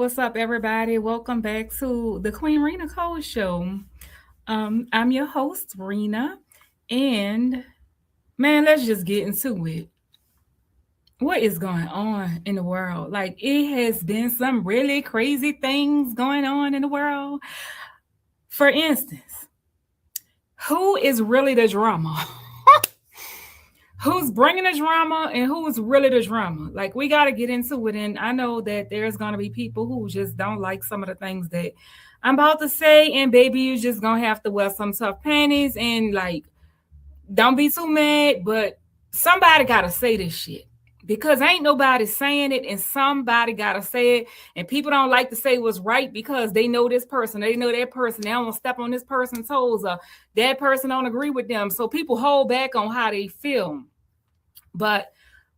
what's up, everybody? Welcome back to the Queen Rena Cole Show. I'm your host, Rena, and man, let's just get into it. What is going on in the world? Like, it has been some really crazy things going on in the world. For instance, who is really the drama? Who's bringing the drama and who's really the drama? Like, we got to get into it. And I know that there's going to be people who just don't like some of the things that I'm about to say. And baby, you just going to have to wear some tough panties and like, don't be too mad. But somebody got to say this shit because ain't nobody saying it and somebody got to say it. And people don't like to say what's right because they know this person, they know that person. They don't want to step on this person's toes or that person don't agree with them. So people hold back on how they feel. But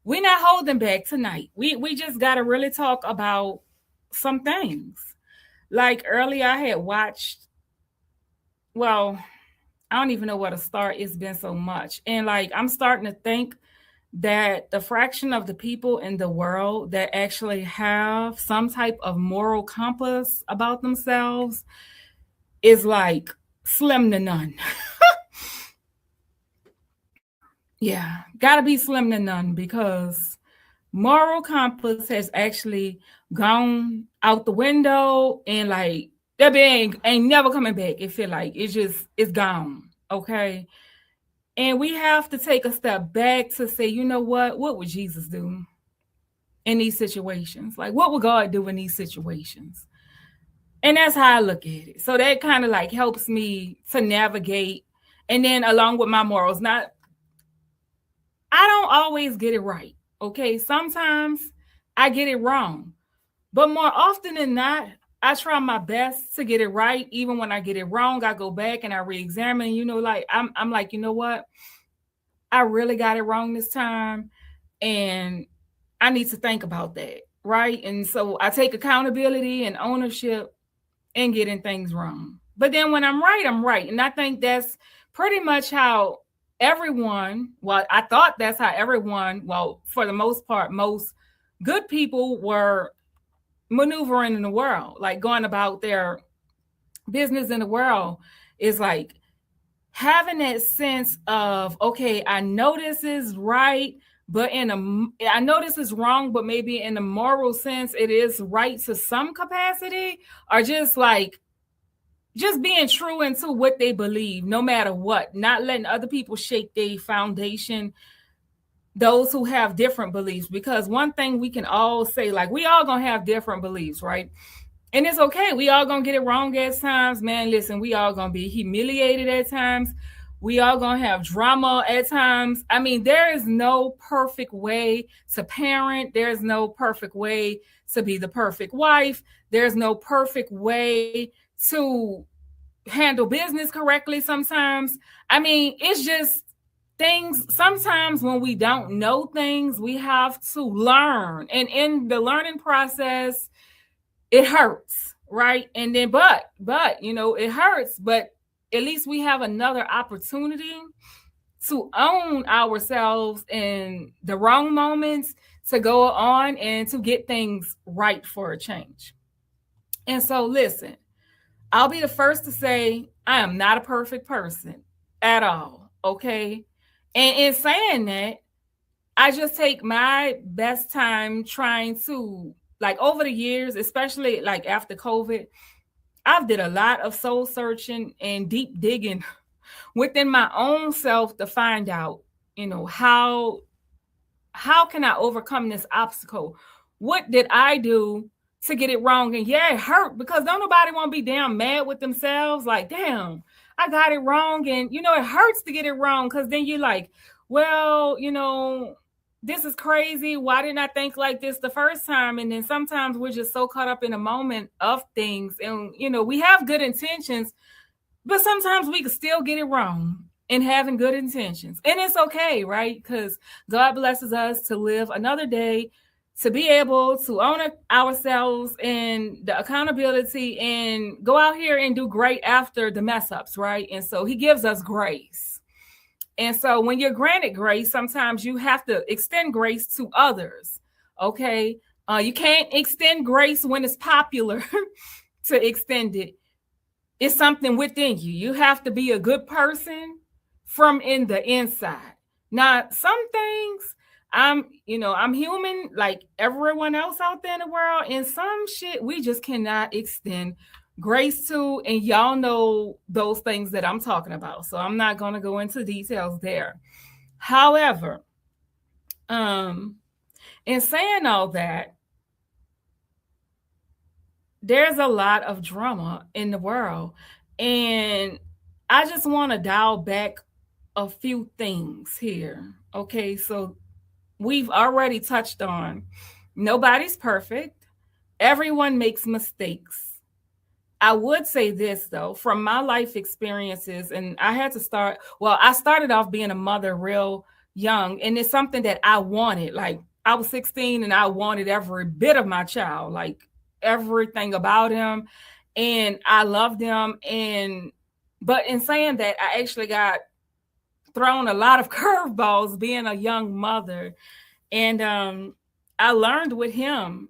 we're not holding back tonight. We just got to really talk about some things. Like earlier, I had watched, well, I don't even know where to start. It's been so much. And like, I'm starting to think that the fraction of the people in the world that actually have some type of moral compass about themselves is like slim to none. Yeah, gotta be slim to none because moral compass has actually gone out the window and like that ain't never coming back. It feel like it's gone. Okay. And we have to take a step back to say, you know what would Jesus do in these situations? Like, what would God do in these situations? And that's how I look at it. So that kind of like helps me to navigate. And then along with my morals, I don't always get it right. Okay. Sometimes I get it wrong. But more often than not, I try my best to get it right. Even when I get it wrong, I go back and I re-examine. Like I'm like, you know what? I really got it wrong this time. And I need to think about that. Right. And so I take accountability and ownership in getting things wrong. But then when I'm right, I'm right. And I think that's pretty much how I thought that's how everyone, well, for the most part, most good people were maneuvering in the world, like going about their business in the world, is like having that sense of, okay, I know this is right, but I know this is wrong, but maybe in a moral sense, it is right to some capacity, or just being true into what they believe, no matter what, not letting other people shake their foundation, those who have different beliefs. Because one thing we can all say, like, we all gonna have different beliefs, right? And it's okay. We all gonna get it wrong at times, man. Listen, we all gonna be humiliated at times. We all gonna have drama at times. I mean, there is no perfect way to parent. There's no perfect way to be the perfect wife. There's no perfect way to handle business correctly sometimes. I mean, it's just things. Sometimes when we don't know things, we have to learn. And in the learning process, it hurts, right? And then, but, it hurts, but at least we have another opportunity to own ourselves in the wrong moments, to go on and to get things right for a change. And so, listen, I'll be the first to say I am not a perfect person at all. Okay. And in saying that, I just take my best time trying to, like, over the years, especially like after COVID, I've did a lot of soul searching and deep digging within my own self to find out, how can I overcome this obstacle? What did I do to get it wrong? And yeah, it hurt because don't nobody want to be damn mad with themselves. Like, damn, I got it wrong. And, it hurts to get it wrong because then you're like, well, this is crazy. Why didn't I think like this the first time? And then sometimes we're just so caught up in the moment of things. And, we have good intentions, but sometimes we can still get it wrong in having good intentions. And it's okay, right? Because God blesses us to live another day, to be able to own ourselves and the accountability and go out here and do great after the mess ups, right? And so he gives us grace. And so when you're granted grace, sometimes you have to extend grace to others. Okay. You can't extend grace when it's popular to extend it. It's something within you. You have to be a good person from in the inside. Now, some things I'm human like everyone else out there in the world, and some shit we just cannot extend grace to, and y'all know those things that I'm talking about. So I'm not going to go into details there. However, in saying all that, there's a lot of drama in the world, and I just want to dial back a few things here. Okay, so we've already touched on nobody's perfect, everyone makes mistakes. I would say this though, from my life experiences, and I started off being a mother real young, and it's something that I wanted. Like, I was 16 and I wanted every bit of my child, like everything about him, and I loved him. But in saying that, I actually got thrown a lot of curveballs being a young mother. And I learned with him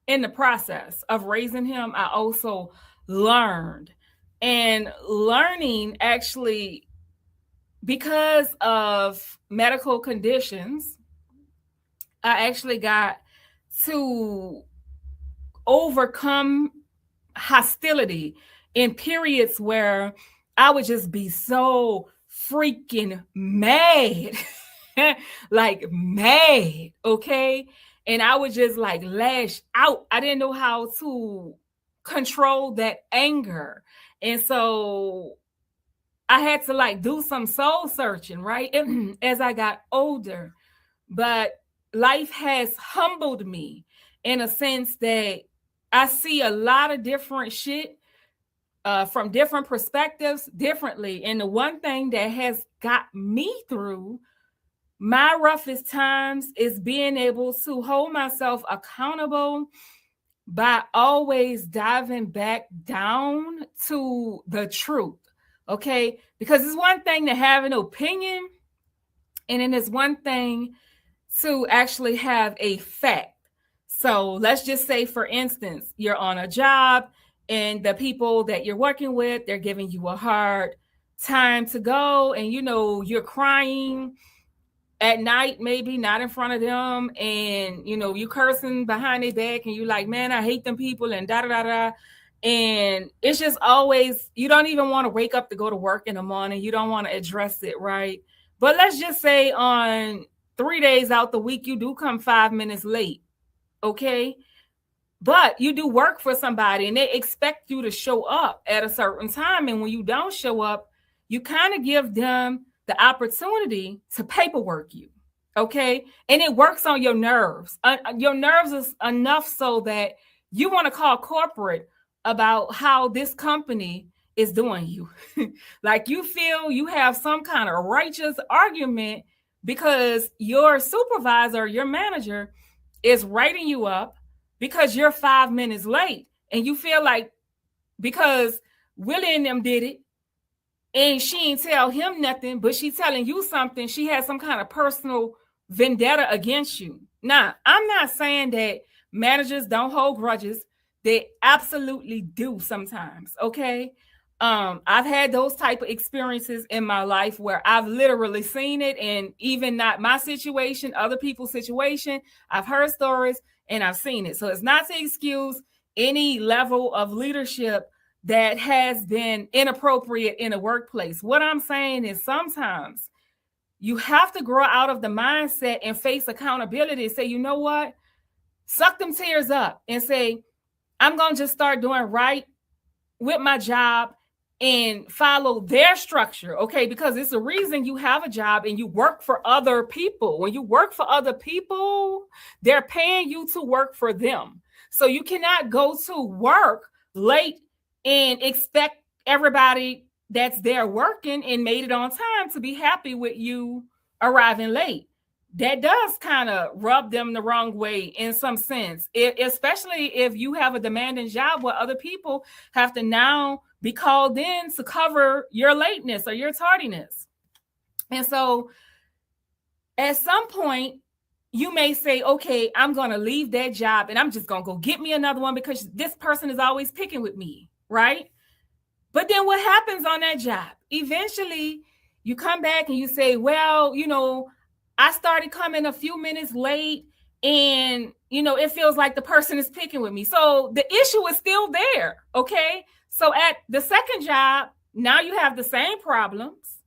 in the process of raising him. I also learned, and learning actually, because of medical conditions, I actually got to overcome hostility in periods where I would just be so freaking mad. Like mad, okay? And I would just like lash out. I didn't know how to control that anger. And so I had to like do some soul searching, right? As I got older. But life has humbled me in a sense that I see a lot of different shit from different perspectives differently. And the one thing that has got me through my roughest times is being able to hold myself accountable by always diving back down to the truth. Okay? Because it's one thing to have an opinion, and then it's one thing to actually have a fact. So let's just say, for instance, you're on a job and the people that you're working with, they're giving you a hard time to go, and you're crying at night, maybe not in front of them, and you cursing behind their back, and you like, man, I hate them people, and da da da da. And it's just always, you don't even want to wake up to go to work in the morning. You don't want to address it, right? But let's just say on 3 days out the week, you do come 5 minutes late, okay? But you do work for somebody and they expect you to show up at a certain time. And when you don't show up, you kind of give them the opportunity to paperwork you, okay? And it works on your nerves. Your nerves is enough so that you want to call corporate about how this company is doing you. Like, you feel you have some kind of righteous argument because your supervisor, your manager, is writing you up because you're 5 minutes late, and you feel like because Willie and them did it and she ain't tell him nothing, but she telling you something, she has some kind of personal vendetta against you. Now, I'm not saying that managers don't hold grudges. They absolutely do sometimes, okay? I've had those type of experiences in my life where I've literally seen it, and even not my situation, other people's situation. I've heard stories and I've seen it. So it's not to excuse any level of leadership that has been inappropriate in a workplace. What I'm saying is sometimes you have to grow out of the mindset and face accountability and say, you know what? Suck them tears up and say, I'm going to just start doing right with my job and follow their structure, okay? Because it's the reason you have a job and you work for other people. When you work for other people, they're paying you to work for them. So you cannot go to work late and expect everybody that's there working and made it on time to be happy with you arriving late. That does kind of rub them the wrong way in some sense, especially if you have a demanding job where other people have to now be called in to cover your lateness or your tardiness. And so at some point, you may say, okay, I'm going to leave that job and I'm just going to go get me another one because this person is always picking with me, right? But then what happens on that job? Eventually, you come back and you say, well, I started coming a few minutes late and, it feels like the person is picking with me. So the issue is still there, okay? So at the second job, now you have the same problems.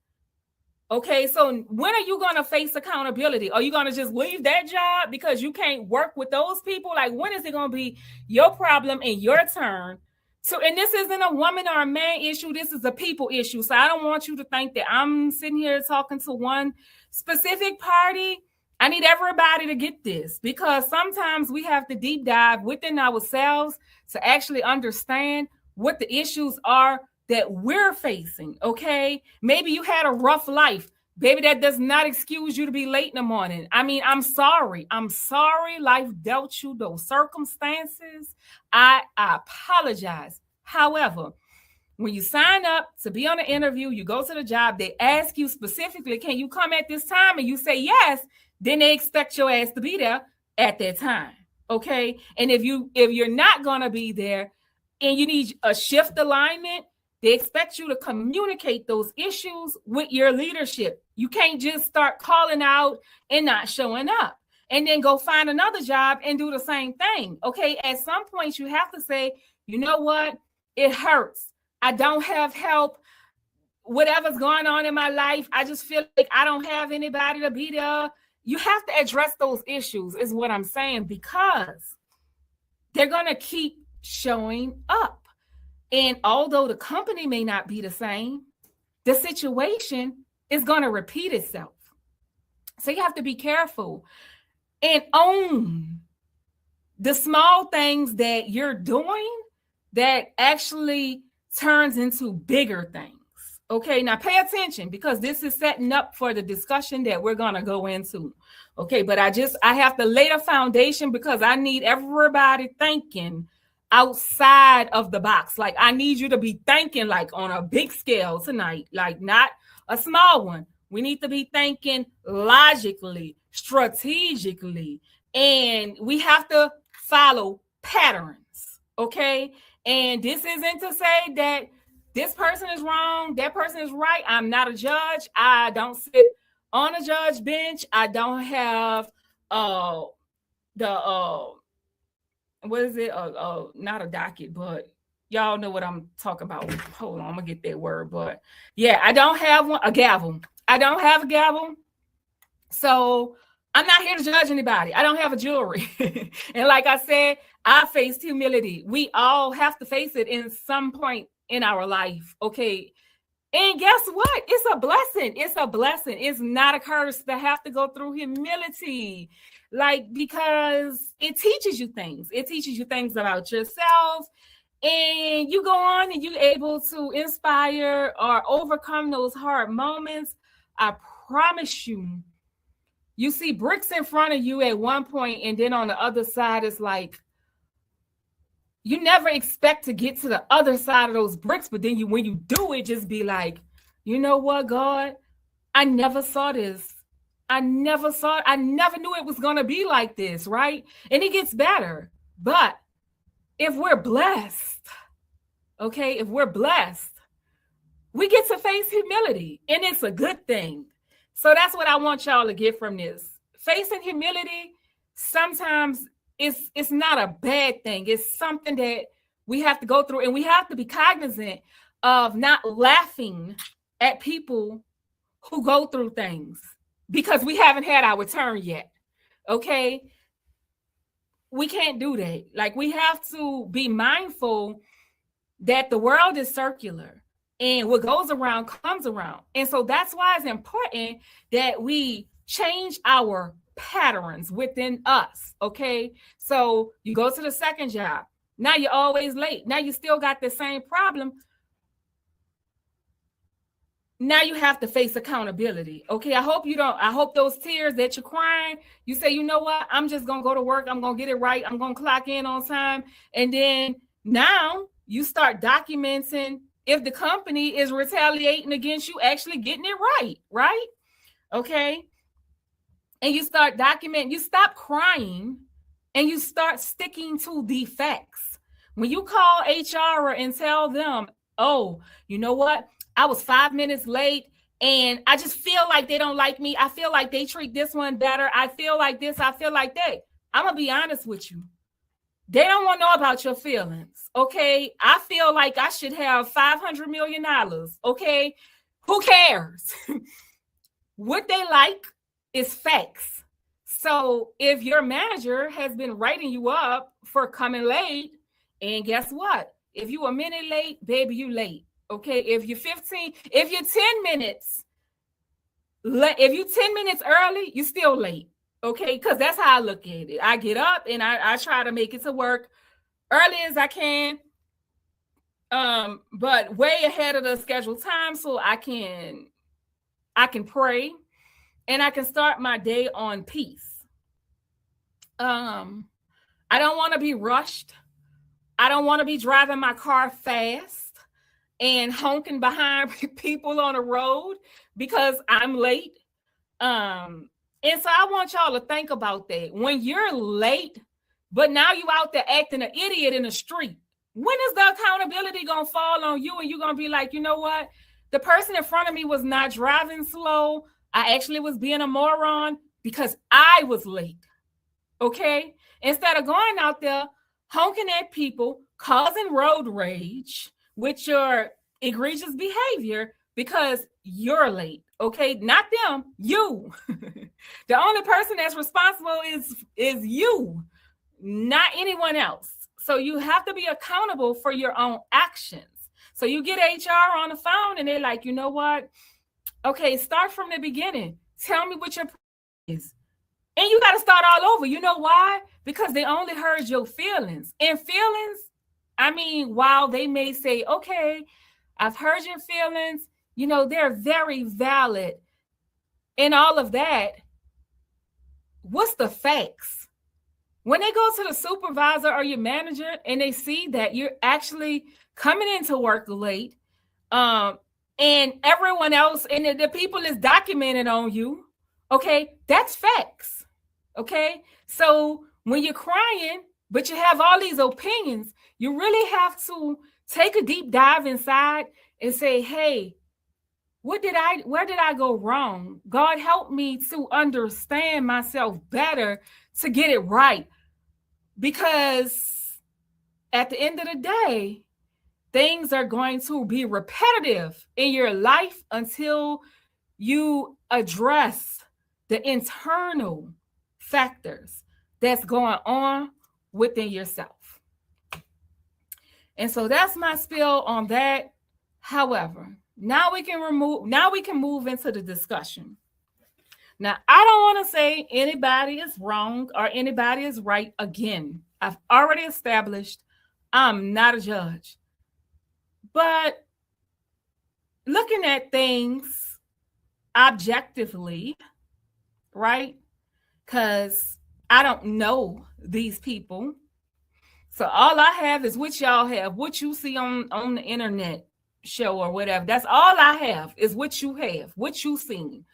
Okay, so when are you going to face accountability? Are you going to just leave that job because you can't work with those people? Like, when is it going to be your problem and your turn? So, and this isn't a woman or a man issue. This is a people issue. So I don't want you to think that I'm sitting here talking to one specific party. I need everybody to get this, because sometimes we have to deep dive within ourselves to actually understand what the issues are that we're facing, okay? Maybe you had a rough life. Baby, that does not excuse you to be late in the morning. I mean, I'm sorry. Life dealt you those circumstances. I apologize. However, when you sign up to be on an interview, you go to the job, they ask you specifically, can you come at this time? And you say yes, then they expect your ass to be there at that time, okay? And if you're not going to be there and you need a shift alignment, they expect you to communicate those issues with your leadership. You can't just start calling out and not showing up and then go find another job and do the same thing. Okay. At some point, you have to say, you know what? It hurts. I don't have help. Whatever's going on in my life, I just feel like I don't have anybody to be there. You have to address those issues, is what I'm saying, because they're going to keep showing up. And although the company may not be the same, the situation is going to repeat itself. So you have to be careful and own the small things that you're doing that actually turns into bigger things. Okay, now pay attention, because this is setting up for the discussion that we're going to go into. Okay, but I have to lay the foundation, because I need everybody thinking outside of the box. Like, I need you to be thinking like on a big scale tonight, like not a small one. We need to be thinking logically, strategically, and we have to follow patterns. Okay. And this isn't to say that this person is wrong, that person is right. I'm not a judge. I don't sit on a judge bench. I don't have what is it? Not a docket, but y'all know what I'm talking about. Hold on, I'm gonna get that word. But yeah, I don't have a gavel. I don't have a gavel. So I'm not here to judge anybody. I don't have a jury. And like I said, I faced humility. We all have to face it in some point in our life. Okay. And guess what? It's a blessing. It's a blessing. It's not a curse to have to go through humility. Like, because it teaches you things. It teaches you things about yourself. And you go on and you're able to inspire or overcome those hard moments. I promise you, you see bricks in front of you at one point, and then on the other side, it's like, you never expect to get to the other side of those bricks, but then when you do it, just be like, you know what, God, I never saw this. I never knew it was going to be like this, right? And it gets better. But if we're blessed, okay, if we're blessed, we get to face humility, and it's a good thing. So that's what I want y'all to get from this. Facing humility, sometimes it's not a bad thing. It's something that we have to go through, and we have to be cognizant of not laughing at people who go through things because we haven't had our turn yet. Okay. We can't do that. Like, we have to be mindful that the world is circular and what goes around comes around. And so that's why it's important that we change our patterns within us. Okay. So you go to the second job. Now you're always late. Now you still got the same problem. Now you have to face accountability. Okay. I hope those tears that you're crying, you say, you know what? I'm just going to go to work. I'm going to get it right. I'm going to clock in on time. And then now you start documenting if the company is retaliating against you, actually getting it right. Right. Okay. and you start documenting, you stop crying and you start sticking to the facts. When you call HR and tell them, oh, you know what? I was 5 minutes late and I just feel like they don't like me. I feel like they treat this one better. I feel like this. I feel like that. I'm going to be honest with you. They don't want to know about your feelings. Okay. I feel like I should have $500 million. Okay. Who cares? What they like is facts. So if your manager has been writing you up for coming late, and guess what? If you a minute late, baby, you late. Okay. If you're 10 minutes, if you 10 minutes early, you still late. Okay. Cause that's how I look at it. I get up and I try to make it to work early as I can. But way ahead of the scheduled time so I can pray and I can start my day on peace. I don't want to be rushed. I don't want to be driving my car fast and honking behind people on the road because I'm late. And so I want y'all to think about that. When you're late, but now you out there acting an idiot in the street, when is the accountability going to fall on you and you're going to be like, you know what? The person in front of me was not driving slow. I actually was being a moron because I was late. Okay? Instead of going out there honking at people, causing road rage with your egregious behavior because you're late. Okay? Not them, you. The only person that's responsible is you, not anyone else. So you have to be accountable for your own actions. So you get HR on the phone and they're like, you know what? Okay, start from the beginning. Tell me what your problem is. And you got to start all over. You know why? Because they only heard your feelings. And feelings, I mean, while they may say, okay, I've heard your feelings, you know, they're very valid and all of that. What's the facts? When they go to the supervisor or your manager and they see that you're actually coming into work late, and everyone else and the people is documented on you, okay, that's facts, okay? So when you're crying, but you have all these opinions, you really have to take a deep dive inside and say, hey, where did I go wrong? God, help me to understand myself better to get it right. Because at the end of the day, things are going to be repetitive in your life until you address the internal factors that's going on within yourself. And so that's my spiel on that. However, now we can move into the discussion. Now, I don't want to say anybody is wrong or anybody is right. Again, I've already established I'm not a judge. But looking at things objectively, right? Because I don't know these people. So all I have is what y'all have, what you see on the internet show or whatever. That's all I have is what you have, what you've seen.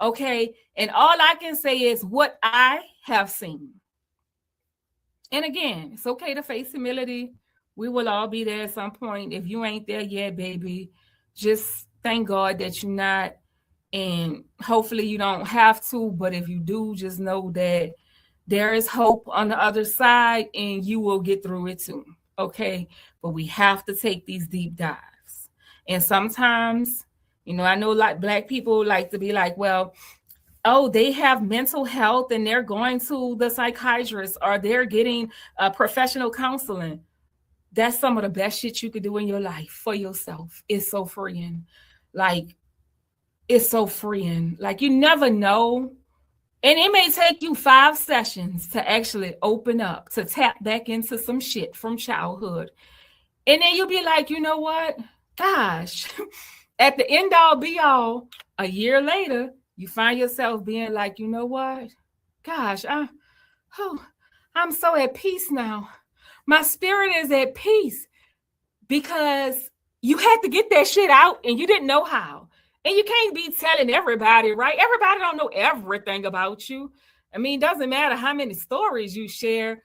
Okay. And all I can say is what I have seen. And again, it's okay to face humility. We will all be there at some point. If you ain't there yet, baby, just thank God that you're not. And hopefully you don't have to. But if you do, just know that there is hope on the other side and you will get through it too. Okay. But we have to take these deep dives. And sometimes, you know, I know like Black people like to be like, well, oh, they have mental health and they're going to the psychiatrist or they're getting professional counseling. That's some of the best shit you could do in your life for yourself. It's so freeing. Like, it's so freeing. Like, you never know. And it may take you 5 sessions to actually open up, to tap back into some shit from childhood. And then you'll be like, you know what? Gosh. At the end all be all, a year later, you find yourself being like, you know what? Gosh, I'm so at peace now. My spirit is at peace because you had to get that shit out and you didn't know how. And you can't be telling everybody, right? Everybody don't know everything about you. I mean, it doesn't matter how many stories you share.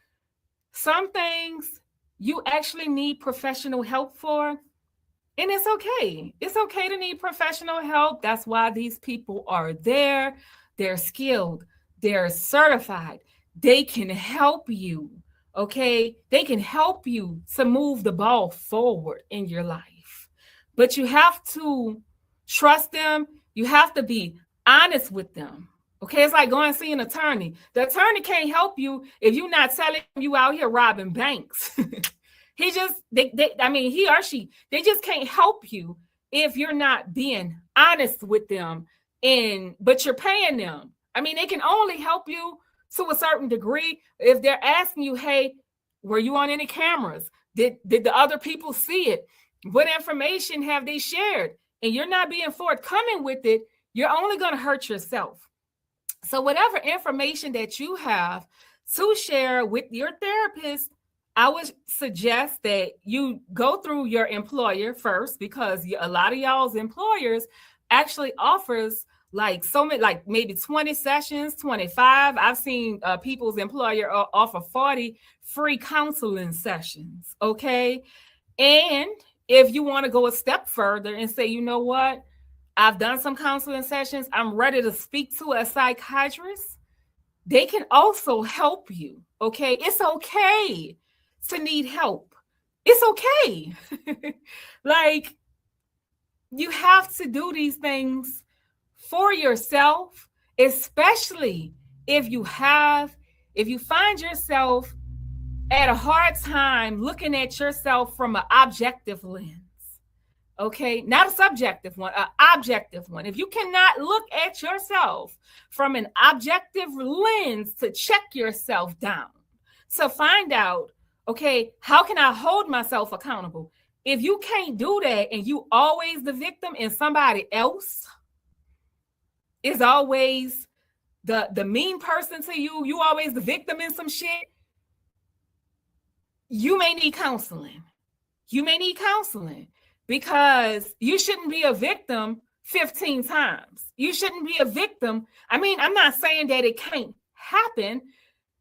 Some things you actually need professional help for, and it's okay. It's okay to need professional help. That's why these people are there. They're skilled, they're certified, they can help you. Okay, they can help you to move the ball forward in your life. But you have to trust them. You have to be honest with them. Okay, it's like going to see an attorney. The attorney can't help you if you're not telling him you out here robbing banks. He just, I mean, he or she, they just can't help you if you're not being honest with them. But you're paying them. I mean, they can only help you to a certain degree if they're asking you, hey, were you on any cameras? Did the other people see it? What information have they shared? And you're not being forthcoming with it, you're only going to hurt yourself. So whatever information that you have to share with your therapist, I would suggest that you go through your employer first, because a lot of y'all's employers actually offers like so many, like maybe 20 sessions, 25. I've seen people's employer offer 40 free counseling sessions. Okay. And if you want to go a step further and say, you know what, I've done some counseling sessions, I'm ready to speak to a psychiatrist, they can also help you. Okay. It's okay to need help. It's okay. Like, you have to do these things for yourself, especially if you find yourself at a hard time looking at yourself from an objective lens. Okay, not a subjective one, an objective one. If you cannot look at yourself from an objective lens to check yourself down, to find out, okay, how can I hold myself accountable? If you can't do that and you always the victim and somebody else is always the mean person to you, you always the victim in some shit, you may need counseling. You may need counseling because you shouldn't be a victim 15 times. You shouldn't be a victim. I mean, I'm not saying that it can't happen,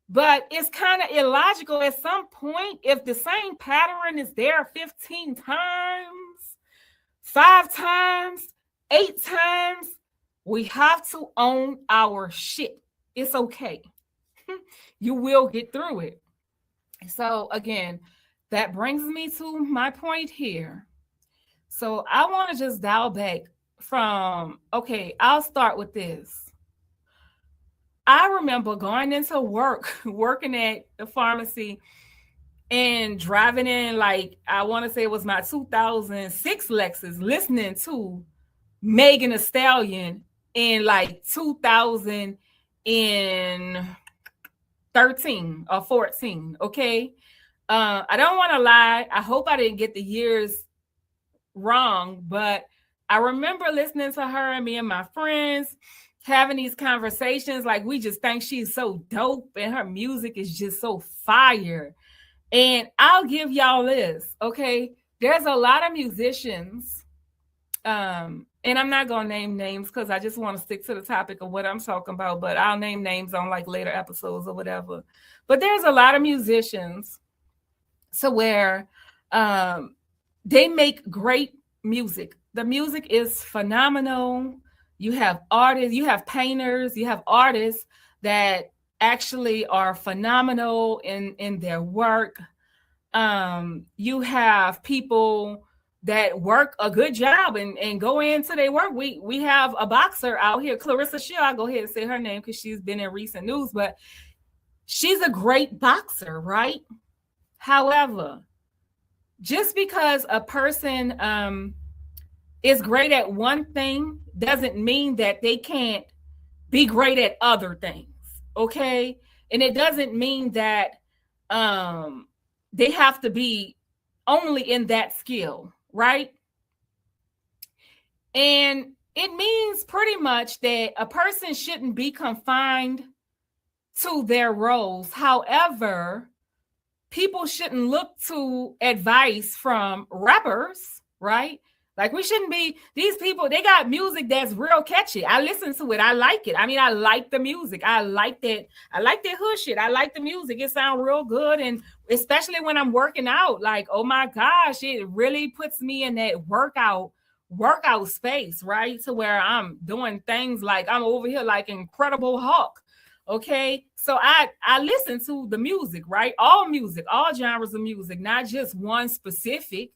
but it's kind of illogical at some point if the same pattern is there 15 times, 5 times, 8 times. We have to own our shit. It's okay. You will get through it. So again, that brings me to my point here. So I want to just dial back from, okay, I'll start with this. I remember going into work, working at the pharmacy and driving in, like, I want to say it was my 2006 Lexus, listening to Megan Thee Stallion in like 2013 or 14. Okay. I don't want to lie. I hope I didn't get the years wrong, but I remember listening to her and me and my friends having these conversations. Like, we just think she's so dope and her music is just so fire. And I'll give y'all this. Okay. There's a lot of musicians, and I'm not going to name names because I just want to stick to the topic of what I'm talking about, but I'll name names on like later episodes or whatever. But there's a lot of musicians to where they make great music. The music is phenomenal. You have artists, you have painters, you have artists that actually are phenomenal in their work. You have people that work a good job and go into their work. We have a boxer out here, Clarissa Shield. I'll go ahead and say her name because she's been in recent news, but she's a great boxer, right? However, just because a person is great at one thing doesn't mean that they can't be great at other things, okay? And it doesn't mean that they have to be only in that skill, right? And it means pretty much that a person shouldn't be confined to their roles. However, people shouldn't look to advice from rappers, right? Like we shouldn't be, these people, they got music that's real catchy. I listen to it. I like it. I mean, I like the music. I like that. I like that hood shit. I like the music. It sounds real good. And especially when I'm working out, like, oh my gosh, it really puts me in that workout space, right? To where I'm doing things like I'm over here like Incredible Hulk. Okay. So I listen to the music, right? All music, all genres of music, not just one specific.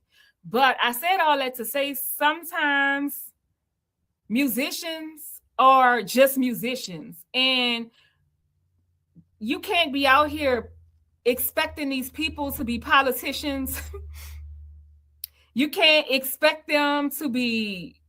But I said all that to say sometimes musicians are just musicians, and you can't be out here expecting these people to be politicians. You can't expect them to be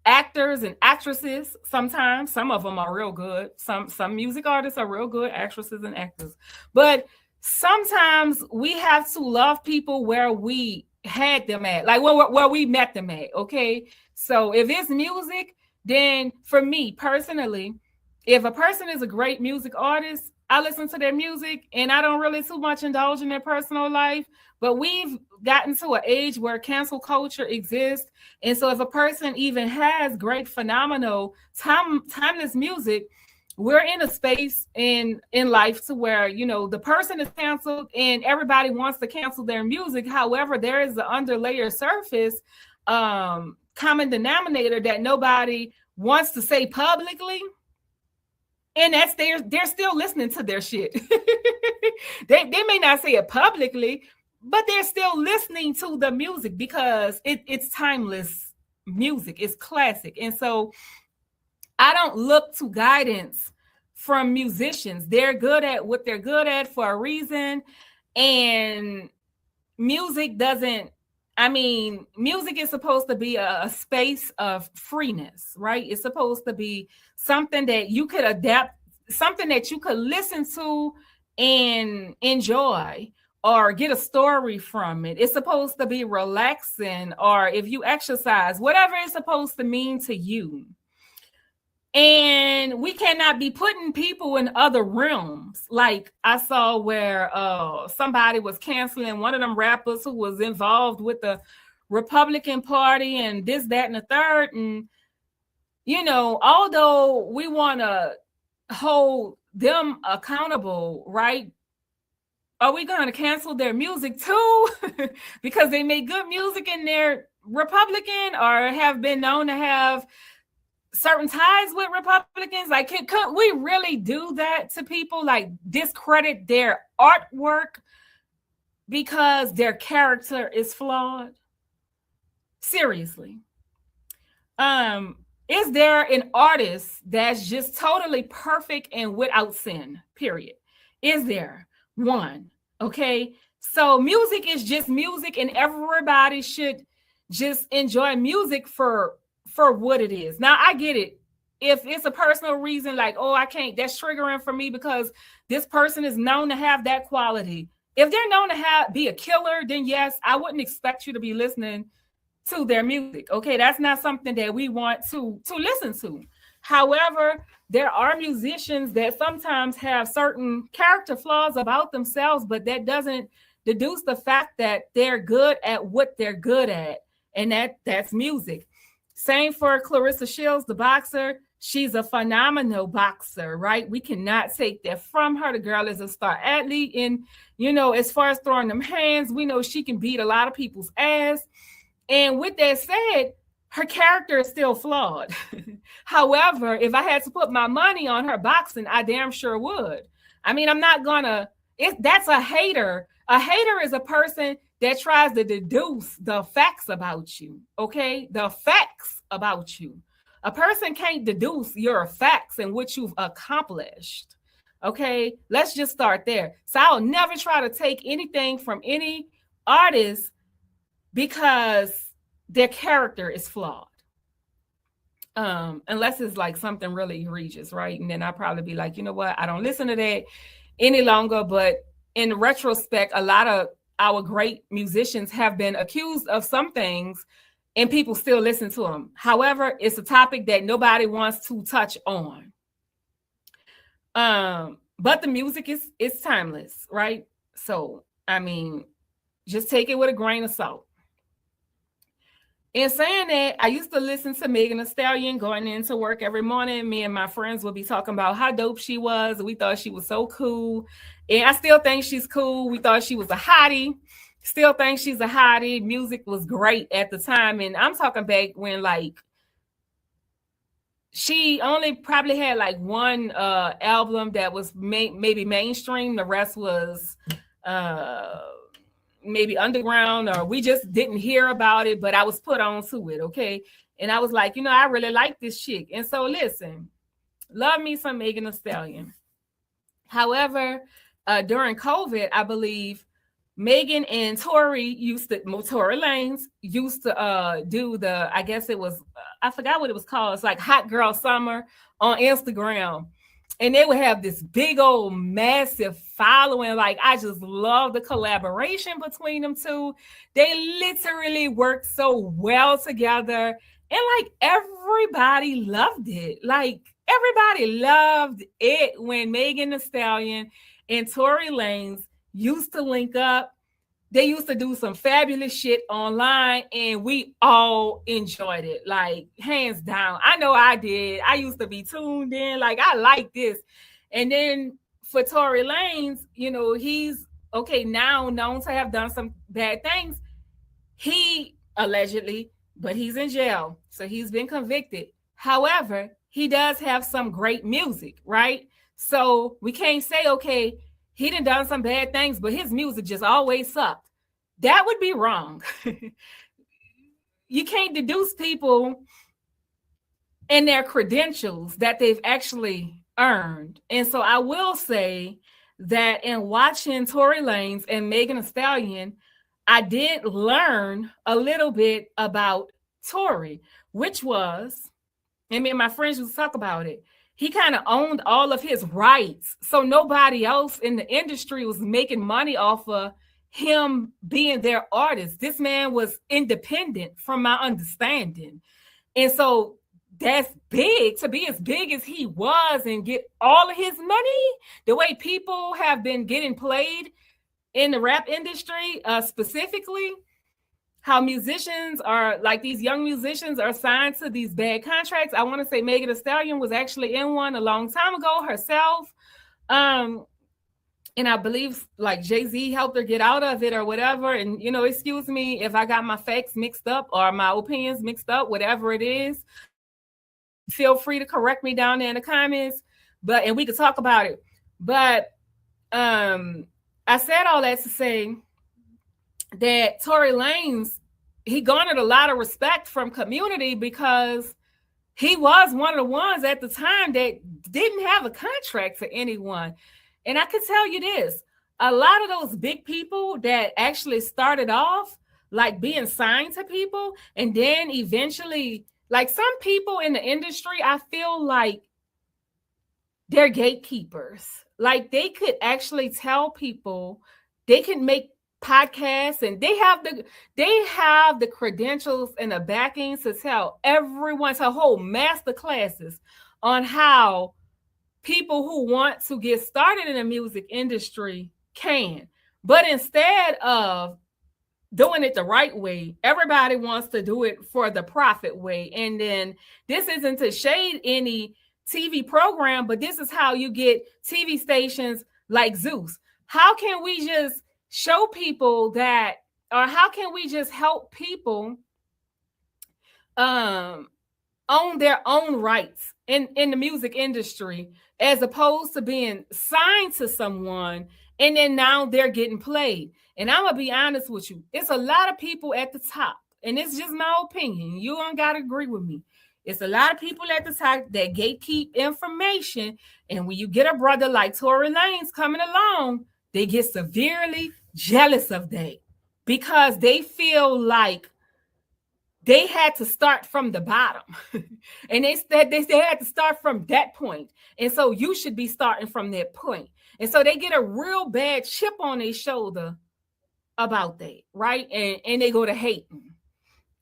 actors and actresses. Sometimes some of them are real good. Some music artists are real good actresses and actors. But sometimes we have to love people where we had them at, like where we met them at. Okay. So if it's music, then for me personally, if a person is a great music artist, I listen to their music and I don't really too much indulge in their personal life. But we've gotten to an age where cancel culture exists. And so if a person even has great, phenomenal, timeless music, we're in a space in life to where, you know, the person is canceled and everybody wants to cancel their music. However, there is the underlayer surface common denominator that nobody wants to say publicly. And that's they're still listening to their shit. they may not say it publicly, but they're still listening to the music because it's timeless music. It's classic. And so I don't look to guidance from musicians. They're good at what they're good at for a reason. And music doesn't, I mean, music is supposed to be a space of freeness, right? It's supposed to be something that you could adapt, something that you could listen to and enjoy or get a story from it. It's supposed to be relaxing, or if you exercise, whatever it's supposed to mean to you. And we cannot be putting people in other realms. Like I saw where somebody was canceling one of them rappers who was involved with the Republican Party and this, that, and the third. And, you know, although we want to hold them accountable, right? Are we going to cancel their music too? Because they make good music and they're Republican or have been known to have certain ties with Republicans. Like, could we really do that to people? Like, discredit their artwork because their character is flawed? Seriously. Is there an artist that's just totally perfect and without sin? Period. Is there one? Okay. So music is just music, and everybody should just enjoy music for what it is. Now, I get it. If it's a personal reason, like, oh, I can't, that's triggering for me because this person is known to have that quality. If they're known to be a killer, then yes, I wouldn't expect you to be listening to their music. Okay, that's not something that we want to listen to. However, there are musicians that sometimes have certain character flaws about themselves, but that doesn't deduce the fact that they're good at what they're good at, and that's music. Same for Clarissa Shields, the boxer. She's a phenomenal boxer, right? We cannot take that from her. The girl is a star athlete. And, you know, as far as throwing them hands, we know she can beat a lot of people's ass. And with that said, her character is still flawed. However, if I had to put my money on her boxing, I damn sure would. I mean, I'm not gonna, that's a hater. A hater is a person that tries to deduce the facts about you, okay? The facts about you. A person can't deduce your facts and what you've accomplished, okay? Let's just start there. So I'll never try to take anything from any artist because their character is flawed. Unless it's like something really egregious, right? And then I'll probably be like, you know what? I don't listen to that any longer. But in retrospect, a lot of our great musicians have been accused of some things and people still listen to them. However, it's a topic that nobody wants to touch on. But the music is timeless, right? So, I mean, just take it with a grain of salt. In saying that, I used to listen to Megan Thee Stallion going into work every morning. Me and my friends would be talking about how dope she was. We thought she was so cool. And I still think she's cool. We thought she was a hottie. Still think she's a hottie. Music was great at the time. And I'm talking back when like she only probably had like one album that was maybe mainstream. The rest was maybe underground, or we just didn't hear about it, but I was put on to it. Okay. And I was like, I really like this chick. And so listen, love me some Megan Thee Stallion. However, during COVID, I believe Megan and Tory Lanez used to do I guess it was, I forgot what it was called. It's like Hot Girl Summer on Instagram. And they would have this big old massive following. Like, I just love the collaboration between them two. They literally worked so well together. And like everybody loved it. Like everybody loved it when Megan Thee Stallion and Tory Lanez used to link up. They used to do some fabulous shit online, and we all enjoyed it, like hands down. I know I did. I used to be tuned in, like I like this. And then for Tory Lanez, he's now known to have done some bad things. He allegedly, but he's in jail, so he's been convicted. However, he does have some great music, right? So we can't say, okay, he done some bad things, but his music just always sucked. That would be wrong. You can't deduce people and their credentials that they've actually earned. And so I will say that in watching Tory Lanez and Megan Thee Stallion, I did learn a little bit about Tory, which was, and me and my friends used to talk about it, he kind of owned all of his rights. So nobody else in the industry was making money off of him being their artist. This man was independent from my understanding. And so that's big, to be as big as he was and get all of his money, the way people have been getting played in the rap industry, specifically, how musicians are, like these young musicians are signed to these bad contracts. I want to say Megan Thee Stallion was actually in one a long time ago herself. And I believe like Jay-Z helped her get out of it or whatever. And, excuse me if I got my facts mixed up or my opinions mixed up, whatever it is. Feel free to correct me down there in the comments, and we could talk about it. But I said all that to say that Tory Lanez, he garnered a lot of respect from community because he was one of the ones at the time that didn't have a contract to anyone. And I can tell you this, a lot of those big people that actually started off like being signed to people, and then eventually, like some people in the industry, I feel like they're gatekeepers. Like they could actually tell people, they can make podcasts, and they have the credentials and the backing to tell everyone, to hold master classes on how people who want to get started in the music industry can. But instead of doing it the right way, everybody wants to do it for the profit way. And then this isn't to shade any TV program, but this is how you get TV stations like Zeus. How can we just show people that, or how can we just help people own their own rights in the music industry, as opposed to being signed to someone and then now they're getting played? And I'm gonna be honest with you, it's a lot of people at the top, and it's just my opinion, you don't gotta agree with me. It's a lot of people at the top that gatekeep information, and when you get a brother like Tory Lanez coming along, they get severely jealous of that because they feel like they had to start from the bottom. And they had to start from that point. And so you should be starting from that point. And so they get a real bad chip on their shoulder about that, right? And they go to hating.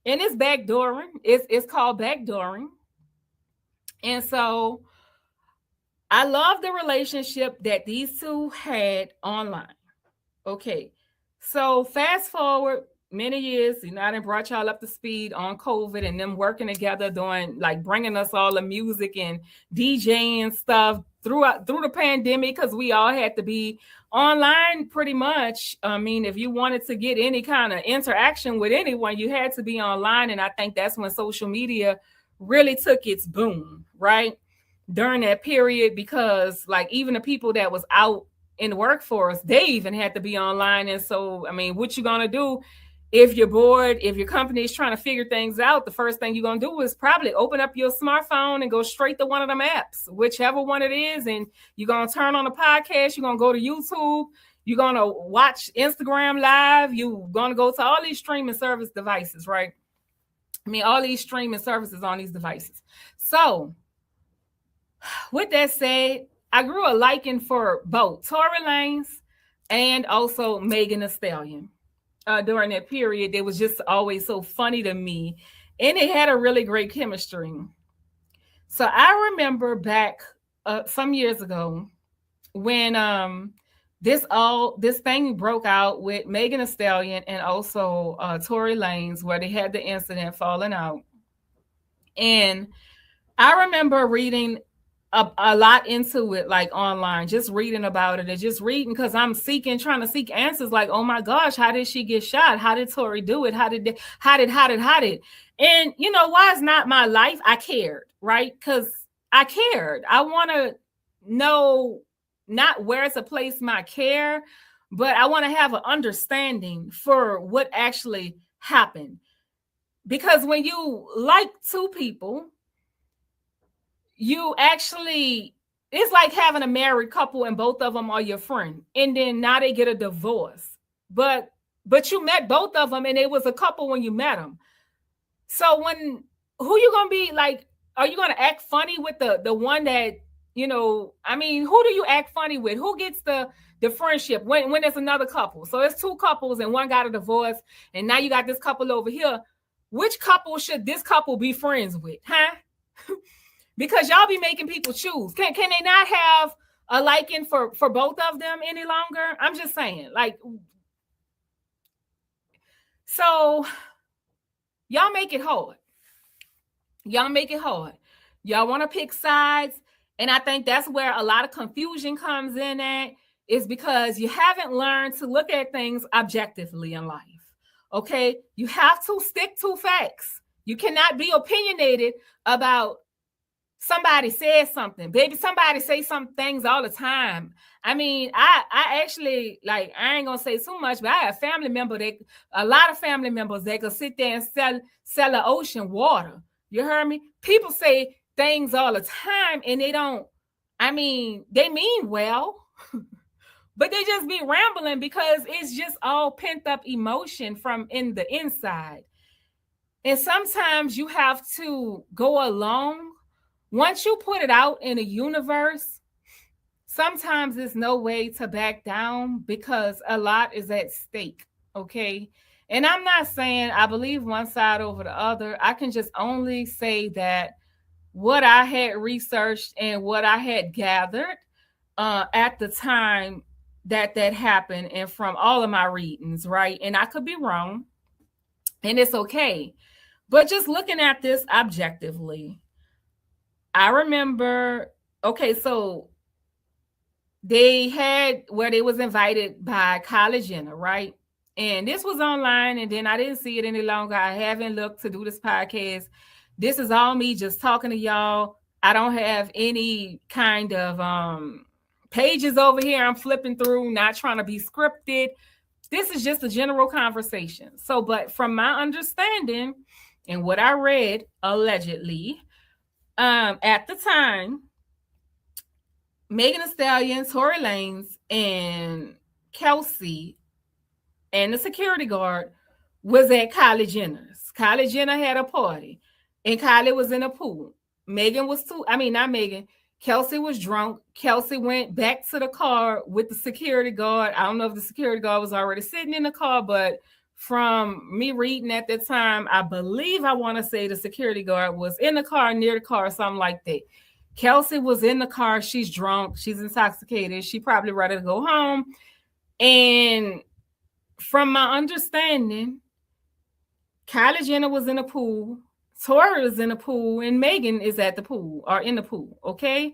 And it's backdooring. It's called backdooring. And so I love the relationship that these two had online. Okay. So fast forward, many years. I done brought y'all up to speed on COVID and them working together, doing like bringing us all the music and DJing stuff through the pandemic, because we all had to be online pretty much. I mean, if you wanted to get any kind of interaction with anyone, you had to be online. And I think that's when social media really took its boom, right? During that period, because like even the people that was out in the workforce, they even had to be online. And so, I mean, what you gonna do if you're bored, if your company is trying to figure things out? The first thing you're gonna do is probably open up your smartphone and go straight to one of them apps, whichever one it is, and you're gonna turn on a podcast, you're gonna go to YouTube, you're gonna watch Instagram Live, you're gonna go to all these streaming service devices, right? I mean, all these streaming services on these devices. So with that said, I grew a liking for both Tory Lanez and also Megan Thee Stallion. During that period, it was just always so funny to me, and it had a really great chemistry. So I remember back some years ago when this thing broke out with Megan Thee Stallion and also Tory Lanez, where they had the incident falling out. And I remember reading a lot into it, like online, just reading about it and just reading, because I'm trying to seek answers, like, oh my gosh, how did she get shot? How did Tory do it? How did? And why it's not my life? I cared, right? Because I cared. I want to know not where to place my care, but I want to have an understanding for what actually happened. Because when you like two people, you actually, it's like having a married couple and both of them are your friend, and then now they get a divorce, but you met both of them and it was a couple when you met them. So who you gonna be like? Are you gonna act funny with the one that, I mean, who do you act funny with? Who gets the friendship when there's another couple? So it's two couples and one got a divorce, and now you got this couple over here. Which couple should this couple be friends with, huh? Because y'all be making people choose. Can they not have a liking for both of them any longer? I'm just saying, like, so y'all make it hard. Y'all want to pick sides. And I think that's where a lot of confusion comes in at, is because you haven't learned to look at things objectively in life. Okay? You have to stick to facts. You cannot be opinionated about somebody says something. Baby, somebody say some things all the time. I mean, I actually, like, I ain't gonna say too much, but I have a lot of family members that could sit there and sell the ocean water. You heard me? People say things all the time, and they mean well, but they just be rambling because it's just all pent up emotion from in the inside. And sometimes you have to go along. Once you put it out in the universe, sometimes there's no way to back down because a lot is at stake, okay? And I'm not saying I believe one side over the other. I can just only say that what I had researched and what I had gathered at the time that happened, and from all of my readings, right? And I could be wrong, and it's okay. But just looking at this objectively, I remember, okay, so they had where they was invited by Kylie Jenner, right? And this was online, and then I didn't see it any longer. I haven't looked to do this podcast. This is all me just talking to y'all. I don't have any kind of pages over here I'm flipping through, not trying to be scripted. This is just a general conversation. So, but from my understanding and what I read, allegedly, at the time, Megan Thee Stallion, Tory Lanez, and Kelsey, and the security guard was at Kylie Jenner's. Kylie Jenner had a party, and Kylie was in a pool. Kelsey was drunk. Kelsey went back to the car with the security guard. I don't know if the security guard was already sitting in the car, but from me reading at the time, I want to say the security guard was in the car, near the car, something like that. Kelsey was in the car. She's drunk. She's intoxicated. She probably ready to go home. And from my understanding, Kylie Jenner was in the pool, Tori was in the pool, and Megan is at the pool or in the pool. Okay.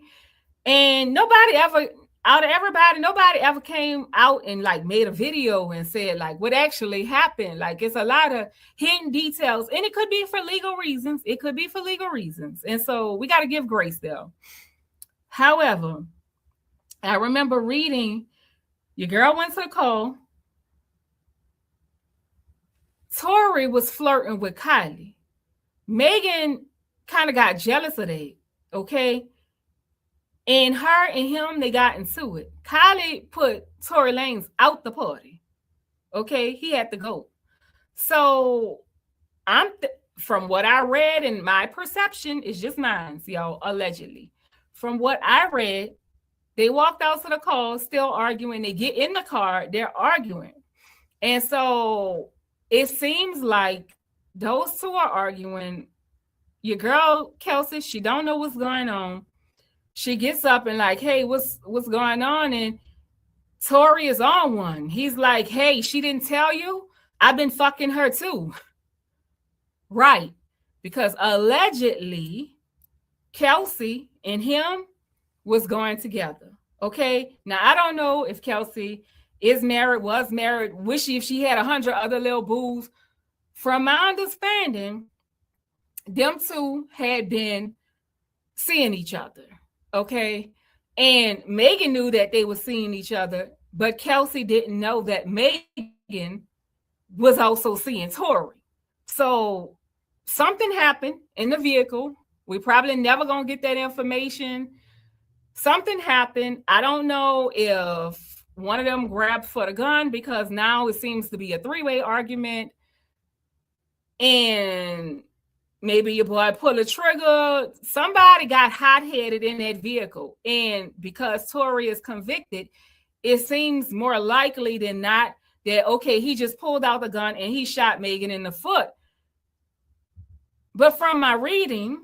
And nobody ever, out of everybody, nobody ever came out and like made a video and said like what actually happened. Like it's a lot of hidden details, and it could be for legal reasons. It could be for legal reasons. And so we got to give grace though. However, I remember reading your girl went to the call. Tori was flirting with Kylie. Megan kind of got jealous of that. Okay. And her and him, they got into it. Kylie put Tory Lanez out the party. Okay, he had to go. So from what I read, and my perception is just mine, y'all, allegedly. From what I read, they walked out to the call, still arguing. They get in the car, they're arguing. And so it seems like those two are arguing. Your girl, Kelsey, she don't know what's going on. She gets up and like, hey, what's going on? And Tori is on one. He's like, hey, she didn't tell you? I've been fucking her too. Right. Because allegedly, Kelsey and him was going together. Okay. Now, I don't know if Kelsey is married, was married, wish if she had 100 other little boos. From my understanding, them two had been seeing each other. Okay. And Megan knew that they were seeing each other, but Kelsey didn't know that Megan was also seeing Tori. So something happened in the vehicle. We probably never gonna get that information. Something happened. I don't know if one of them grabbed for the gun, because now it seems to be a three-way argument. And maybe your boy pulled a trigger. Somebody got hot-headed in that vehicle. And because Tori is convicted, it seems more likely than not that, okay, he just pulled out the gun and he shot Megan in the foot. But from my reading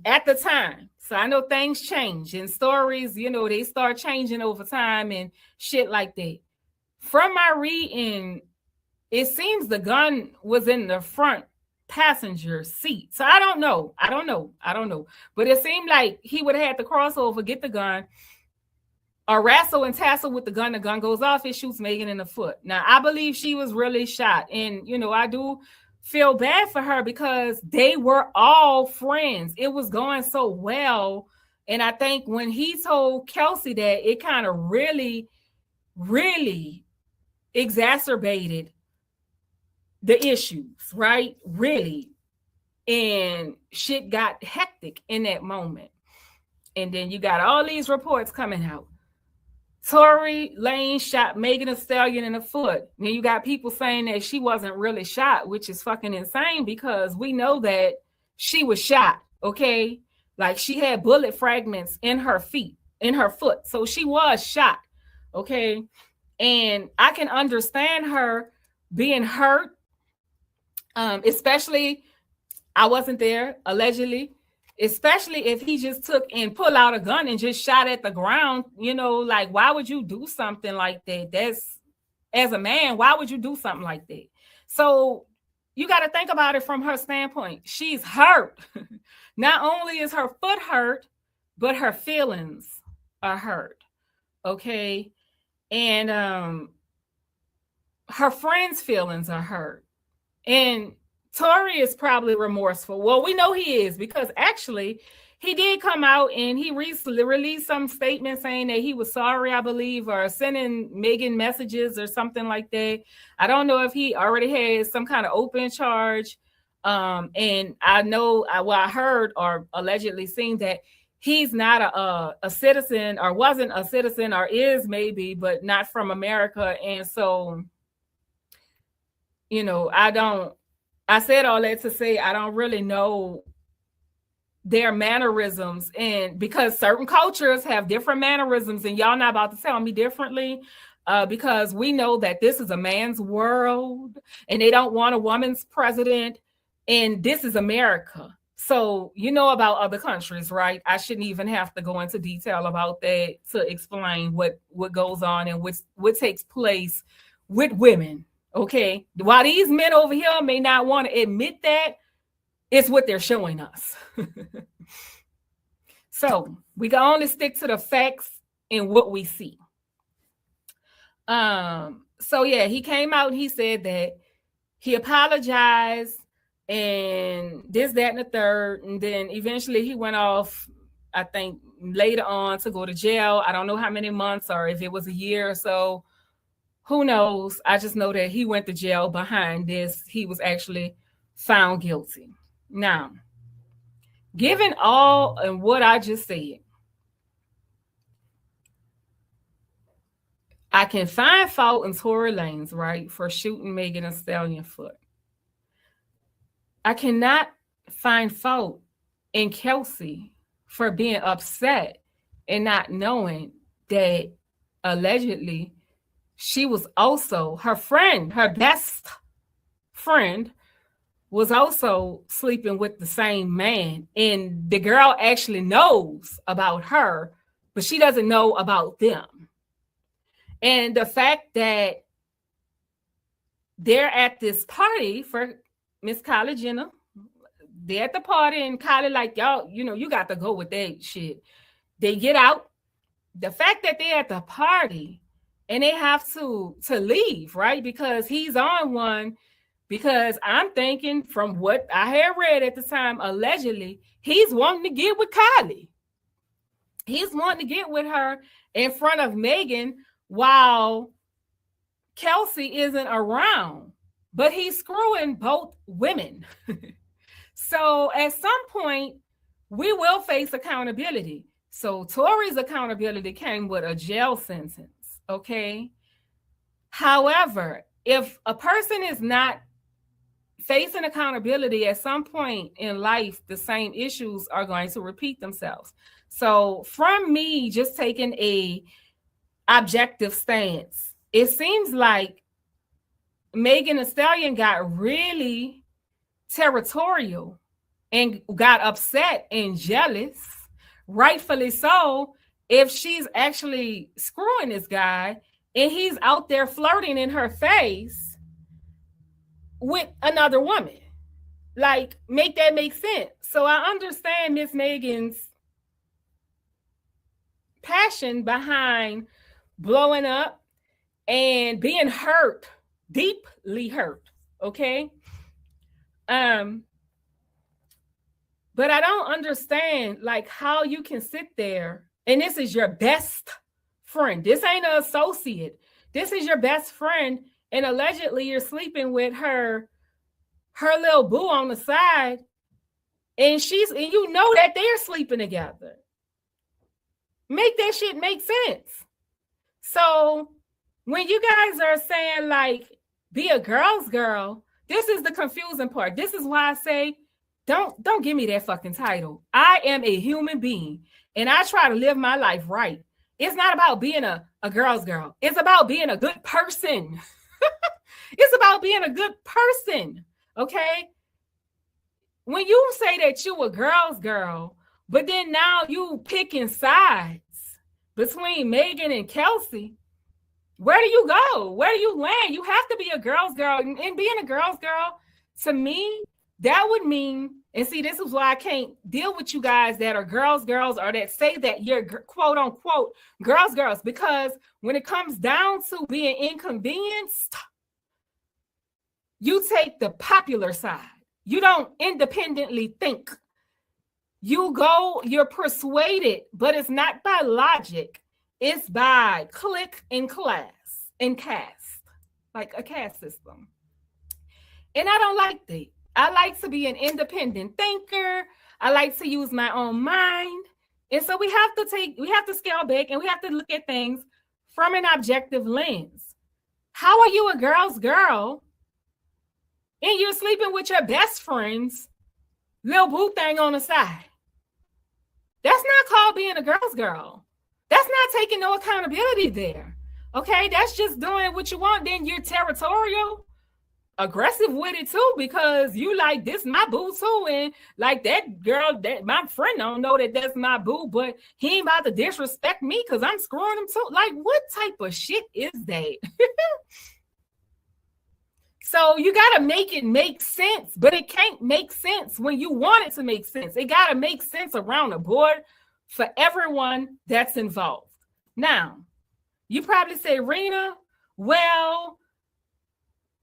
at the time, so I know things change and stories, they start changing over time and shit like that. From my reading, it seems the gun was in the front passenger seat. So I don't know. But it seemed like he would have had to cross over, get the gun, or wrestle and tassel with the gun. The gun goes off, it shoots Megan in the foot. Now, I believe she was really shot. And, I do feel bad for her because they were all friends. It was going so well. And I think when he told Kelsey that, it kind of really, really exacerbated the issues, right? Really. And shit got hectic in that moment. And then you got all these reports coming out. Tory Lanez shot Megan Thee Stallion in the foot. Then you got people saying that she wasn't really shot, which is fucking insane because we know that she was shot, okay? Like she had bullet fragments in her foot. So she was shot, okay? And I can understand her being hurt, especially, I wasn't there, allegedly, especially if he just took and pulled out a gun and just shot at the ground. Like, why would you do something like that? That's, as a man, why would you do something like that? So you got to think about it from her standpoint. She's hurt. Not only is her foot hurt, but her feelings are hurt, okay? And her friends' feelings are hurt. And Tory is probably remorseful. Well, we know he is because actually he did come out and he recently released some statement saying that he was sorry, I believe, or sending Megan messages or something like that. I don't know if he already has some kind of open charge. And I know, I heard or allegedly seen that he's not a citizen or wasn't a citizen or is maybe, but not from America. And so, I said all that to say I don't really know their mannerisms, and because certain cultures have different mannerisms, and y'all not about to tell me differently, because we know that this is a man's world and they don't want a woman's president, and this is America. So about other countries, right? I shouldn't even have to go into detail about that to explain what goes on and what takes place with women Okay. While these men over here may not want to admit that, it's what they're showing us. So we can only stick to the facts and what we see. So yeah, he came out and he said that he apologized and this, that, and the third. And then eventually he went off, I think later on, to go to jail. I don't know how many months or if it was a year or so. Who knows? I just know that he went to jail behind this. He was actually found guilty. Now, given all and what I just said, I can find fault in Tory Lanez, right, for shooting Megan Thee Stallion foot. I cannot find fault in Kelsey for being upset and not knowing that allegedly she was also, her friend, her best friend, was also sleeping with the same man. And the girl actually knows about her, but she doesn't know about them. And the fact that they're at this party for Miss Kylie Jenner, they're at the party and Kylie like, y'all, you know, you got to go with that shit. They get out. The fact that they're at the party and they have to leave, right? Because he's on one, because I'm thinking from what I had read at the time, allegedly, he's wanting to get with Kylie. He's wanting to get with her in front of Megan while Kelsey isn't around, but he's screwing both women. So at some point, we will face accountability. So Tory's accountability came with a jail sentence, okay? However, if a person is not facing accountability at some point in life, the same issues are going to repeat themselves. So from me just taking a objective stance, it seems like Megan Thee Stallion got really territorial and got upset and jealous, rightfully so, if she's actually screwing this guy and he's out there flirting in her face with another woman. Like, make that make sense. So I understand Miss Megan's passion behind blowing up and being hurt, deeply hurt, okay? But I don't understand like how you can sit there and this is your best friend. This ain't an associate. This is your best friend, and allegedly you're sleeping with her little boo on the side, and you know that they're sleeping together. Make that shit make sense. So when you guys are saying like be a girl's girl, this is the confusing part. This is why I say don't give me that fucking title. I am a human being and I try to live my life right. It's not about being a girl's girl. It's about being a good person. It's about being a good person. Okay. When you say that you a girl's girl, but then now you picking sides between Megan and Kelsey, where do you go? Where do you land? You have to be a girl's girl. And being a girl's girl, to me, that would mean, and see, this is why I can't deal with you guys that are girls or that say that you're quote unquote girls, because when it comes down to being inconvenienced, you take the popular side. You don't independently think. You're persuaded, but it's not by logic. It's by click and class and cast, like a caste system. And I don't like that. I like to be an independent thinker. I like to use my own mind. And so we have to scale back and we have to look at things from an objective lens. How are you a girl's girl and you're sleeping with your best friend's little boo thing on the side? That's not called being a girl's girl. That's not taking no accountability there. Okay, that's just doing what you want. Then you're territorial, aggressive with it too, because you like, this my boo too, and like that girl, that my friend don't know that that's my boo, but he ain't about to disrespect me because I'm screwing him too. Like, what type of shit is that? So you got to make it make sense, but it can't make sense when you want it to make sense. It got to make sense around the board for everyone that's involved. Now, you probably say, Rena, well,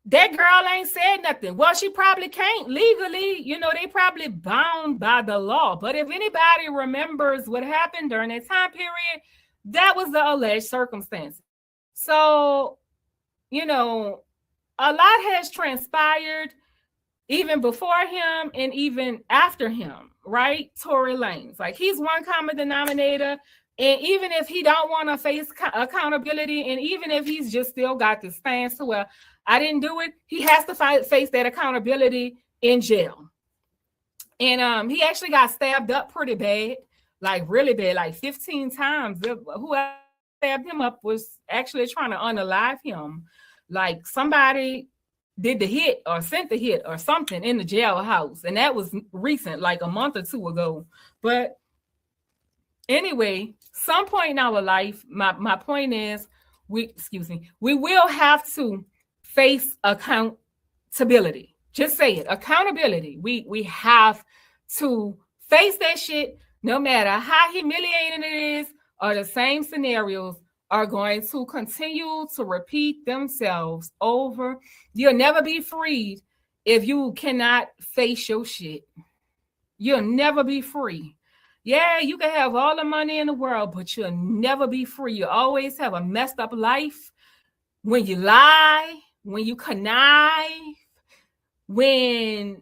that girl ain't said nothing. Well, she probably can't legally, they probably bound by the law. But if anybody remembers what happened during that time period, that was the alleged circumstance. So, a lot has transpired even before him and even after him, right? Tory Lanez, like he's one common denominator. And even if he don't want to face accountability, and even if he's just still got this stance to where I didn't do it, he has to face that accountability in jail. And he actually got stabbed up pretty bad, like really bad, like 15 times. Whoever stabbed him up was actually trying to unalive him. Like somebody did the hit or sent the hit or something in the jailhouse. And that was recent, like a month or two ago. But anyway, some point in our life, my point is, we will have to face accountability. Just say it, accountability. We have to face that shit, no matter how humiliating it is, or the same scenarios are going to continue to repeat themselves over. You'll never be freed if you cannot face your shit. You'll never be free. Yeah, you can have all the money in the world, but you'll never be free. You always have a messed up life when you lie, when you connive, when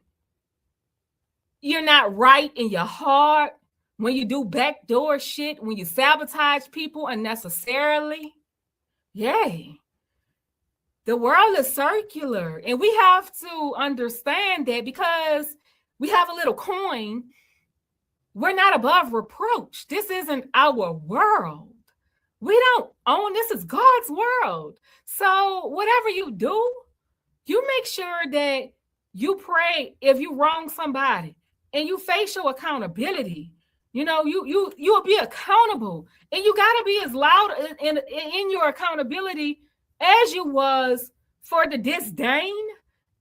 you're not right in your heart, when you do backdoor shit, when you sabotage people unnecessarily. Yay. The world is circular, and we have to understand that because we have a little coin, we're not above reproach. This isn't our world. We don't own, this is God's world. So whatever you do, you make sure that you pray if you wrong somebody and you face your accountability. You'll be accountable, and you got to be as loud in your accountability as you was for the disdain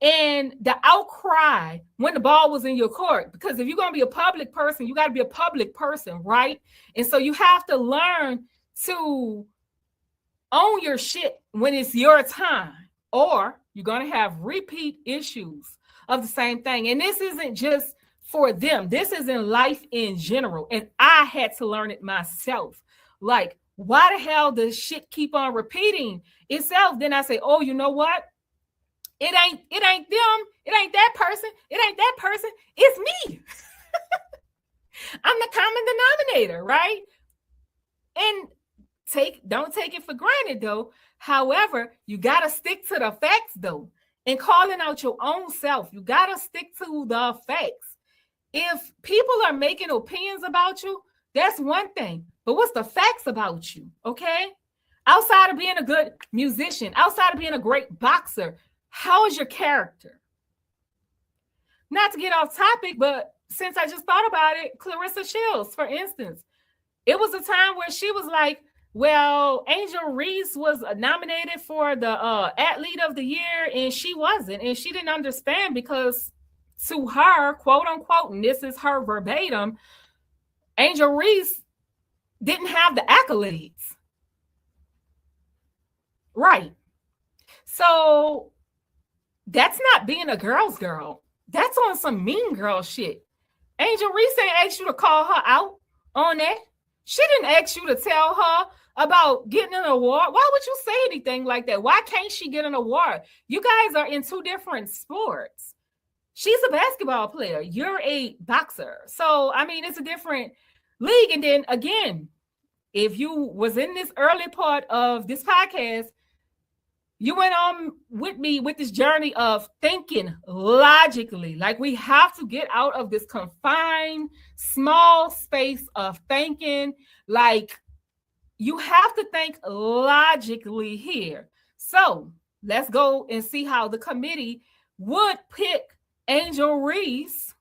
and the outcry when the ball was in your court. Because if you're going to be a public person, you got to be a public person, right? And so you have to learn to own your shit when it's your time, or you're going to have repeat issues of the same thing. And this isn't just for them. This is in life in general. And I had to learn it myself. Like, why the hell does shit keep on repeating itself? Then I say, oh, you know what? It ain't them. It ain't that person. It ain't that person. It's me. I'm the common denominator, right? And don't take it for granted, though. However, you got to stick to the facts, though. And calling out your own self, you got to stick to the facts. If people are making opinions about you, that's one thing. But what's the facts about you, okay? Outside of being a good musician, outside of being a great boxer, how is your character? Not to get off topic, but since I just thought about it, Claressa Shields, for instance, it was a time where she was like, well, Angel Reese was nominated for the Athlete of the Year, and she wasn't. And she didn't understand because to her, quote unquote, and this is her verbatim, Angel Reese didn't have the accolades. Right. So that's not being a girl's girl. That's on some mean girl shit. Angel Reese ain't asked you to call her out on that. She didn't ask you to tell her about getting an award. Why would you say anything like that? Why can't she get an award? You guys are in two different sports. She's a basketball player. You're a boxer. So, I mean, it's a different league. And then again, if you was in this early part of this podcast, you went on with me with this journey of thinking logically. Like, we have to get out of this confined, small space of thinking. Like, you have to think logically here. So let's go and see how the committee would pick Angel Reese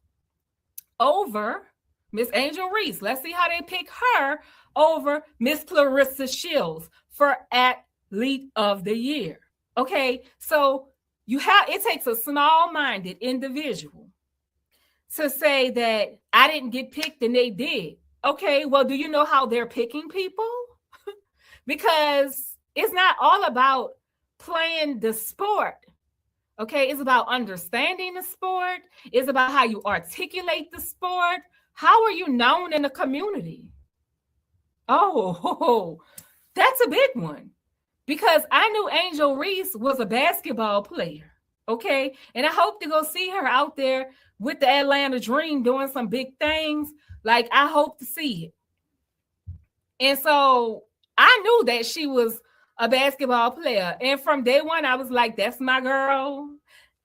over Miss Angel Reese. Let's see how they pick her over Miss Claressa Shields for Athlete of the Year. Okay, so It takes a small-minded individual to say that I didn't get picked and they did. Okay, well, do you know how they're picking people? Because it's not all about playing the sport. Okay, it's about understanding the sport. It's about how you articulate the sport. How are you known in the community? Oh, that's a big one. Because I knew Angel Reese was a basketball player. Okay, and I hope to go see her out there with the Atlanta Dream doing some big things. Like, I hope to see it. And so I knew that she was a basketball player. And from day one, I was like, that's my girl.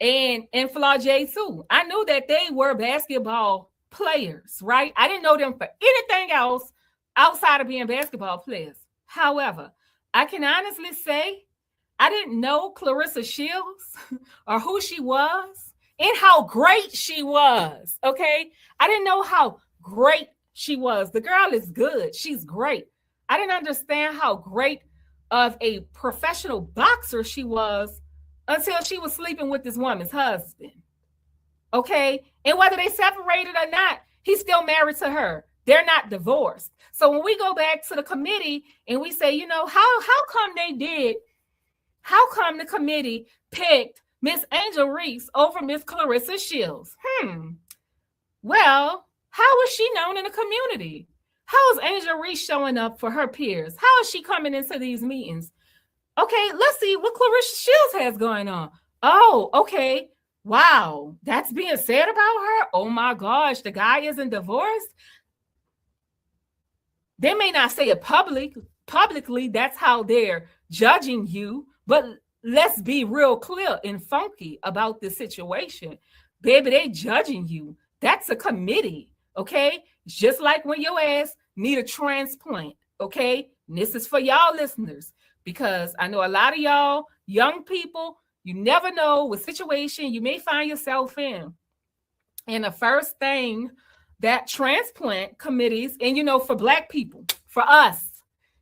And Flau'jae too. I knew that they were basketball players, right? I didn't know them for anything else outside of being basketball players. However, I can honestly say I didn't know Claressa Shields or who she was and how great she was, okay? I didn't know how great she was. The girl is good. She's great. I didn't understand how great of a professional boxer she was until she was sleeping with this woman's husband, okay? And whether they separated or not, he's still married to her. They're not divorced. So when we go back to the committee and we say, how come the committee picked Miss Angel Reese over Miss Claressa Shields? Well, how is she known in the community? How is Angel Reese showing up for her peers? How is she coming into these meetings? Okay, let's see what Claressa Shields has going on. Oh, okay. Wow, that's being said about her? Oh my gosh, the guy isn't divorced? They may not say it publicly, that's how they're judging you, but let's be real clear and funky about this situation. Baby, they judging you. That's a committee, okay? Just like when your ass need a transplant, okay? And this is for y'all listeners, because I know a lot of y'all young people, you never know what situation you may find yourself in. And the first thing that transplant committees, and for Black people, for us,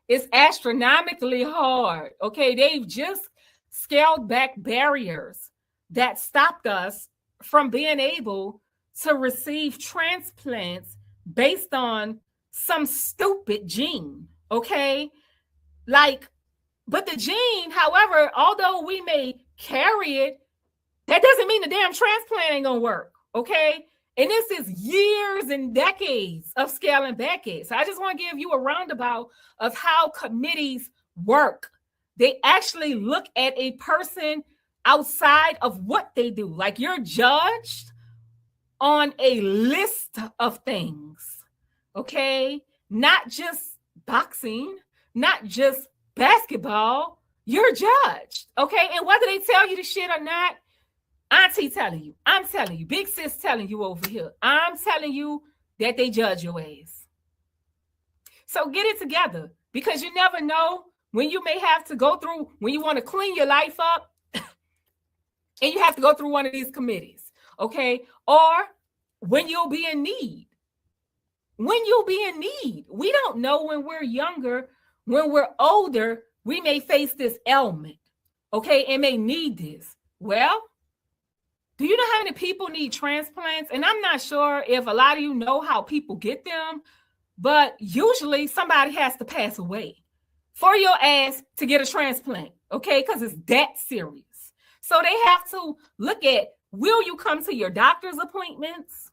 it's astronomically hard. Okay, they've just scaled back barriers that stopped us from being able to receive transplants based on some stupid gene. Okay, but the gene, however, although we may carry it, that doesn't mean the damn transplant ain't gonna work. Okay. And this is years and decades of scaling back it. So I just want to give you a roundabout of how committees work. They actually look at a person outside of what they do. Like, you're judged on a list of things, okay? Not just boxing, not just basketball. You're judged, okay? And whether they tell you the shit or not, Auntie telling you, I'm telling you, big sis telling you over here, I'm telling you that they judge your ways. So get it together, because you never know when you may have to go through, when you want to clean your life up and you have to go through one of these committees, okay? Or when you'll be in need. When you'll be in need. We don't know when we're younger, when we're older, we may face this ailment, okay, and may need this. Well, do you know how many people need transplants? And I'm not sure if a lot of you know how people get them, but usually somebody has to pass away for your ass to get a transplant, okay? Because it's that serious. So they have to look at, will you come to your doctor's appointments?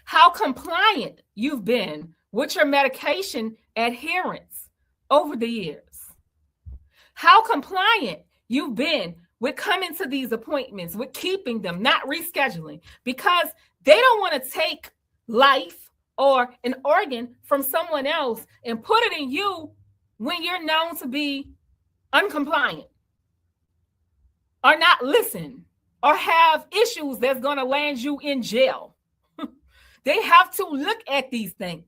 How compliant you've been with your medication adherence over the years. How compliant you've been with coming to these appointments, with keeping them, not rescheduling, because they don't want to take life or an organ from someone else and put it in you when you're known to be uncompliant or not listen or have issues that's going to land you in jail. They have to look at these things,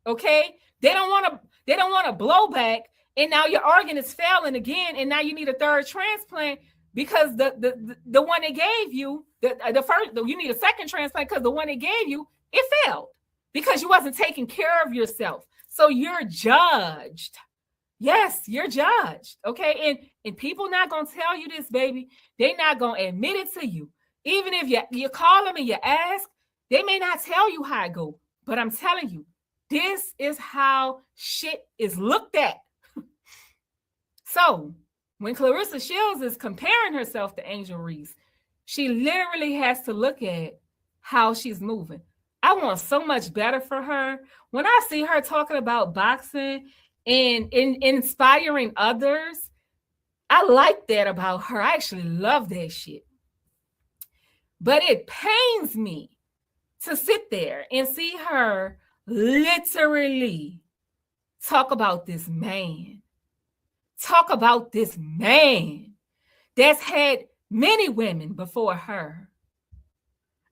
okay? They don't want to blow back, and now your organ is failing again, and now you need a third transplant because the one they gave you, you need a second transplant because the one they gave you, it failed because you wasn't taking care of yourself. So you're judged Yes, you're judged. Okay. And people not gonna tell you this, baby. They not gonna admit it to you. Even if you call them and you ask, they may not tell you how it go. But I'm telling you, this is how shit is looked at. So when Claressa Shields is comparing herself to Angel Reese, she literally has to look at how she's moving. I want so much better for her. When I see her talking about boxing and inspiring others, I like that about her. I actually love that shit. But it pains me to sit there and see her literally talk about this man. Talk about this man that's had many women before her.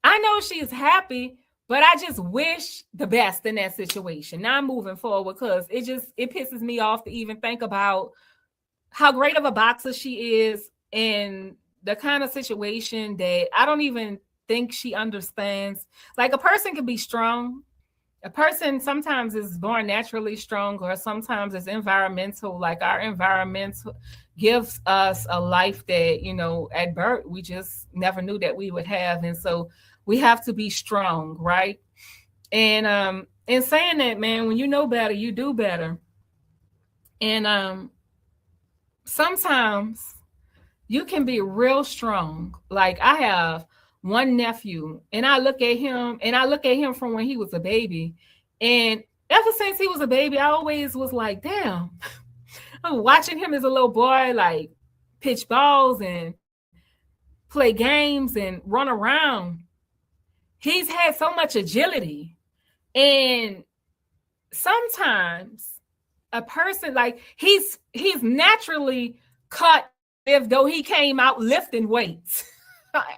I know she's happy, but I just wish the best in that situation. Now I'm moving forward because it pisses me off to even think about how great of a boxer she is and the kind of situation that I don't even think she understands. Like, a person can be strong. A person sometimes is born naturally strong, or sometimes it's environmental. Like, our environment gives us a life that, at birth, we just never knew that we would have. And so we have to be strong, right? And in saying that, man, when you know better, you do better. And sometimes you can be real strong. Like, I have one nephew, and I look at him from when he was a baby. And ever since he was a baby, I always was like, damn, I'm watching him as a little boy, like, pitch balls and play games and run around. He's had so much agility. And sometimes a person, like, he's naturally cut if though he came out lifting weights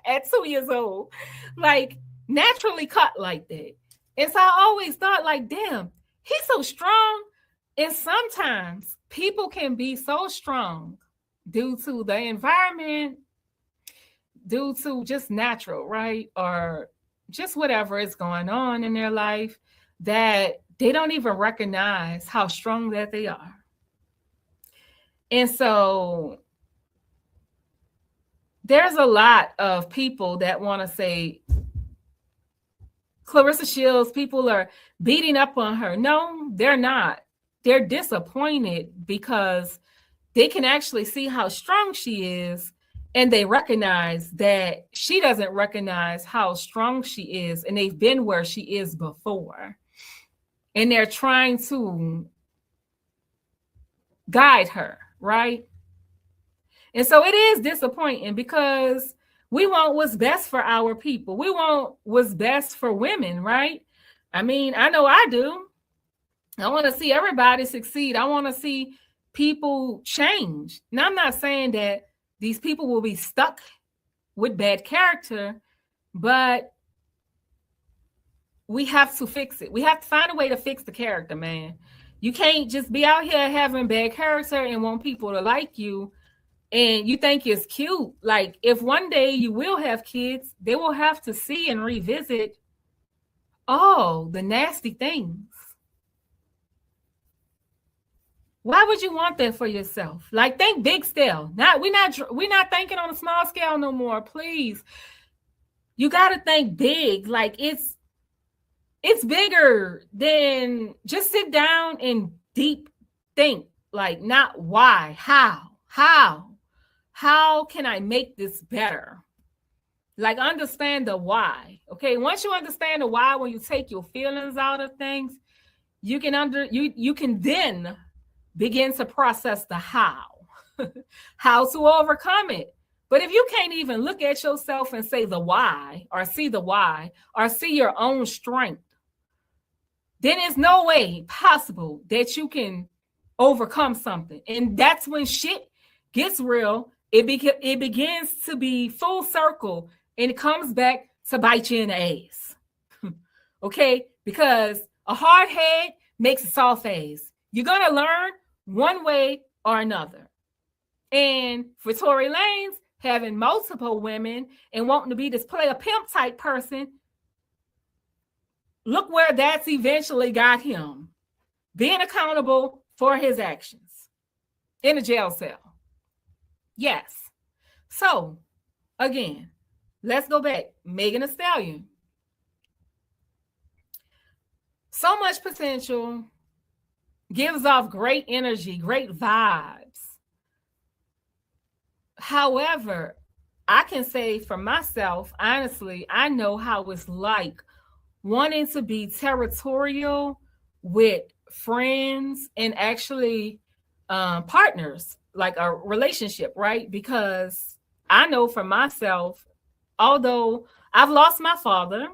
at 2 years old, like, naturally cut like that. And so I always thought, like, damn, he's so strong. And sometimes people can be so strong due to the environment, due to just natural, right? Or just whatever is going on in their life, that they don't even recognize how strong that they are. And so there's a lot of people that want to say, Claressa Shields, people are beating up on her. No, they're not. They're disappointed because they can actually see how strong she is, and they recognize that she doesn't recognize how strong she is, and they've been where she is before. And they're trying to guide her, right? And so it is disappointing because we want what's best for our people. We want what's best for women, right? I mean, I know I do. I want to see everybody succeed. I want to see people change. Now, I'm not saying that these people will be stuck with bad character, but we have to fix it. We have to find a way to fix the character, man. You can't just be out here having bad character and want people to like you, and you think it's cute. Like, if one day you will have kids, they will have to see and revisit all the nasty things. Why would you want that for yourself? Like, think big scale. We're not thinking on a small scale no more. Please, you got to think big. Like, it's bigger than just sit down and deep think. Like, not why, how can I make this better? Like, understand the why. Okay, once you understand the why, when you take your feelings out of things, you can then begin to process the how, how to overcome it. But if you can't even look at yourself and say the why, or see the why, or see your own strength, then it's no way possible that you can overcome something. And that's when shit gets real. It begins to be full circle, and it comes back to bite you in the ass. Okay? Because a hard head makes a soft ass. You're going to learn one way or another. And for Tory Lanez, having multiple women and wanting to be this player pimp type person, look where that's eventually got him. Being accountable for his actions. in a jail cell. Yes. So again, let's go back. Megan Thee Stallion. So much potential, gives off great energy, great vibes. However, I can say for myself, honestly, I know how it's like wanting to be territorial with friends and actually partners, like a relationship, right? Because I know for myself, although I've lost my father,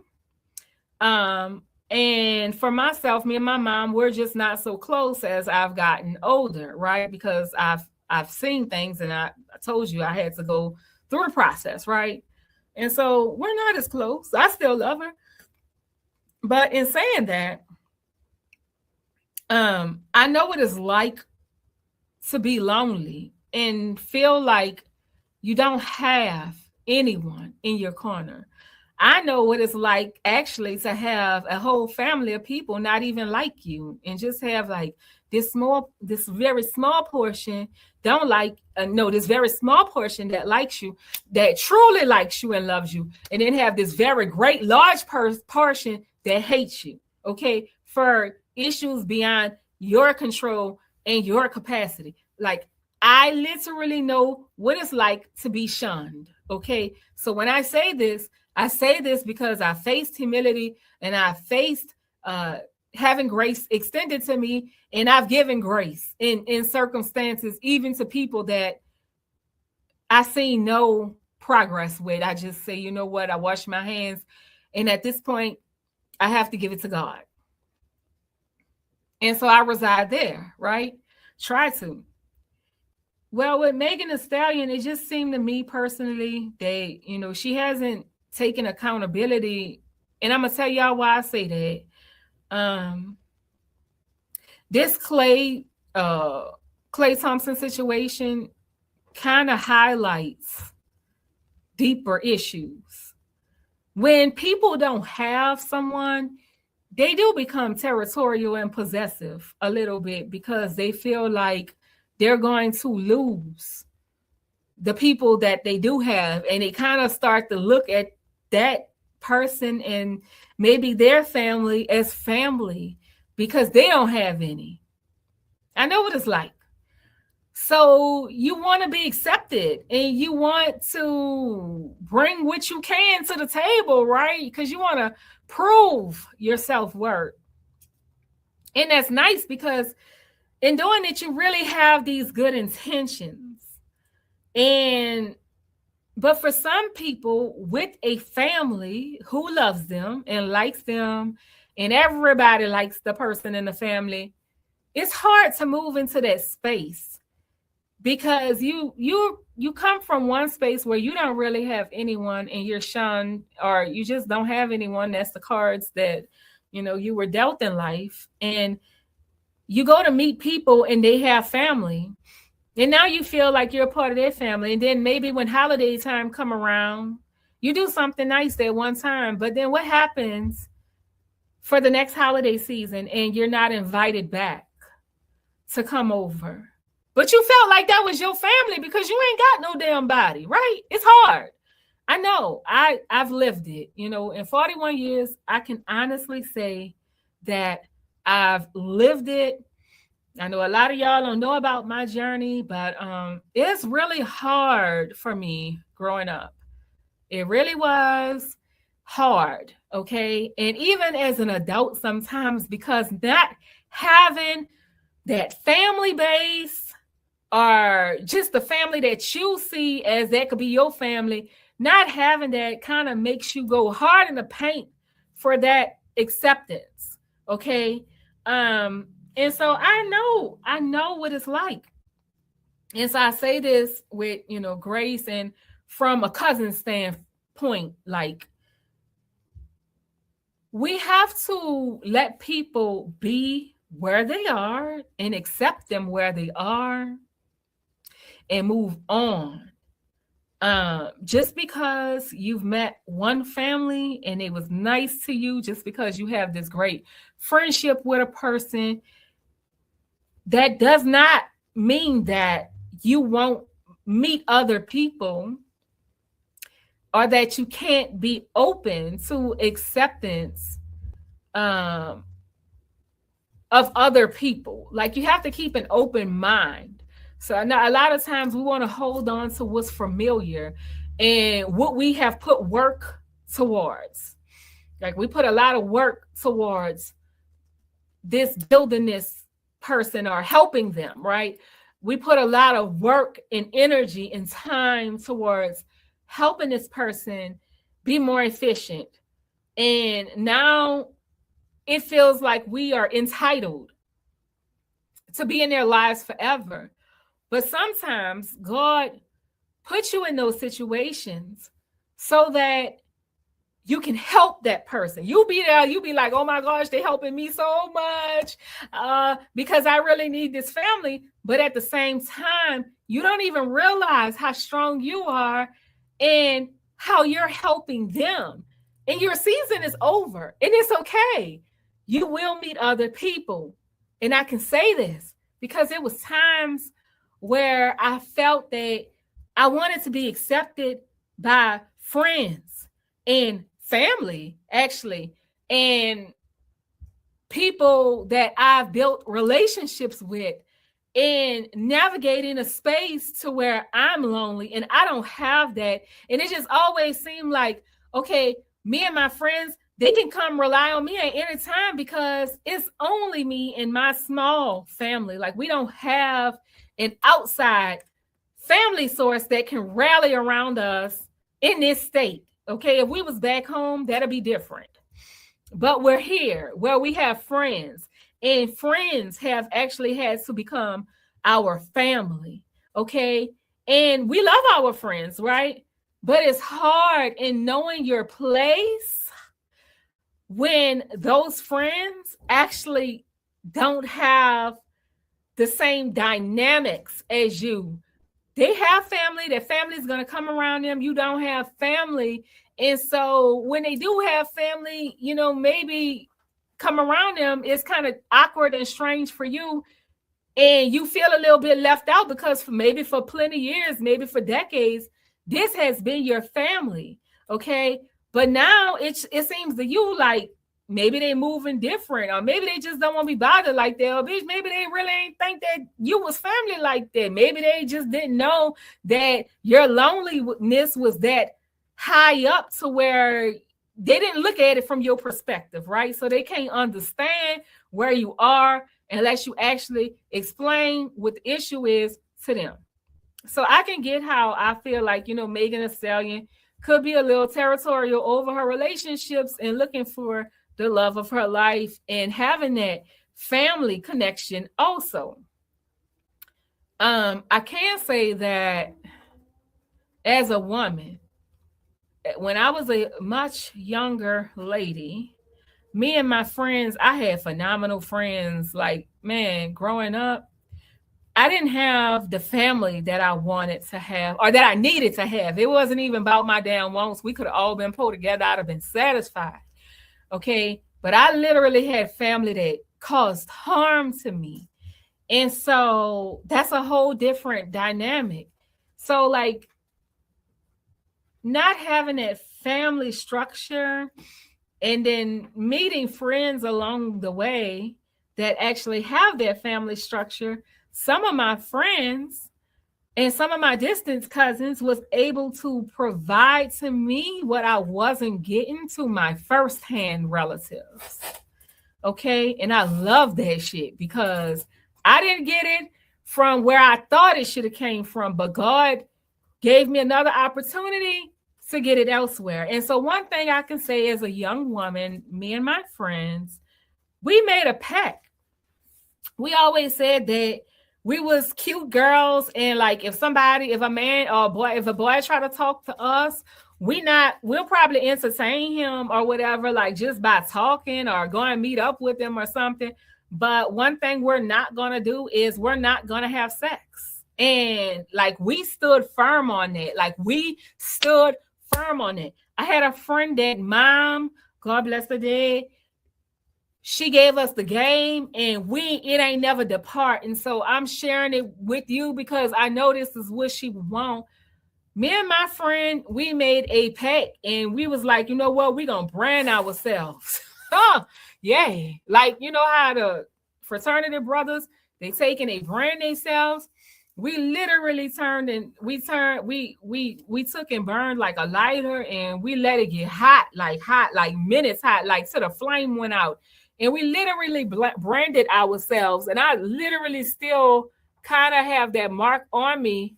and for myself, me and my mom, we're just not so close as I've gotten older, right? Because I've seen things, and I told you I had to go through a process, right? And so we're not as close. I still love her. But in saying that, I know what it's like to be lonely and feel like you don't have anyone in your corner. I know what it's like actually to have a whole family of people not even like you, and just have like this very small portion don't like, no, this very small portion that likes you, that truly likes you and loves you, and then have this very great large portion that hates you, okay, for issues beyond your control and your capacity. Like, I literally know what it's like to be shunned, okay? So when I say this because I faced humility, and I faced having grace extended to me, and I've given grace in circumstances, even to people that I see no progress with. I just say, you know what, I wash my hands, and at this point, I have to give it to God. And so I reside there, right? Try to. Well, with Megan Thee Stallion, it just seemed to me personally that, she hasn't taken accountability. And I'm going to tell y'all why I say that. This Klay Thompson situation kind of highlights deeper issues. When people don't have someone, they do become territorial and possessive a little bit, because they feel like they're going to lose the people that they do have. And they kind of start to look at that person and maybe their family as family, because they don't have any. I know what it's like. So you want to be accepted, and you want to bring what you can to the table, right? Because you want to prove your self-worth. And that's nice, because in doing it, you really have these good intentions. But for some people with a family who loves them and likes them, and everybody likes the person in the family, it's hard to move into that space, because you come from one space where you don't really have anyone, and you're shunned, or you just don't have anyone. That's the cards that you were dealt in life. And you go to meet people and they have family, and now you feel like you're a part of their family. And then maybe when holiday time come around, you do something nice that one time, but then what happens for the next holiday season, and you're not invited back to come over? But you felt like that was your family, because you ain't got no damn body, right? It's hard. I know. I've lived it. In 41 years, I can honestly say that I've lived it. I know a lot of y'all don't know about my journey, but it's really hard for me growing up. It really was hard, okay? And even as an adult sometimes, because not having that family base, or just the family that you see as that could be your family, not having that kind of makes you go hard in the paint for that acceptance, okay? And so I know what it's like. And so I say this with, grace, and from a cousin standpoint, like, we have to let people be where they are and accept them where they are and move on. Just because you've met one family and it was nice to you, just because you have this great friendship with a person, that does not mean that you won't meet other people or that you can't be open to acceptance um, of other people. Like you have to keep an open mind. So I know a lot of times we want to hold on to what's familiar and what we have put work towards. Like we put a lot of work towards this building this person or helping them, right? We put a lot of work and energy and time towards helping this person be more efficient. And now it feels like we are entitled to be in their lives forever. But sometimes God puts you in those situations so that you can help that person. You'll be there, you'll be like, oh my gosh, they're helping me so much because I really need this family. But at the same time, you don't even realize how strong you are and how you're helping them. And your season is over and it's okay. You will meet other people. And I can say this because it was times where I felt that I wanted to be accepted by friends and family, actually, and people that I've built relationships with, and navigating a space to where I'm lonely and I don't have that. And it just always seemed like, okay, me and my friends, they can come rely on me at any time because it's only me and my small family. Like we don't have an outside family source that can rally around us in this state. Okay, if we was back home, that'd be different. But we're here where we have friends, and friends have actually had to become our family. Okay, and we love our friends, right? But it's hard in knowing your place when those friends actually don't have the same dynamics as you. They have family, their family is going to come around them. You don't have family. And so when they do have family, you know, maybe come around them, it's kind of awkward and strange for you. And you feel a little bit left out because maybe for plenty of years, maybe for decades, this has been your family. Okay. But now it seems to you like maybe they moving different, or maybe they just don't want to be bothered like that, or maybe they really ain't think that you was family like that. Maybe they just didn't know that your loneliness was that high up to where they didn't look at it from your perspective, right? So they can't understand where you are unless you actually explain what the issue is to them. So I can get how I feel like, you know, Megan Thee Stallion could be a little territorial over her relationships and looking for the love of her life and having that family connection also. I can say that as a woman, when I was a much younger lady, me and my friends, I had phenomenal friends. Like, man, growing up, I didn't have the family that I wanted to have or that I needed to have. It wasn't even about my damn wants. We could have all been pulled together. I'd have been satisfied. Okay. But I literally had family that caused harm to me. And so that's a whole different dynamic. So, like, not having that family structure and then meeting friends along the way that actually have their family structure. Some of my friends and some of my distant cousins was able to provide to me what I wasn't getting to my firsthand relatives. Okay. And I love that shit because I didn't get it from where I thought it should have came from, but God gave me another opportunity to get it elsewhere. And so one thing I can say as a young woman, me and my friends, we made a pact. We always said that we was cute girls, and like if a man or a boy, if a boy try to talk to us, we'll probably entertain him or whatever, like just by talking or going to meet up with him or something. But one thing we're not gonna do is we're not gonna have sex. And like we stood firm on that. Like we stood firm on it. I had a friend that mom, God bless her dead, she gave us the game, and it ain't never depart. And so I'm sharing it with you because I know this is what she would want. Me and my friend, we made a pact, and we was like, you know what, we're gonna brand ourselves. Yeah, like, you know how the fraternity brothers, they take and they brand themselves. We literally we took and burned like a lighter, and we let it get hot, like minutes hot, like till the flame went out. And we literally branded ourselves. And I literally still kind of have that mark on me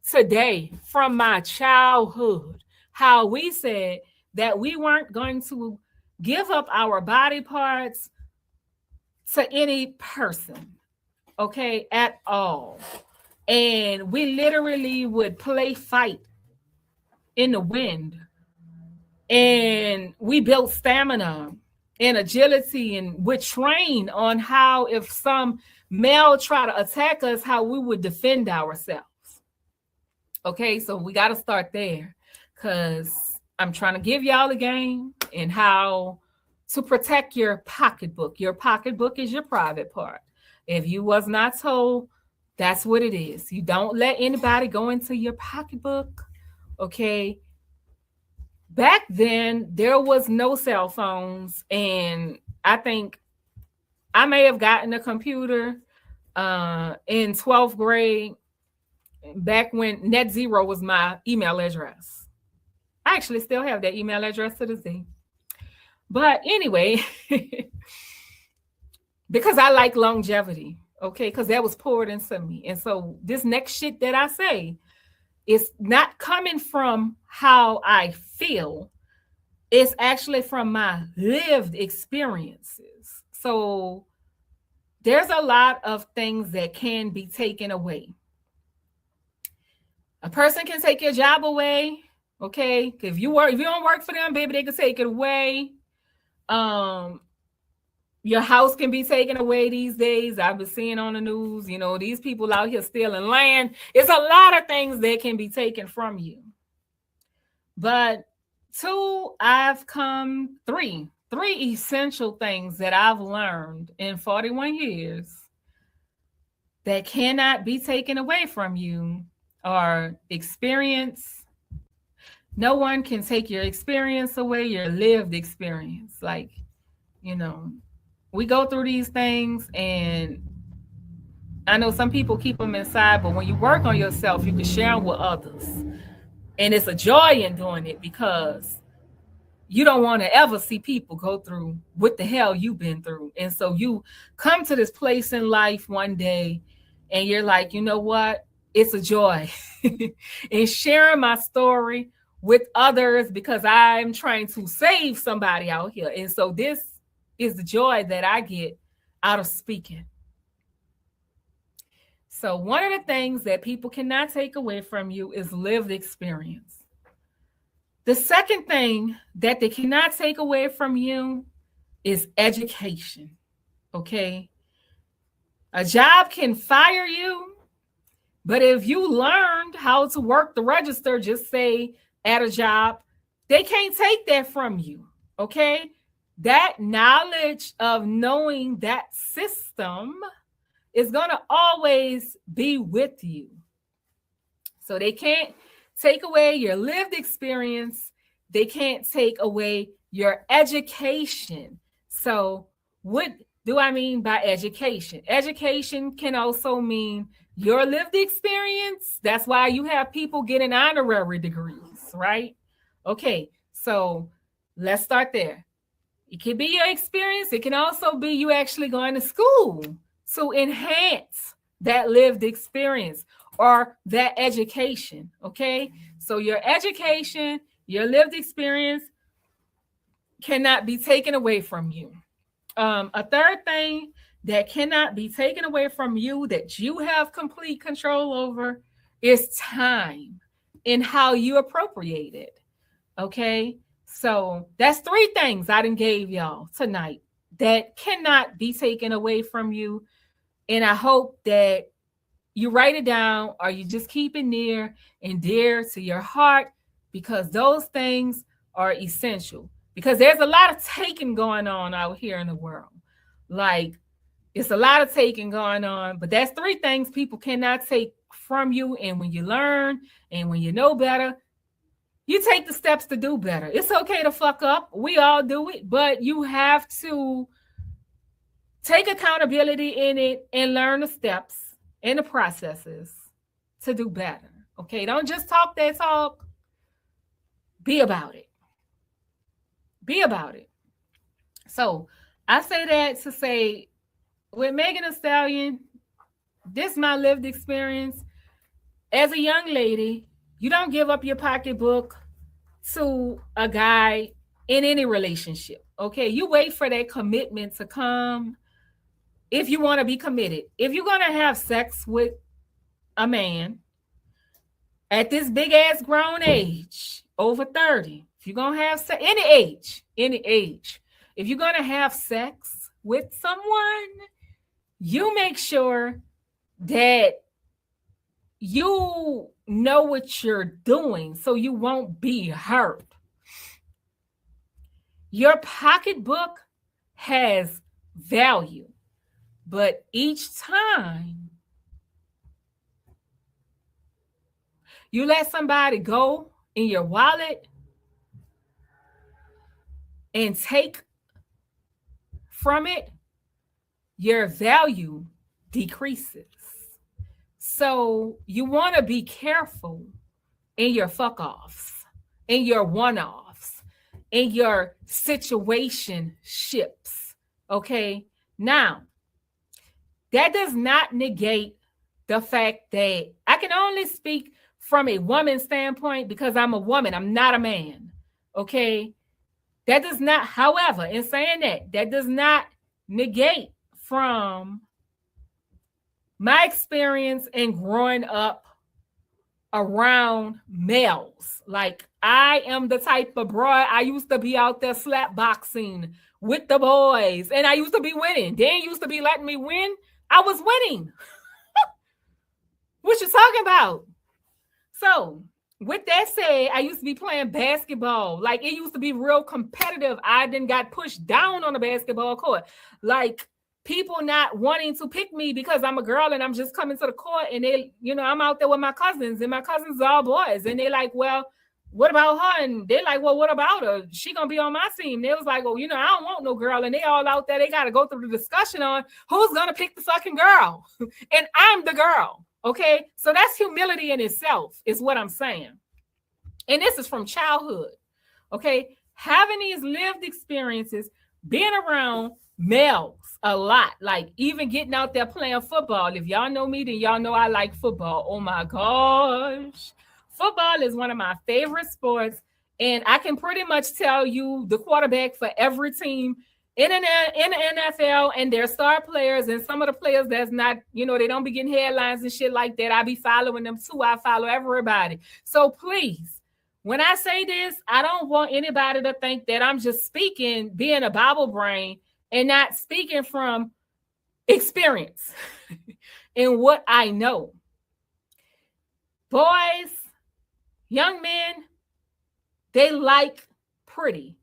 today from my childhood, how we said that we weren't going to give up our body parts to any person, okay, at all. And we literally would play fight in the wind. And we built stamina and agility, and would train on how, if some male try to attack us, how we would defend ourselves. Okay, so we got to start there, because I'm trying to give y'all a game and how to protect your pocketbook. Your pocketbook is your private part. If you was not told, that's what it is. You don't let anybody go into your pocketbook. Okay. Back then, there was no cell phones, and I think I may have gotten a computer in 12th grade, back when NetZero was my email address. I actually still have that email address to this day. But anyway, because I like longevity, okay, because that was poured into me. And so this next shit that I say is not coming from how I feel. It's actually from my lived experiences. So there's a lot of things that can be taken away. A person can take your job away, okay? If you don't work for them, baby, they can take it away. Your house can be taken away these days. I've been seeing on the news, you know, these people out here stealing land. It's a lot of things that can be taken from you. But three essential things that I've learned in 41 years that cannot be taken away from you are experience. No one can take your experience away, your lived experience. Like, you know, we go through these things, and I know some people keep them inside, but when you work on yourself, you can share them with others. And it's a joy in doing it, because you don't want to ever see people go through what the hell you've been through. And so you come to this place in life one day, and you're like, you know what? It's a joy in sharing my story with others, because I'm trying to save somebody out here. And so this is the joy that I get out of speaking. So one of the things that people cannot take away from you is lived experience. The second thing that they cannot take away from you is education. Okay. A job can fire you, but if you learned how to work the register, just say at a job, they can't take that from you. Okay. That knowledge of knowing that system is going to always be with you. So they can't take away your lived experience. They can't take away your education. So what do I mean by education? Education can also mean your lived experience. That's why you have people getting honorary degrees, right? Okay, so let's start there. It can be your experience. It can also be you actually going to school to enhance that lived experience or that education, okay? So your education, your lived experience cannot be taken away from you. A third thing that cannot be taken away from you that you have complete control over is time and how you appropriate it, okay? So that's three things I done gave y'all tonight that cannot be taken away from you. And I hope that you write it down, or you just keep it near and dear to your heart, because those things are essential. Because there's a lot of taking going on out here in the world. Like, it's a lot of taking going on, but that's 3 things people cannot take from you. And when you learn and when you know better, you take the steps to do better. It's okay to fuck up. We all do it, but you have to take accountability in it and learn the steps and the processes to do better. Okay, don't just talk that talk. Be about it. Be about it. So I say that to say, with Megan Thee Stallion, this is my lived experience. As a young lady, you don't give up your pocketbook to a guy in any relationship. Okay, you wait for that commitment to come if you want to be committed. If you're going to have sex with a man at this big ass grown age, over 30, if you're going to have sex, any age, if you're going to have sex with someone, you make sure that you know what you're doing so you won't be hurt. Your pocketbook has value, but each time you let somebody go in your wallet and take from it, your value decreases. So you want to be careful in your fuck offs, in your one offs, in your situation ships. Okay. Now, that does not negate the fact that I can only speak from a woman's standpoint because I'm a woman. I'm not a man. Okay. That does not, however, in saying that does not negate from my experience in growing up around males. Like, I am the type of bro, I used to be out there slap boxing with the boys, and I used to be winning. They used to be letting me win. I was winning. What you talking about? So, with that said, I used to be playing basketball. Like, it used to be real competitive. I then got pushed down on the basketball court. Like, people not wanting to pick me because I'm a girl and I'm just coming to the court, and they, I'm out there with my cousins, and my cousins are all boys, and they like, well, what about her? And they're like, well, what about her? She gonna be on my team. They was like, well, I don't want no girl, and they all out there. They got to go through the discussion on who's gonna pick the fucking girl, and I'm the girl. Okay, so that's humility in itself, is what I'm saying, and this is from childhood. Okay, having these lived experiences, being around males a lot, like even getting out there playing football. If y'all know me, then y'all know I like football. Oh my gosh, football is one of my favorite sports, and I can pretty much tell you the quarterback for every team in the NFL and their star players, and some of the players that's not, they don't be getting headlines and shit like that. I be following them too. I follow everybody. So please, when I say this, I don't want anybody to think that I'm just speaking, being a Bible brain, and not speaking from experience and what I know. Boys, young men, they like pretty.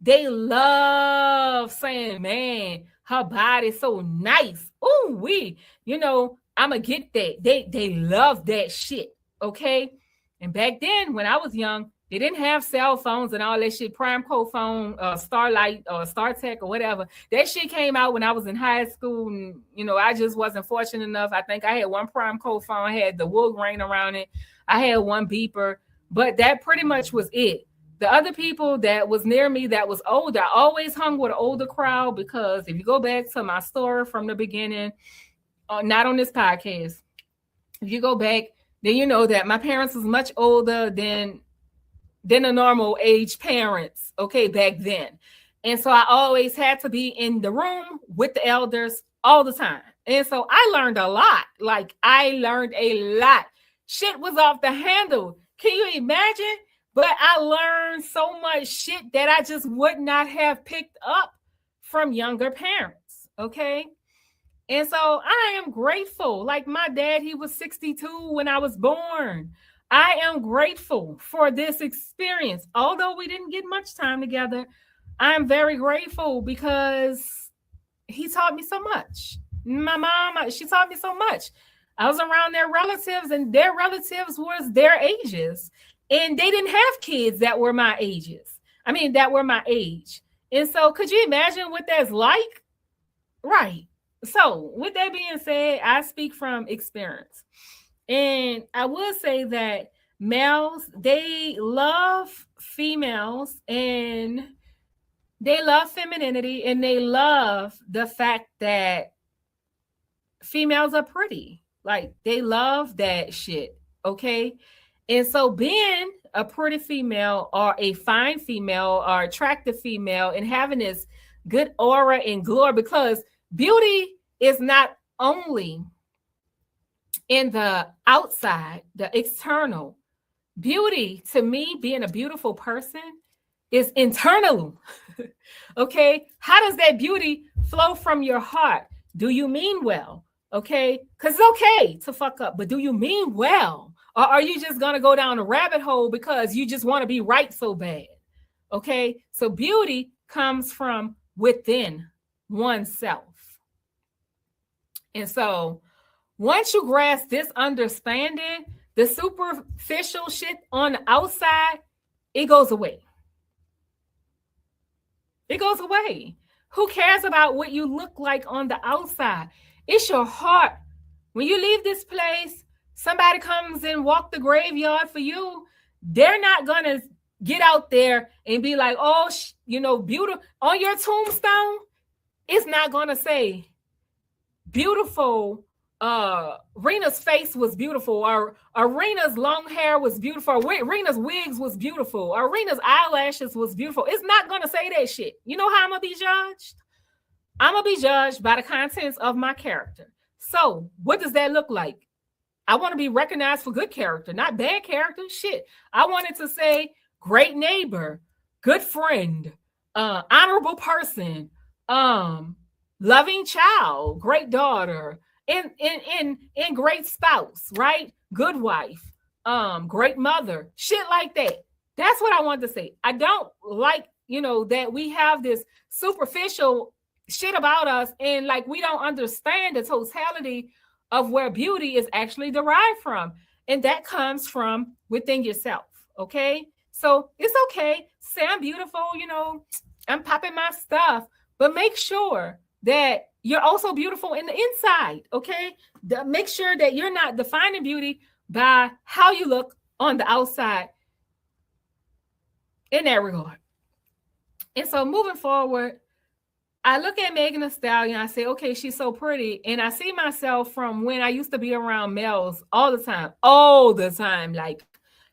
They love saying, man, her body's so nice. Ooh, I'ma get that. They love that shit. Okay. And back then, when I was young, they didn't have cell phones and all that shit. Primeco phone, Starlight or StarTech or whatever. That shit came out when I was in high school, and I just wasn't fortunate enough. I think I had one Primeco phone, I had the wood grain around it. I had one beeper, but that pretty much was it. The other people that was near me that was older, I always hung with an older crowd, because if you go back to my story from the beginning, not on this podcast, if you go back, then you know that my parents was much older than the normal age parents, okay, back then. And so I always had to be in the room with the elders all the time. And so I learned a lot. Like, I learned a lot. Shit was off the handle. Can you imagine? But I learned so much shit that I just would not have picked up from younger parents, okay? And so I am grateful. Like, my dad, he was 62 when I was born. I am grateful for this experience. Although we didn't get much time together, I'm very grateful, because he taught me so much. My mom, she taught me so much. I was around their relatives, and their relatives was their ages. And they didn't have kids that were my ages. I mean, that were my age. And so could you imagine what that's like? Right. So with that being said, I speak from experience. And I will say that males, they love females, and they love femininity, and they love the fact that females are pretty. Like they love that shit. Okay. And so being a pretty female or a fine female or attractive female and having this good aura and glory, because beauty is not only in the outside, the external. Beauty, to me, being a beautiful person is internal. Okay. How does that beauty flow from your heart? Do you mean well? Okay. Because it's okay to fuck up, but do you mean well? Or are you just going to go down a rabbit hole because you just want to be right so bad? Okay. So beauty comes from within oneself. And so once you grasp this understanding, the superficial shit on the outside, it goes away. It goes away. Who cares about what you look like on the outside? It's your heart. When you leave this place, somebody comes and walk the graveyard for you. They're not going to get out there and be like, oh, beautiful. On your tombstone, it's not going to say beautiful. Rena's face was beautiful, or Rena's long hair was beautiful, or Rena's wigs was beautiful, or Rena's eyelashes was beautiful. It's not going to say that shit. You know how I'm going to be judged? I'm going to be judged by the contents of my character. So what does that look like? I want to be recognized for good character, not bad character. Shit. I wanted to say great neighbor, good friend, honorable person, loving child, great daughter, in great spouse, right? Good wife, great mother, shit like that. That's what I want to say. I don't like, that we have this superficial shit about us, and like we don't understand the totality of where beauty is actually derived from. And that comes from within yourself. Okay. So it's okay. Say I'm beautiful, I'm popping my stuff, but make sure that you're also beautiful in the inside. Okay. Make sure that you're not defining beauty by how you look on the outside in that regard. And so moving forward, I look at Megan Thee Stallion, I say, okay, she's so pretty. And I see myself from when I used to be around males all the time. Like,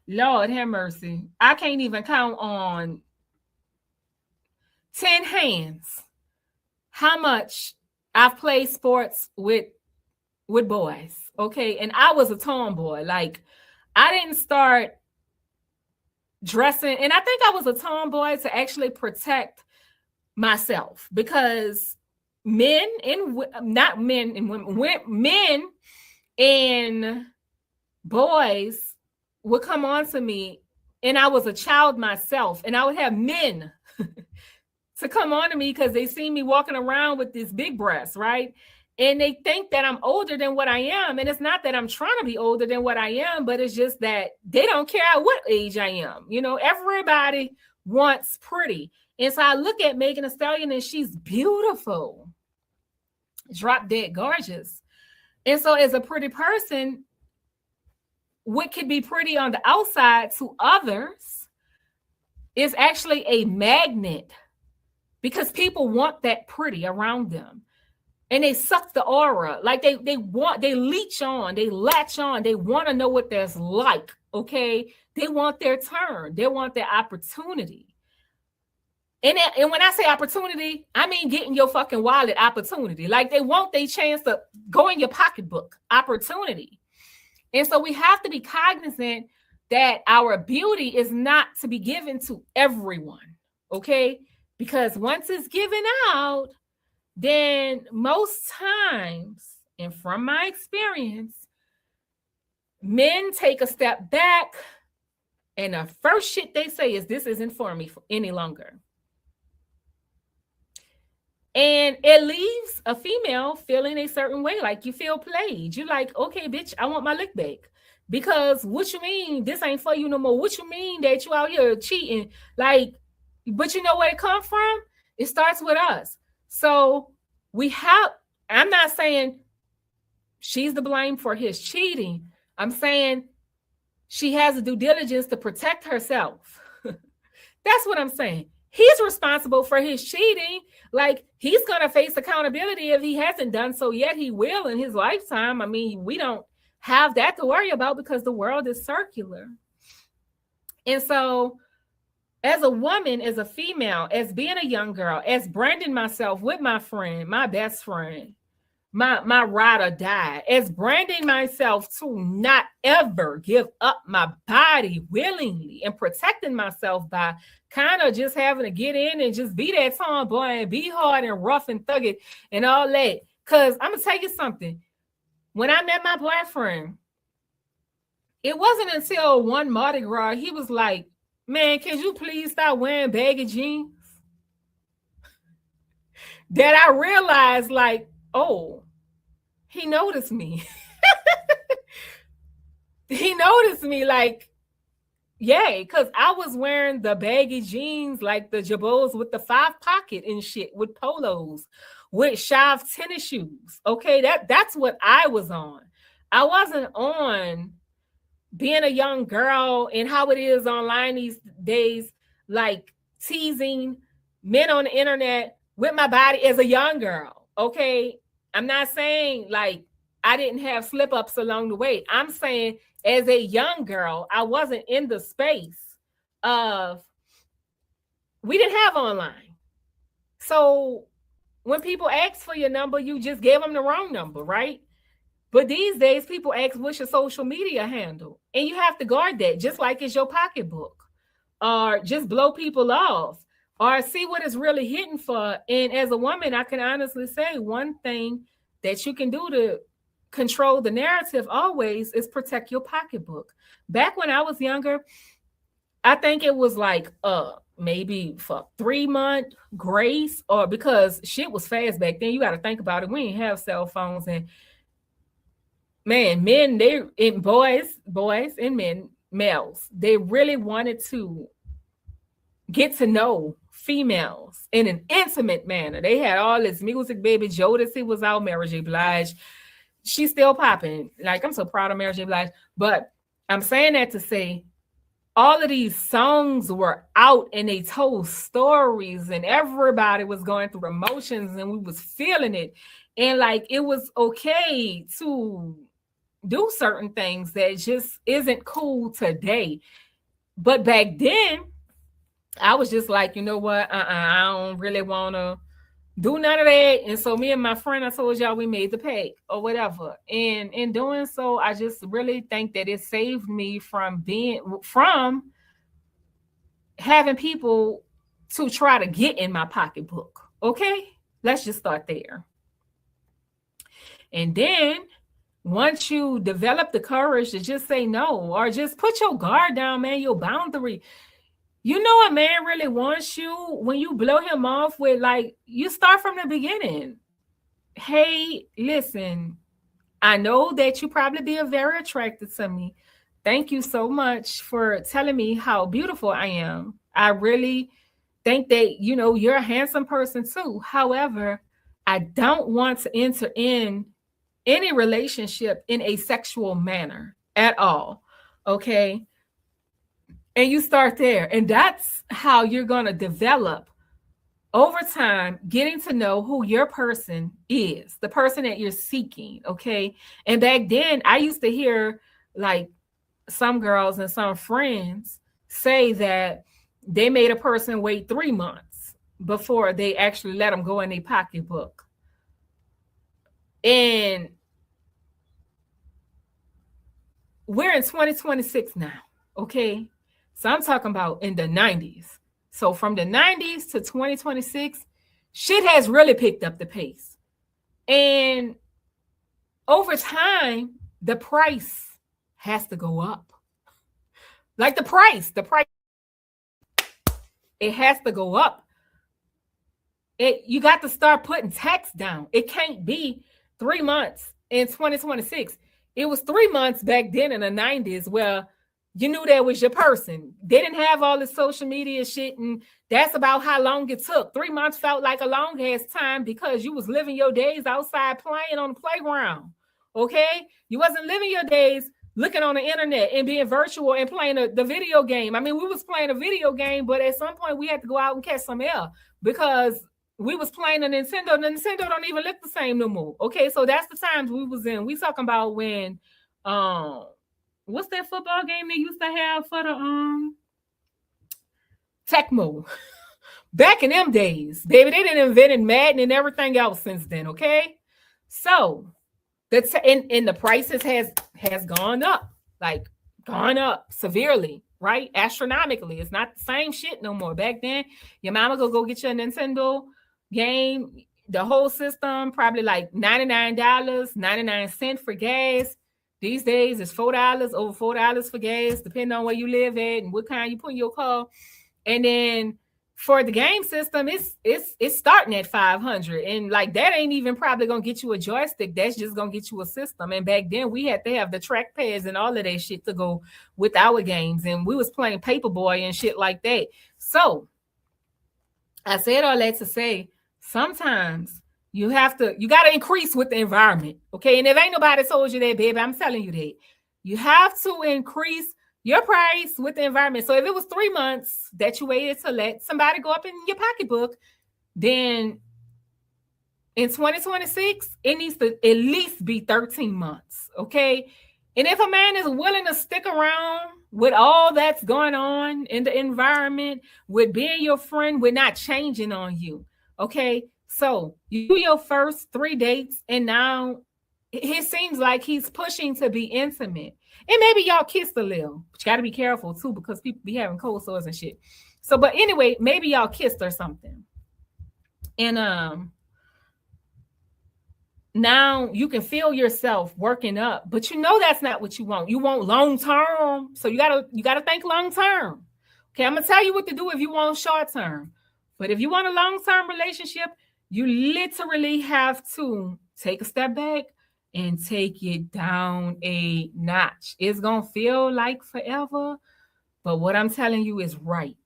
Lord have mercy. I can't even count on 10 hands how much I've played sports with boys. Okay. And I was a tomboy. Like, I didn't start dressing. And I think I was a tomboy to actually protect myself, because men and boys would come on to me, and I was a child myself, and I would have men to come on to me because they see me walking around with this big breast, right? And they think that I'm older than what I am. And it's not that I'm trying to be older than what I am, but it's just that they don't care what age I am. Everybody wants pretty. And so I look at Megan Thee Stallion, and she's beautiful, drop dead gorgeous. And so as a pretty person, what could be pretty on the outside to others is actually a magnet, because people want that pretty around them. And they suck the aura. Like they leech on, they latch on, they want to know what there's like. Okay. They want their turn. They want their opportunity. And when I say opportunity, I mean getting your fucking wallet opportunity. Like they want their chance to go in your pocketbook opportunity. And so we have to be cognizant that our beauty is not to be given to everyone. Okay. Because once it's given out, then most times, and from my experience, men take a step back, and the first shit they say is, this isn't for me any longer. And it leaves a female feeling a certain way, like you feel played. You like, okay, bitch, I want my lick back. Because what you mean this ain't for you no more? What you mean that you out here cheating? Like, but you know where it come from? It starts with us. So we have, I'm not saying she's the blame for his cheating. I'm saying she has a due diligence to protect herself. That's what I'm saying. He's responsible for his cheating. Like, he's going to face accountability. If he hasn't done so yet, he will in his lifetime. I mean, we don't have that to worry about because the world is circular. And so, as a woman, as a female, as being a young girl, as branding myself with my friend, my best friend, my ride or die, as branding myself to not ever give up my body willingly and protecting myself by kind of just having to get in and just be that tomboy and be hard and rough and thugged and all that. Because I'm going to tell you something. When I met my boyfriend, it wasn't until one Mardi Gras, he was like, man, can you please stop wearing baggy jeans? That I realized, like, oh, he noticed me. He noticed me, like, yay, because I was wearing the baggy jeans, like the Jabos with the 5 pocket and shit, with polos, with Shav tennis shoes. Okay, that's what I was on. I wasn't on being a young girl and how it is online these days, like teasing men on the internet with my body as a young girl. Okay, I'm not saying like I didn't have slip ups along the way. I'm saying as a young girl, I wasn't in the space of, we didn't have online. So when people ask for your number, you just gave them the wrong number, right? But these days, people ask, what's your social media handle? And you have to guard that, just like it's your pocketbook, or just blow people off, or see what it's really hitting for. And as a woman, I can honestly say one thing that you can do to control the narrative always is protect your pocketbook. Back when I was younger, I think it was like maybe for 3-month grace, or because shit was fast back then. You got to think about it. We didn't have cell phones, and man, men, they and boys and men, males, they really wanted to get to know females in an intimate manner. They had all this music, baby. Jodeci was out, Mary J. Blige. She's still popping. Like, I'm so proud of Mary J. Blige. But I'm saying that to say all of these songs were out and they told stories and everybody was going through emotions and we was feeling it. And like, it was okay to do certain things that just isn't cool today. But back then, I was just like, you know what? I don't really want to do none of that. And so me and my friend, I told y'all, we made the pact or whatever. And in doing so, I just really think that it saved me from having people to try to get in my pocketbook. Okay, let's just start there. And then once you develop the courage to just say no, or just put your guard down, man, your boundary. You know, a man really wants you when you blow him off with, like, you start from the beginning. Hey, listen, I know that you probably be very attracted to me. Thank you so much for telling me how beautiful I am. I really think that, you know, you're a handsome person too. However, I don't want to enter in any relationship in a sexual manner at all. Okay. And you start there. And that's how you're going to develop over time, getting to know who your person is, the person that you're seeking. Okay. And back then, I used to hear like some girls and some friends say that they made a person wait 3 months before they actually let them go in their pocketbook. And we're in 2026 now. Okay. So I'm talking about in the 90s. So from the 90s to 2026, shit has really picked up the pace. And over time, the price has to go up. Like the price, it has to go up. You got to start putting tax down. It can't be 3 months in 2026. It was 3 months back then in the 90s where you knew that was your person. They didn't have all the social media shit, and that's about how long it took. 3 months felt like a long ass time because you was living your days outside playing on the playground. Okay? You wasn't living your days looking on the internet and being virtual and playing the video game. I mean, we was playing a video game, but at some point we had to go out and catch some air because we was playing a Nintendo. The Nintendo don't even look the same no more. Okay, so that's the times we was in. We talking about when what's that football game they used to have for the Tecmo? Back in them days, baby, they didn't invent Madden and everything else since then. Okay, so that's and the prices has gone up, like gone up severely, right? Astronomically. It's not the same shit no more. Back then, your mama go get your Nintendo game, the whole system, probably like $99, 99 cents for gas. These days it's $4, over $4 for gas, depending on where you live at and what kind you put in your car. And then for the game system, it's starting at $500, and like that ain't even probably gonna get you a joystick. That's just gonna get you a system. And back then we had to have the track pads and all of that shit to go with our games, and we was playing Paperboy and shit like that. So I said all that to say sometimes you got to increase with the environment. Okay. And if ain't nobody told you that, baby, I'm telling you that you have to increase your price with the environment. So if it was 3 months that you waited to let somebody go up in your pocketbook, then in 2026, it needs to at least be 13 months. Okay. And if a man is willing to stick around with all that's going on in the environment, with being your friend, we're not changing on you. Okay. So you do your first 3 dates, and now it seems like he's pushing to be intimate. And maybe y'all kissed a little, but you got to be careful too, because people be having cold sores and shit. So, but anyway, maybe y'all kissed or something. And now you can feel yourself working up, but you know that's not what you want. You want long term. So you gotta think long term. Okay, I'm gonna tell you what to do if you want short term. But if you want a long-term relationship, you literally have to take a step back and take it down a notch. It's gonna feel like forever, but what I'm telling you is right.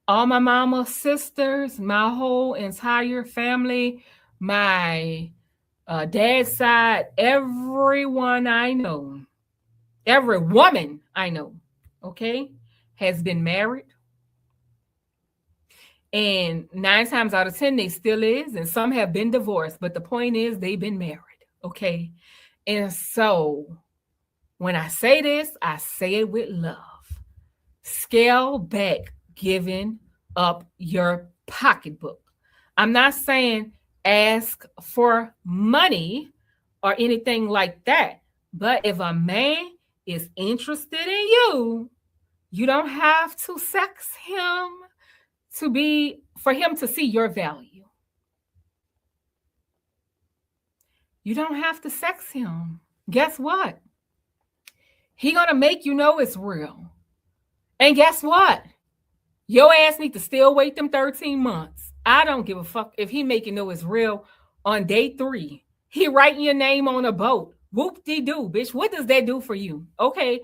All my mama, sisters, my whole entire family, my dad's side, everyone I know, every woman I know, okay, has been married. And 9 times out of 10, they still is. And some have been divorced. But the point is, they've been married, okay? And so when I say this, I say it with love. Scale back giving up your pocketbook. I'm not saying ask for money or anything like that. But if a man is interested in you, you don't have to sex him for him to see your value. You don't have to sex him. Guess what? He gonna make you know it's real. And guess what? Your ass need to still wait them 13 months. I don't give a fuck if he make you know it's real on day 3. He writing your name on a boat. Whoop-de-doo, bitch. What does that do for you? Okay.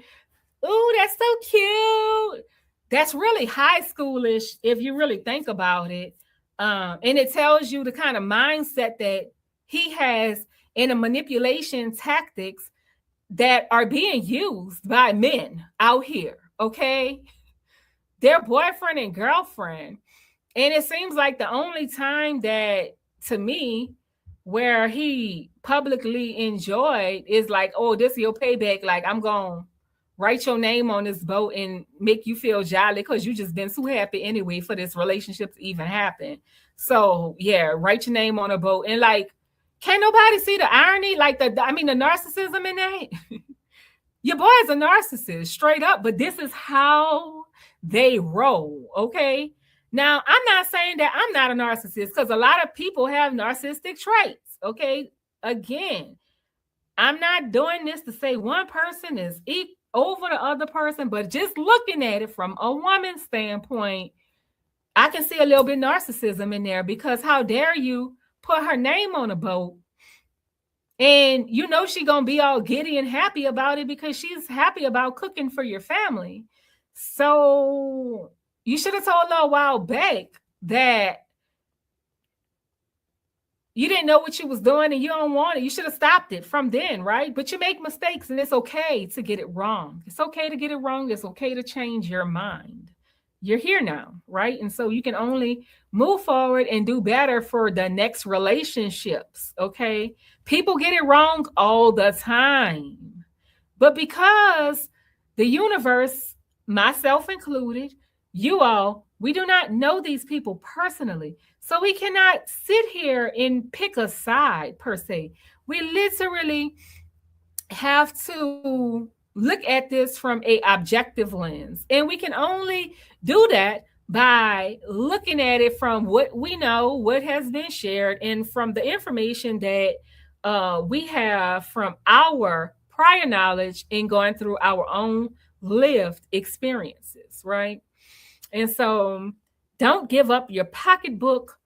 Ooh, that's so cute. That's really high schoolish if you really think about it. And it tells you the kind of mindset that he has in the manipulation tactics that are being used by men out here, okay? Their boyfriend and girlfriend. And it seems like the only time that, to me, where he publicly enjoyed is like, oh, this is your payback. Like, I'm going to write your name on this boat and make you feel jolly because you just been too happy anyway for this relationship to even happen. So, yeah, write your name on a boat. And, like, can't nobody see the irony? Like, the narcissism in that? Your boy is a narcissist, straight up. But this is how they roll, okay? Now, I'm not saying that I'm not a narcissist because a lot of people have narcissistic traits, okay? Again, I'm not doing this to say one person is over the other person, but just looking at it from a woman's standpoint, I can see a little bit narcissism in there, because how dare you put her name on a boat, and you know she gonna be all giddy and happy about it because she's happy about cooking for your family. So you should have told her a while back that you didn't know what you was doing and you don't want it. You should have stopped it from then, right? But you make mistakes, and it's okay to get it wrong. It's okay to get it wrong. It's okay to change your mind. You're here now, right? And so you can only move forward and do better for the next relationships, okay? People get it wrong all the time. But because the universe, myself included, you all, we do not know these people personally. So we cannot sit here and pick a side per se. We literally have to look at this from a objective lens. And we can only do that by looking at it from what we know, what has been shared, and from the information that we have from our prior knowledge and going through our own lived experiences, right? And so don't give up your pocketbook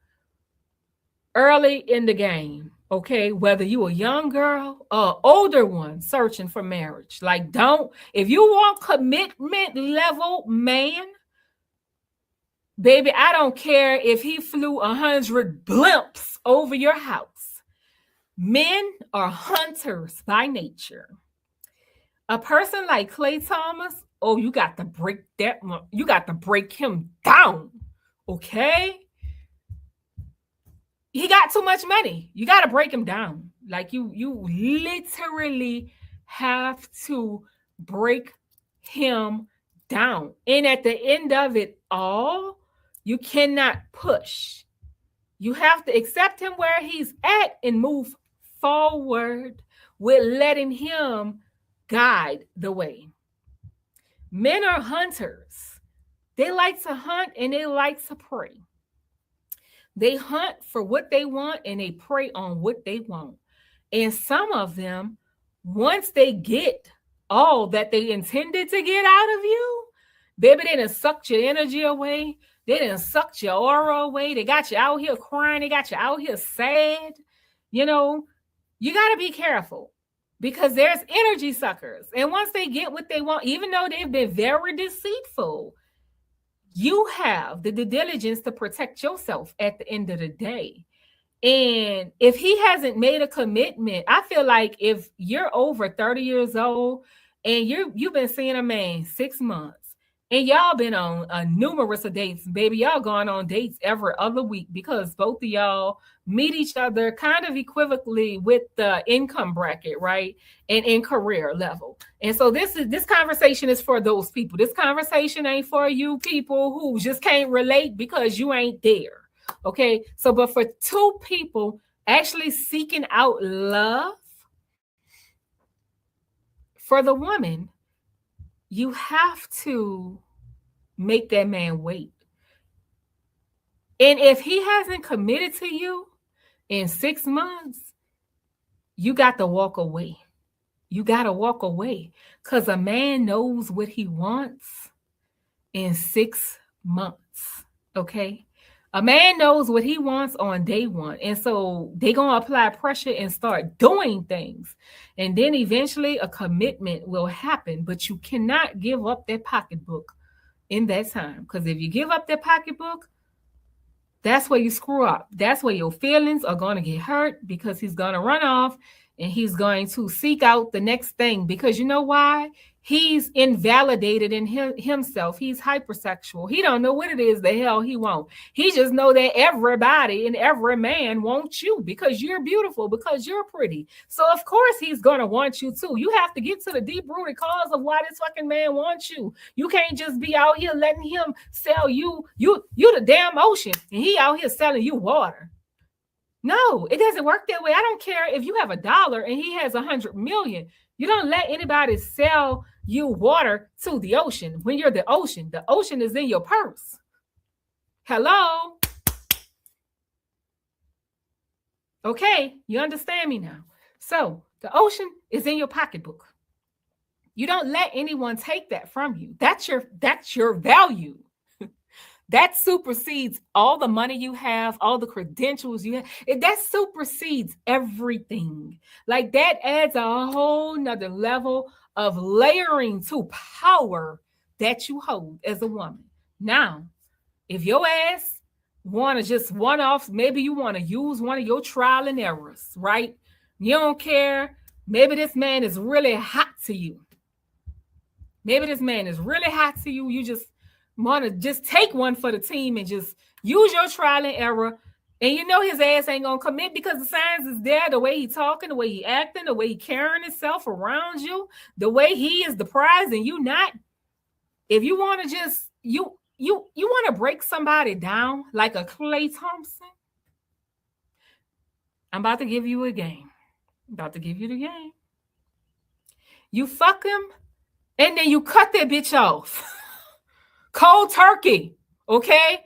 early in the game, okay? Whether you a young girl or older one searching for marriage. Like, don't, if you want commitment level man, baby, I don't care if he flew 100 blimps over your house. Men are hunters by nature. A person like Clay Thomas, oh, you got to break that, you got to break him down, okay? He got too much money. You got to break him down. Like you literally have to break him down. And at the end of it all, you cannot push. You have to accept him where he's at and move forward with letting him guide the way. Men are hunters. They like to hunt and they like to prey. They hunt for what they want and they prey on what they want. And some of them, once they get all that they intended to get out of you, baby, they done sucked your energy away. They done sucked your aura away. They got you out here crying. They got you out here sad. You know, you got to be careful because there's energy suckers. And once they get what they want, even though they've been very deceitful, you have the due diligence to protect yourself at the end of the day. And if he hasn't made a commitment, I feel like if you're over 30 years old and you've been seeing a man 6 months and y'all been on numerous of dates, baby, y'all going on dates every other week because both of y'all meet each other kind of equivocally with the income bracket, right? And in career level. And so this conversation is for those people. This conversation ain't for you people who just can't relate because you ain't there. Okay. So, but for two people actually seeking out love, for the woman, you have to make that man wait. And if he hasn't committed to you in 6 months, you got to walk away. You got to walk away because a man knows what he wants in 6 months. Okay. A man knows what he wants on day one. And so they're going to apply pressure and start doing things. And then eventually a commitment will happen. But you cannot give up that pocketbook in that time. Because if you give up that pocketbook, that's where you screw up. That's where your feelings are going to get hurt because he's going to run off and he's going to seek out the next thing. Because you know why? He's invalidated in himself. He's hypersexual. He don't know what it is the hell he wants. He just know that everybody and every man wants you because you're beautiful, because you're pretty. So of course he's going to want you too. You have to get to the deep-rooted cause of why this fucking man wants you. You can't just be out here letting him sell you. You the damn ocean and he out here selling you water. No, it doesn't work that way. I don't care if you have $1 and he has 100 million. You don't let anybody sell you water to the ocean. When you're the ocean is in your purse. Hello? Okay, you understand me now. So the ocean is in your pocketbook. You don't let anyone take that from you. That's your value. That supersedes all the money you have, all the credentials you have. That supersedes everything. Like that adds a whole nother level of layering to power that you hold as a woman. Now, if your ass want to just one off, maybe you want to use one of your trial and errors, right? You don't care. Maybe this man is really hot to you. Maybe this man is really hot to you. You just want to just take one for the team and just use your trial and error. And you know his ass ain't going to commit because the signs is there, the way he talking, the way he acting, the way he carrying himself around you, the way he is the prize and you not. If you want to just, you want to break somebody down like a Klay Thompson, I'm about to give you a game. I'm about to give you the game. You fuck him, and then you cut that bitch off. Cold turkey, okay?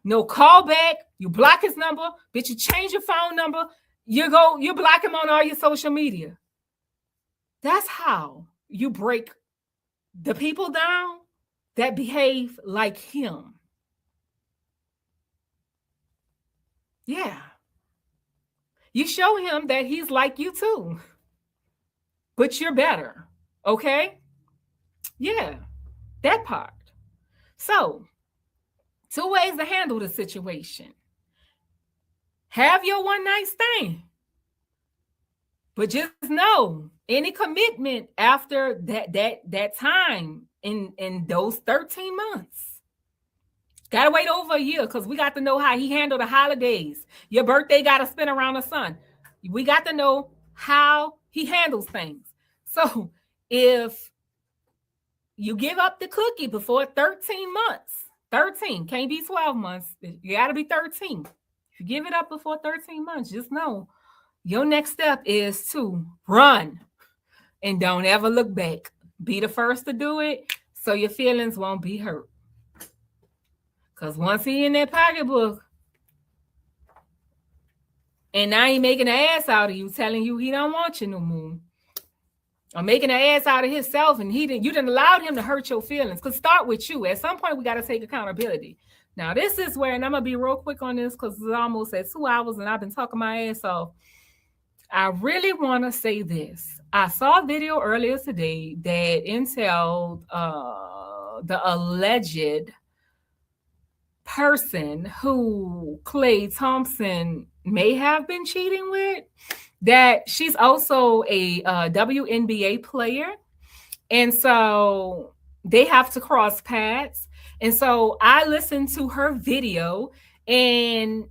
No callback. You block his number, bitch. You change your phone number. You block him on all your social media. That's how you break the people down that behave like him. Yeah. You show him that he's like you too, but you're better, okay? Yeah, that part. So, 2 ways to handle the situation. Have your one night stand, but just know any commitment after that time in those 13 months. Gotta wait over a year because we got to know how he handled the holidays. Your birthday got to spin around the sun. We got to know how he handles things. So if you give up the cookie before 13 months, 13, can't be 12 months. You got to be 13. If you give it up before 13 months, just know your next step is to run and don't ever look back. Be the first to do it so your feelings won't be hurt. Because once he in that pocketbook, and now he making an ass out of you, telling you he don't want you no more, or making an ass out of himself, and you didn't allow him to hurt your feelings. Because start with you. At some point, we got to take accountability. Now, this is where, and I'm going to be real quick on this because it's almost at 2 hours, and I've been talking my ass off. I really want to say this. I saw a video earlier today that entailed the alleged person who Klay Thompson may have been cheating with, that she's also a WNBA player. And so they have to cross paths. And so I listened to her video, and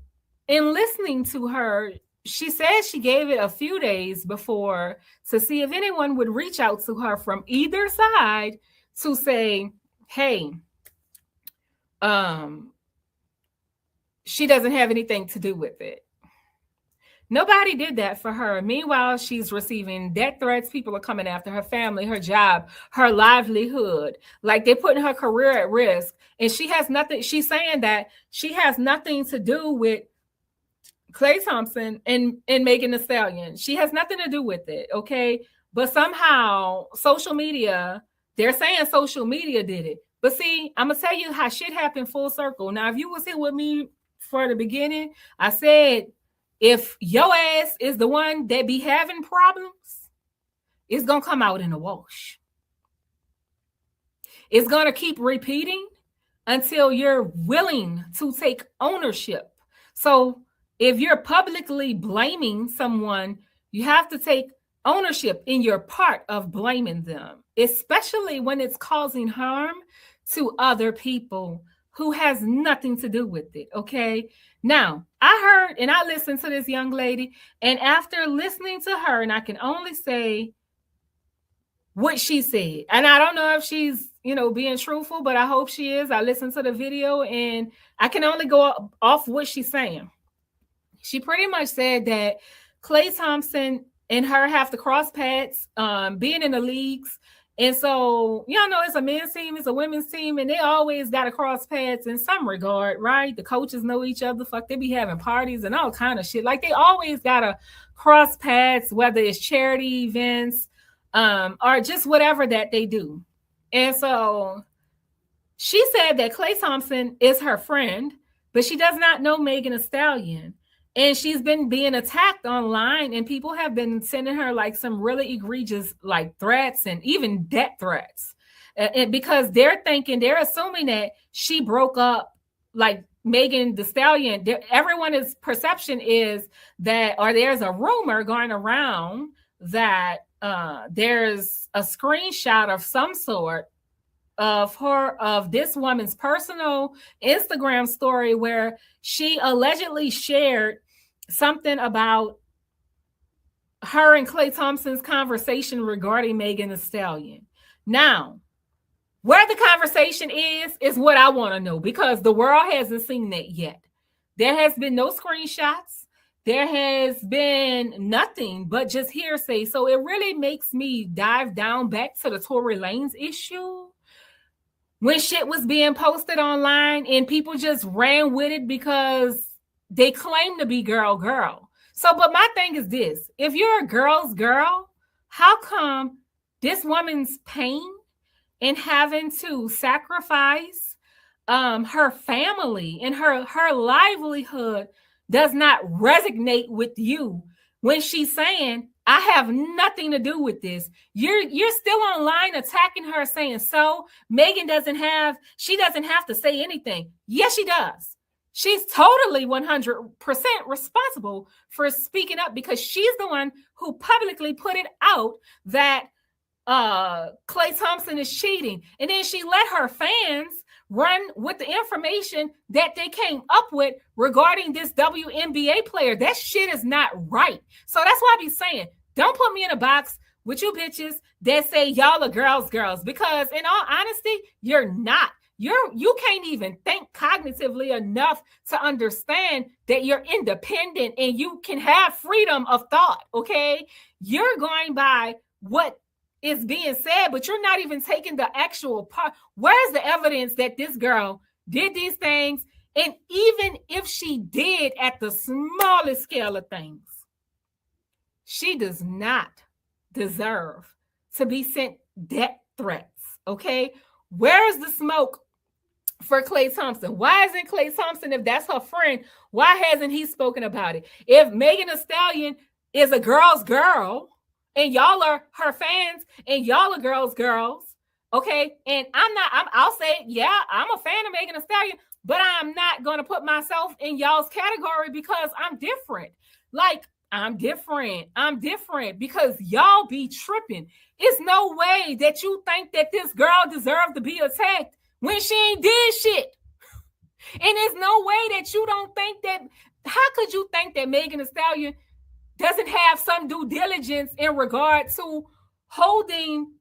in listening to her, she says she gave it a few days before to see if anyone would reach out to her from either side to say, hey, she doesn't have anything to do with it. Nobody did that for her. Meanwhile, she's receiving death threats. People are coming after her family, her job, her livelihood. Like they're putting her career at risk. And she has nothing. She's saying that she has nothing to do with Klay Thompson and Megan Thee Stallion. She has nothing to do with it. Okay. But somehow social media, they're saying social media did it. But see, I'm going to tell you how shit happened full circle. Now, if you was here with me for the beginning, I said, if your ass is the one that be having problems, it's going to come out in a wash. It's going to keep repeating until you're willing to take ownership. So if you're publicly blaming someone, you have to take ownership in your part of blaming them, especially when it's causing harm to other people who has nothing to do with it, okay? Now, I heard and I listened to this young lady, and after listening to her, and I can only say what she said, and I don't know if she's, being truthful, but I hope she is. I listened to the video, and I can only go off what she's saying. She pretty much said that Klay Thompson and her have to cross paths, being in the leagues. And so, it's a men's team, it's a women's team, and they always got to cross paths in some regard, right? The coaches know each other. Fuck, they be having parties and all kind of shit. Like, they always got to cross paths, whether it's charity events or just whatever that they do. And so She said that Klay Thompson is her friend, but she does not know Megan Thee Stallion. And she's been being attacked online, and people have been sending her like some really egregious like threats and even death threats. And because they're assuming that she broke up like Megan Thee Stallion. Everyone's perception is that, or there's a rumor going around that there's a screenshot of some sort of this woman's personal Instagram story where she allegedly shared something about her and Klay Thompson's conversation regarding Megan Thee Stallion. Now, where the conversation is what I want to know, because the world hasn't seen that yet. There has been no screenshots. There has been nothing but just hearsay. So it really makes me dive down back to the Tory Lanez issue. When shit was being posted online and people just ran with it because they claim to be girl. So, but my thing is this: if you're a girl's girl, how come this woman's pain and having to sacrifice her family and her livelihood does not resonate with you when she's saying, I have nothing to do with this? You're still online attacking her, saying, so Megan doesn't have to say anything. Yes, she does. She's totally 100% responsible for speaking up, because she's the one who publicly put it out that Klay Thompson is cheating. And then she let her fans run with the information that they came up with regarding this WNBA player. That shit is not right. So that's why I be saying, don't put me in a box with you bitches that say y'all are girls, because in all honesty, you're not. You can't even think cognitively enough to understand that you're independent and you can have freedom of thought, okay? You're going by what is being said, but you're not even taking the actual part. Where's the evidence that this girl did these things? And even if she did at the smallest scale of things, she does not deserve to be sent death threats, okay? Where's the smoke for Klay Thompson? Why isn't Klay Thompson, if that's her friend, why hasn't he spoken about it? If Megan Thee Stallion is a girl's girl and y'all are her fans and y'all are girls, okay? And I'll say, yeah, I'm a fan of Megan Thee Stallion, but I'm not going to put myself in y'all's category because I'm different. Like, I'm different because y'all be tripping. It's no way that you think that this girl deserved to be attacked when she ain't did shit. And there's no way that you don't think that. How could you think that Megan Thee Stallion doesn't have some due diligence in regard to holding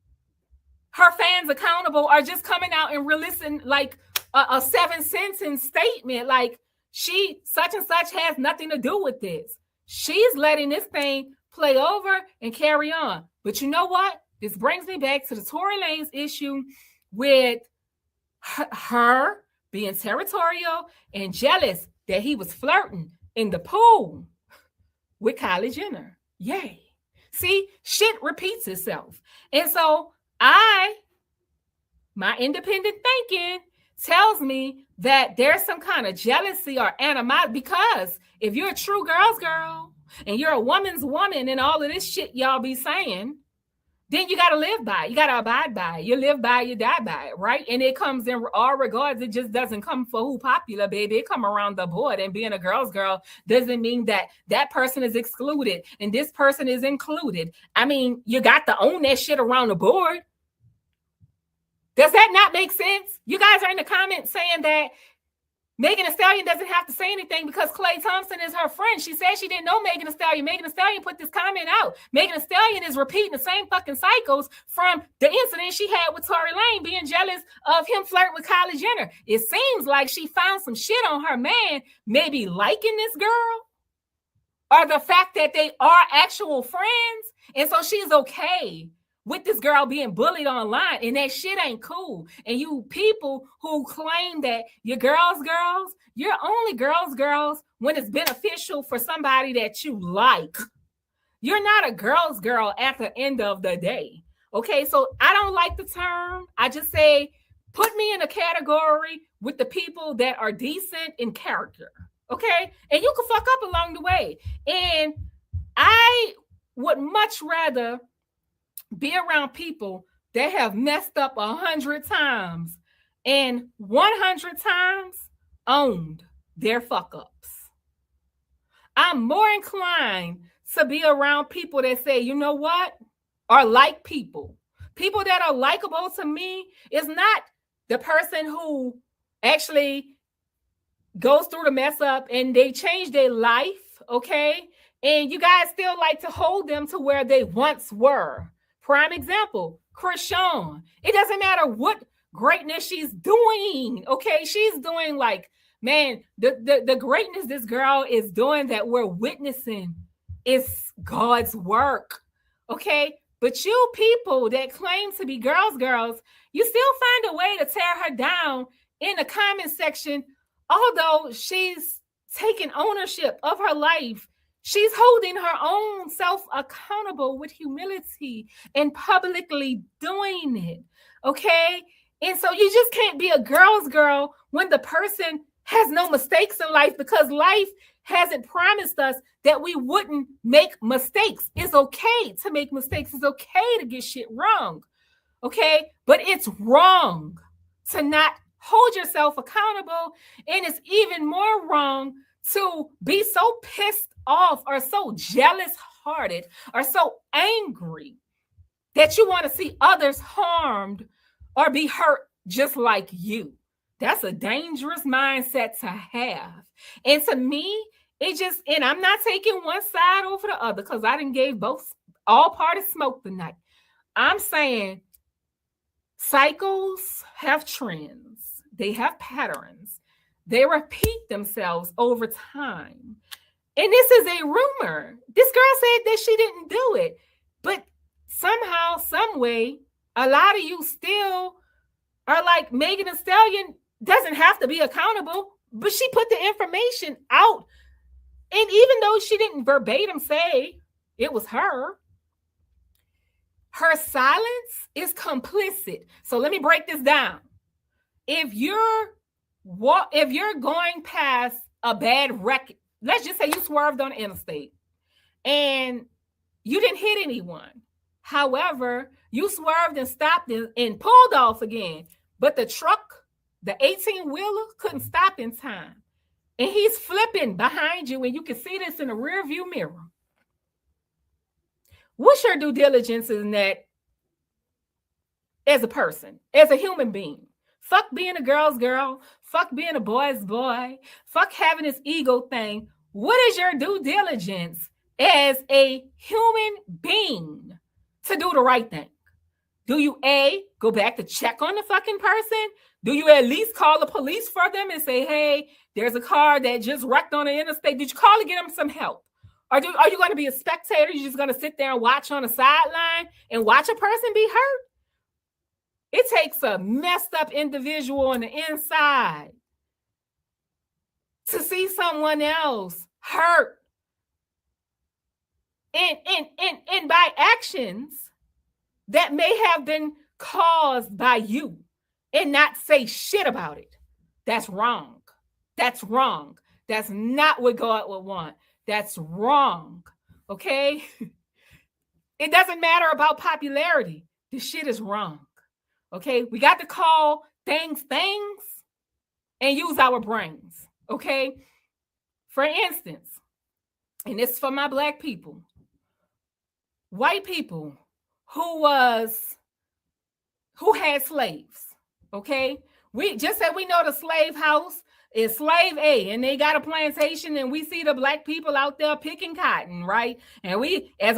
her fans accountable, or just coming out and releasing like a 7-sentence statement like she such and such has nothing to do with this? She's letting this thing play over and carry on. But you know what? This brings me back to the Tory Lanez issue with her being territorial and jealous that he was flirting in the pool with Kylie Jenner. Yay. See, shit repeats itself. And so my independent thinking tells me that there's some kind of jealousy or animosity, because if you're a true girl's girl and you're a woman's woman and all of this shit y'all be saying, then you got to live by it. You got to abide by it. You live by it, you die by it, right? And it comes in all regards. It just doesn't come for who popular, baby. It come around the board. And being a girl's girl doesn't mean that that person is excluded and this person is included. I mean, you got to own that shit around the board. Does that not make sense? You guys are in the comments saying that Megan Thee Stallion doesn't have to say anything because Klay Thompson is her friend. She said she didn't know Megan Thee Stallion. Megan Thee Stallion put this comment out. Megan Thee Stallion is repeating the same fucking cycles from the incident she had with Tory Lanez, being jealous of him flirting with Kylie Jenner. It seems like she found some shit on her man, maybe liking this girl, or the fact that they are actual friends. And so she's okay with this girl being bullied online, and that shit ain't cool. And you people who claim that you're girls, you're only girls when it's beneficial for somebody that you like. You're not a girl's girl at the end of the day. Okay, so I don't like the term. I just say Put me in a category with the people that are decent in character, okay? And you can fuck up along the way. And I would much rather be around people that have messed up 100 times and 100 times owned their fuck ups. I'm more inclined to be around people that say, you know what, are like people. People that are likable to me is not the person who actually goes through the mess up and they change their life, okay? And you guys still like to hold them to where they once were. Prime example, Chrisean. It doesn't matter what greatness she's doing, okay? She's doing like, man, the greatness this girl is doing that we're witnessing is God's work, okay? But you people that claim to be girls, you still find a way to tear her down in the comment section. Although she's taking ownership of her life, she's holding her own self accountable with humility and publicly doing it, okay? And so you just can't be a girl's girl when the person has no mistakes in life, because life hasn't promised us that we wouldn't make mistakes. It's okay to make mistakes. It's okay to get shit wrong, okay? But it's wrong to not hold yourself accountable. And it's even more wrong to be so pissed off or so jealous-hearted or so angry that you want to see others harmed or be hurt just like you. That's a dangerous mindset to have. And to me, it just, and I'm not taking one side over the other because I didn't gave all parties smoke tonight. I'm saying cycles have trends. They have patterns. They repeat themselves over time. And this is a rumor. This girl said that she didn't do it. But somehow, some way, a lot of you still are like, Megan Thee Stallion doesn't have to be accountable, but she put the information out. And even though she didn't verbatim say it was her silence is complicit. So let me break this down. If you're going past a bad wreck, let's just say you swerved on the interstate and you didn't hit anyone. However, you swerved and stopped and pulled off again, but the truck, the 18-wheeler, couldn't stop in time. And he's flipping behind you, and you can see this in the rear view mirror. What's your due diligence in that as a person, as a human being? Fuck being a girl's girl. Fuck being a boy's boy. Fuck having this ego thing. What is your due diligence as a human being to do the right thing? Do you go back to check on the fucking person? Do you at least call the police for them and say, hey, there's a car that just wrecked on the interstate? Did you call to get them some help? Are you going to be a spectator? You're just going to sit there and watch on the sideline and watch a person be hurt? It takes a messed up individual on the inside to see someone else hurt and by actions that may have been caused by you and not say shit about it. That's wrong. That's wrong. That's not what God would want. That's wrong. Okay? It doesn't matter about popularity. This shit is wrong. Okay? We got to call things and use our brains. Okay? For instance, and this is for my Black people, white people who had slaves. Okay? We just said we know the slave house is slave A, and they got a plantation, and we see the Black people out there picking cotton, right? And we, and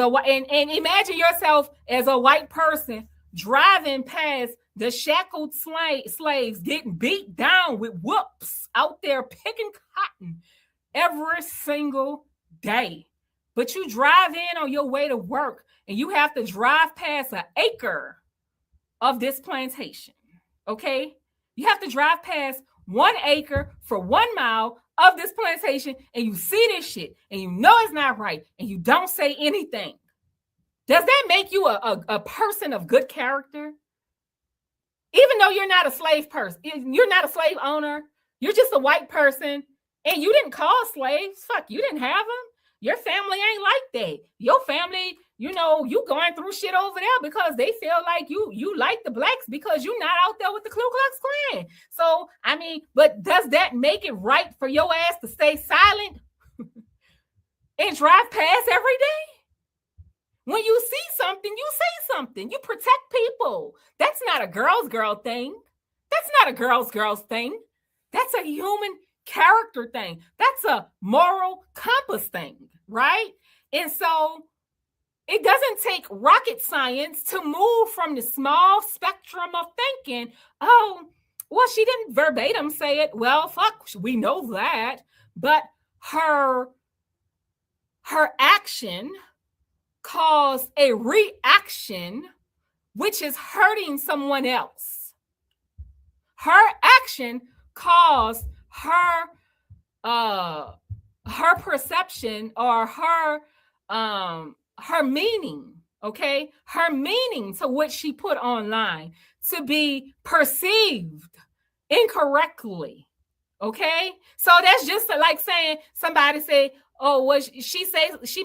imagine yourself as a white person driving past the shackled slaves getting beat down with whoops out there picking cotton every single day. But you drive in on your way to work, and you have to drive past an acre of this plantation, okay? You have to drive past 1 acre for 1 mile of this plantation, and you see this shit, and you know it's not right, and you don't say anything. Does that make you a person of good character? Even though you're not a slave person, you're not a slave owner, you're just a white person, and you didn't call slaves. Fuck, you didn't have them. Your family ain't like that. Your family, you going through shit over there because they feel like you like the blacks because you're not out there with the Ku Klux Klan. So, I mean, but does that make it right for your ass to stay silent and drive past every day? When you see something, you say something. You protect people. That's not a girl thing. That's not a girl's thing. That's a human character thing. That's a moral compass thing, right? And so it doesn't take rocket science to move from the small spectrum of thinking, oh, well, she didn't verbatim say it. Well, fuck, we know that. But her action caused a reaction, which is hurting someone else. Her action caused her perception or her meaning, okay, her meaning to what she put online to be perceived incorrectly, okay? So that's just like saying somebody say, oh, well, she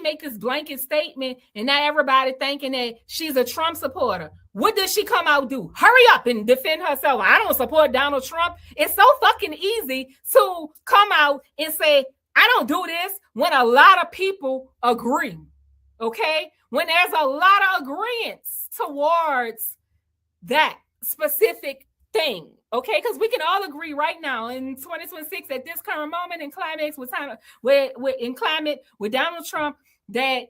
make this blanket statement and now everybody thinking that she's a Trump supporter. What does she come out do? Hurry up and defend herself. I don't support Donald Trump. It's so fucking easy to come out and say, I don't do this when a lot of people agree, okay? When there's a lot of agreements towards that specific thing, okay? Because we can all agree right now in 2026 at this current moment in climate with Donald Trump that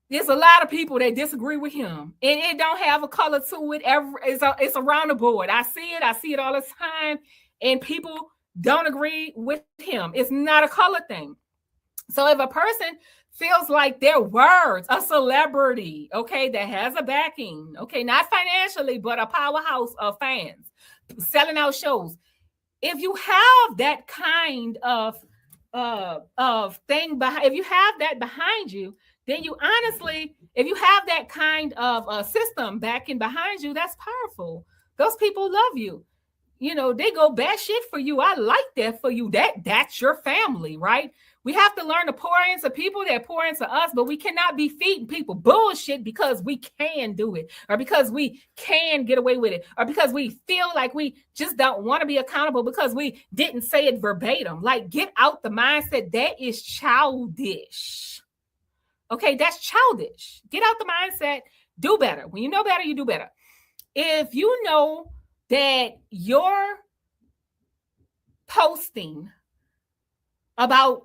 there's a lot of people that disagree with him, and it don't have a color to it. It's around the board. I see it all the time, and people don't agree with him. It's not a color thing. So if a person feels like their words, a celebrity, okay, that has a backing, okay, not financially, but a powerhouse of fans selling out shows. If you have that kind of thing behind, if you have that behind you, then you honestly, if you have that kind of system backing behind you, that's powerful. Those people love you. You know, they go batshit for you. I like that for you. That's your family, right? We have to learn to pour into people that pour into us, but we cannot be feeding people bullshit because we can do it, or because we can get away with it, or because we feel like we just don't want to be accountable because we didn't say it verbatim. Like, get out the mindset. That is childish. Okay, that's childish. Get out the mindset. Do better. When you know better, you do better. If you know that your posting about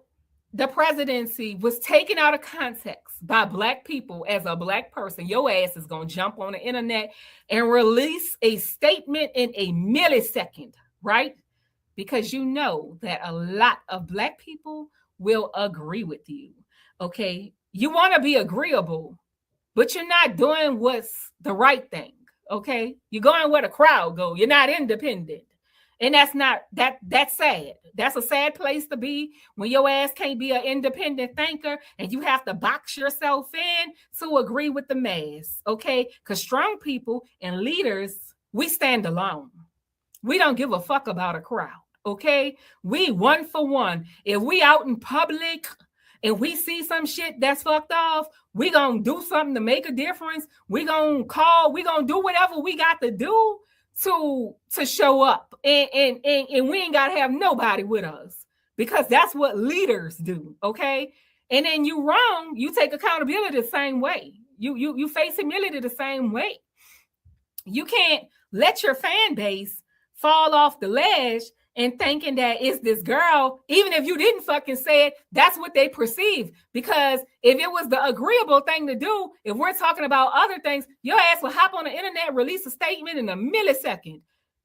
the presidency was taken out of context by Black people as a Black person, your ass is going to jump on the internet and release a statement in a millisecond, right? Because you know that a lot of Black people will agree with you, okay? You want to be agreeable, but you're not doing what's the right thing. Okay, you're going where the crowd go. You're not independent, and that's sad. That's a sad place to be when your ass can't be an independent thinker, and you have to box yourself in to agree with the mass. Okay, because strong people and leaders, we stand alone. We don't give a fuck about a crowd. Okay, we one for one. If we out in public and we see some shit that's fucked off, we gonna do something to make a difference. We gonna call, we gonna do whatever we got to do to show up. And we ain't gotta have nobody with us, because that's what leaders do, okay? And then you wrong, you take accountability the same way. You face humility the same way. You can't let your fan base fall off the ledge and thinking that it's this girl, even if you didn't fucking say it, that's what they perceive. Because if it was the agreeable thing to do, if we're talking about other things, your ass will hop on the internet, release a statement in a millisecond.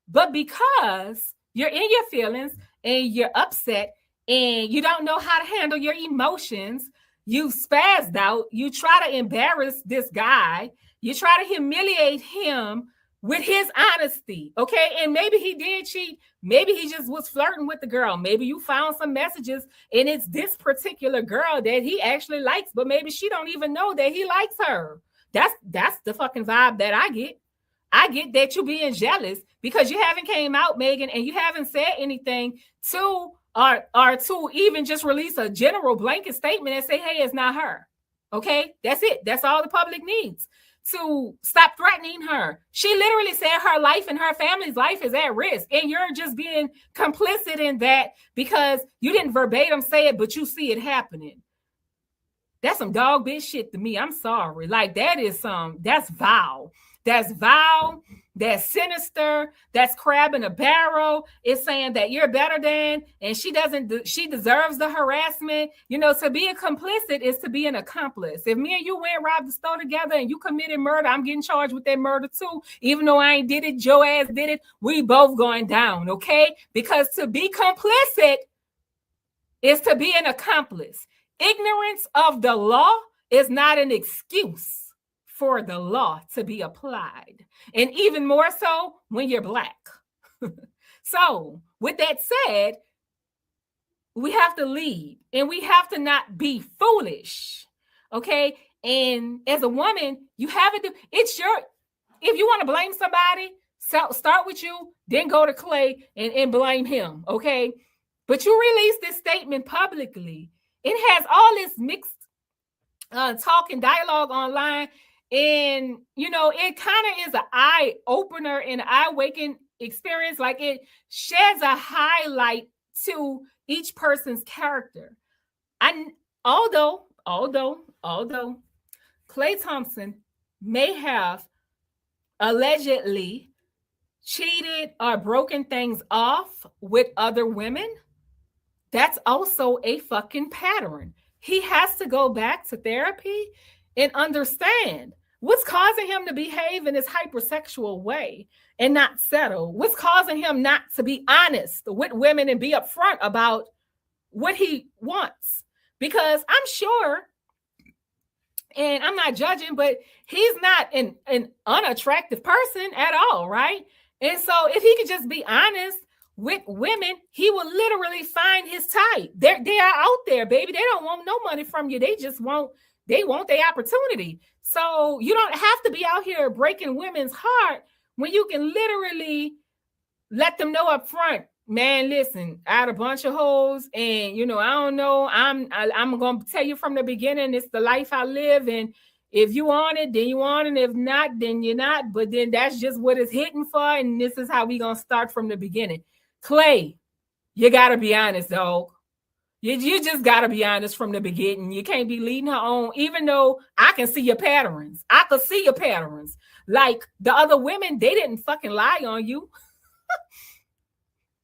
But because you're in your feelings and you're upset and you don't know how to handle your emotions, you spazzed out, you try to embarrass this guy, you try to humiliate him with his honesty, okay? And maybe he did cheat. Maybe he just was flirting with the girl. Maybe you found some messages and it's this particular girl that he actually likes, but maybe she don't even know that he likes her. That's the fucking vibe that I get. I get that you being jealous because you haven't came out, Megan, and you haven't said anything to or to even just release a general blanket statement and say, hey, it's not her. Okay, that's it. That's all the public needs to stop threatening her. She literally said her life and her family's life is at risk, and you're just being complicit in that because you didn't verbatim say it, but you see it happening. That's some dog bitch shit to me. I'm sorry. Like, that's vile. That's vile. That's sinister. That's crab in a barrel. It's saying that you're better than, and she deserves the harassment. You know, to be a complicit is to be an accomplice. If me and you went robbed the store together and you committed murder, I'm getting charged with that murder too. Even though I ain't did it, Joe ass did it. We both going down, okay? Because to be complicit is to be an accomplice. Ignorance of the law is not an excuse for the law to be applied. And even more so when you're Black. So with that said, we have to lead and we have to not be foolish. Okay. And as a woman, you have it. If you want to blame somebody, start with you, then go to Clay and blame him. Okay. But you released this statement publicly. It has all this mixed talk and dialogue online. And, you know, it kind of is an eye opener and eye waking experience. Like, it sheds a highlight to each person's character. And although Klay Thompson may have allegedly cheated or broken things off with other women, that's also a fucking pattern. He has to go back to therapy and understand what's causing him to behave in this hypersexual way and not settle. What's causing him not to be honest with women and be upfront about what he wants. Because I'm sure, and I'm not judging, but he's not an unattractive person at all, right? And so if he could just be honest with women, he will literally find his type. They are out there, baby. They don't want no money from you. They want their opportunity. So you don't have to be out here breaking women's heart when you can literally let them know up front, man, listen, I had a bunch of hoes and, you know, I don't know. I'm going to tell you from the beginning, it's the life I live. And if you want it, then you want it. If not, then you're not. But then that's just what it's hitting for. And this is how we going to start from the beginning. Clay, you got to be honest, dog. You just got to be honest from the beginning. You can't be leading her on, even though I can see your patterns. I could see your patterns. Like the other women, they didn't fucking lie on you.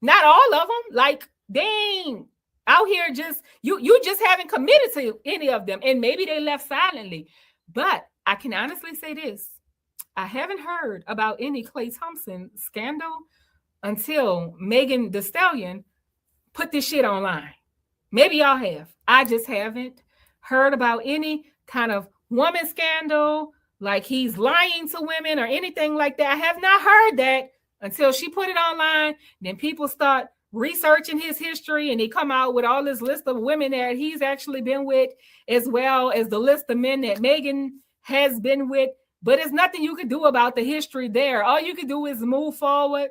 Not all of them. Like, they ain't out here just, you just haven't committed to any of them. And maybe they left silently. But I can honestly say this. I haven't heard about any Klay Thompson scandal until Megan Thee Stallion put this shit online. Maybe y'all have. I just haven't heard about any kind of woman scandal, like he's lying to women or anything like that. I have not heard that until she put it online. Then people start researching his history and they come out with all this list of women that he's actually been with, as well as the list of men that Megan has been with. But there's nothing you can do about the history there. All you can do is move forward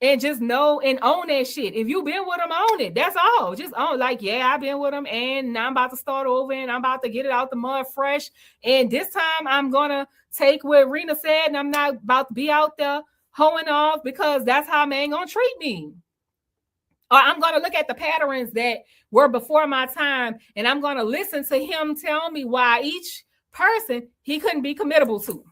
and just know and own that shit. If you've been with them, own it. That's all. Just own, like, yeah, I've been with them and I'm about to start over and I'm about to get it out the mud fresh. And this time I'm going to take what Rena said and I'm not about to be out there hoeing off because that's how a man going to treat me. Or I'm going to look at the patterns that were before my time and I'm going to listen to him tell me why each person he couldn't be committable to.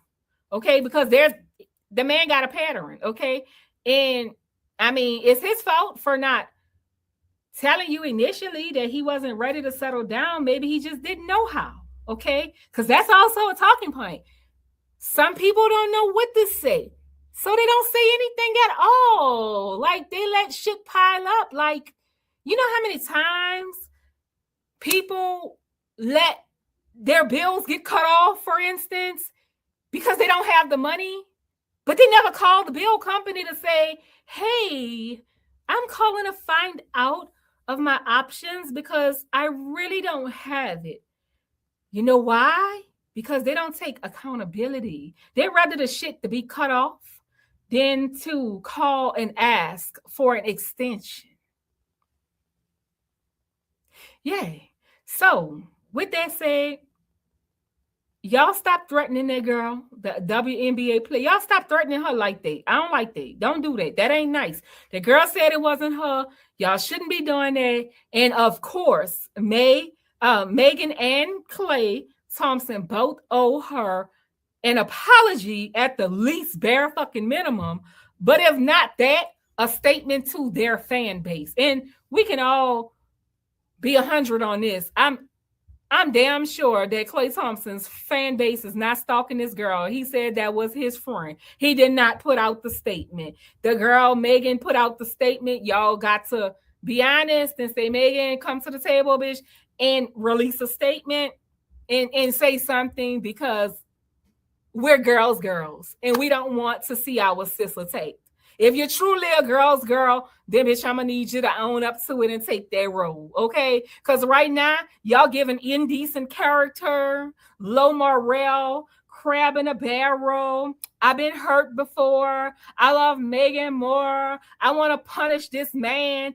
Okay? Because the man got a pattern. Okay? And I mean, it's his fault for not telling you initially that he wasn't ready to settle down. Maybe he just didn't know how. Okay? Because that's also a talking point. Some people don't know what to say. So they don't say anything at all. Like, they let shit pile up. Like, you know how many times people let their bills get cut off, for instance, because they don't have the money? But they never call the bill company to say, hey, I'm calling to find out of my options because I really don't have it. You know why? because they don't take accountability. They'd rather the shit to be cut off than to call and ask for an extension. Yeah. So, with that said, y'all stop threatening that girl, the WNBA player. Y'all stop threatening her like that. I don't like that. Don't do that. That ain't nice. The girl said it wasn't her. Y'all shouldn't be doing that. And of course, Megan and Klay Thompson both owe her an apology at the least, bare fucking minimum. But if not that, a statement to their fan base. And we can all be 100 on this. I'm damn sure that Klay Thompson's fan base is not stalking this girl. He said that was his friend. He did not put out the statement. The girl, Megan, put out the statement. Y'all got to be honest and say, Megan, come to the table, bitch, and release a statement and say something, because we're girls, and we don't want to see our sister take. If you're truly a girl's girl, then bitch, I'm gonna need you to own up to it and take that role, okay? Because right now, y'all giving indecent character, low morale, crab in a barrel. I've been hurt before. I love Megan more. I want to punish this man.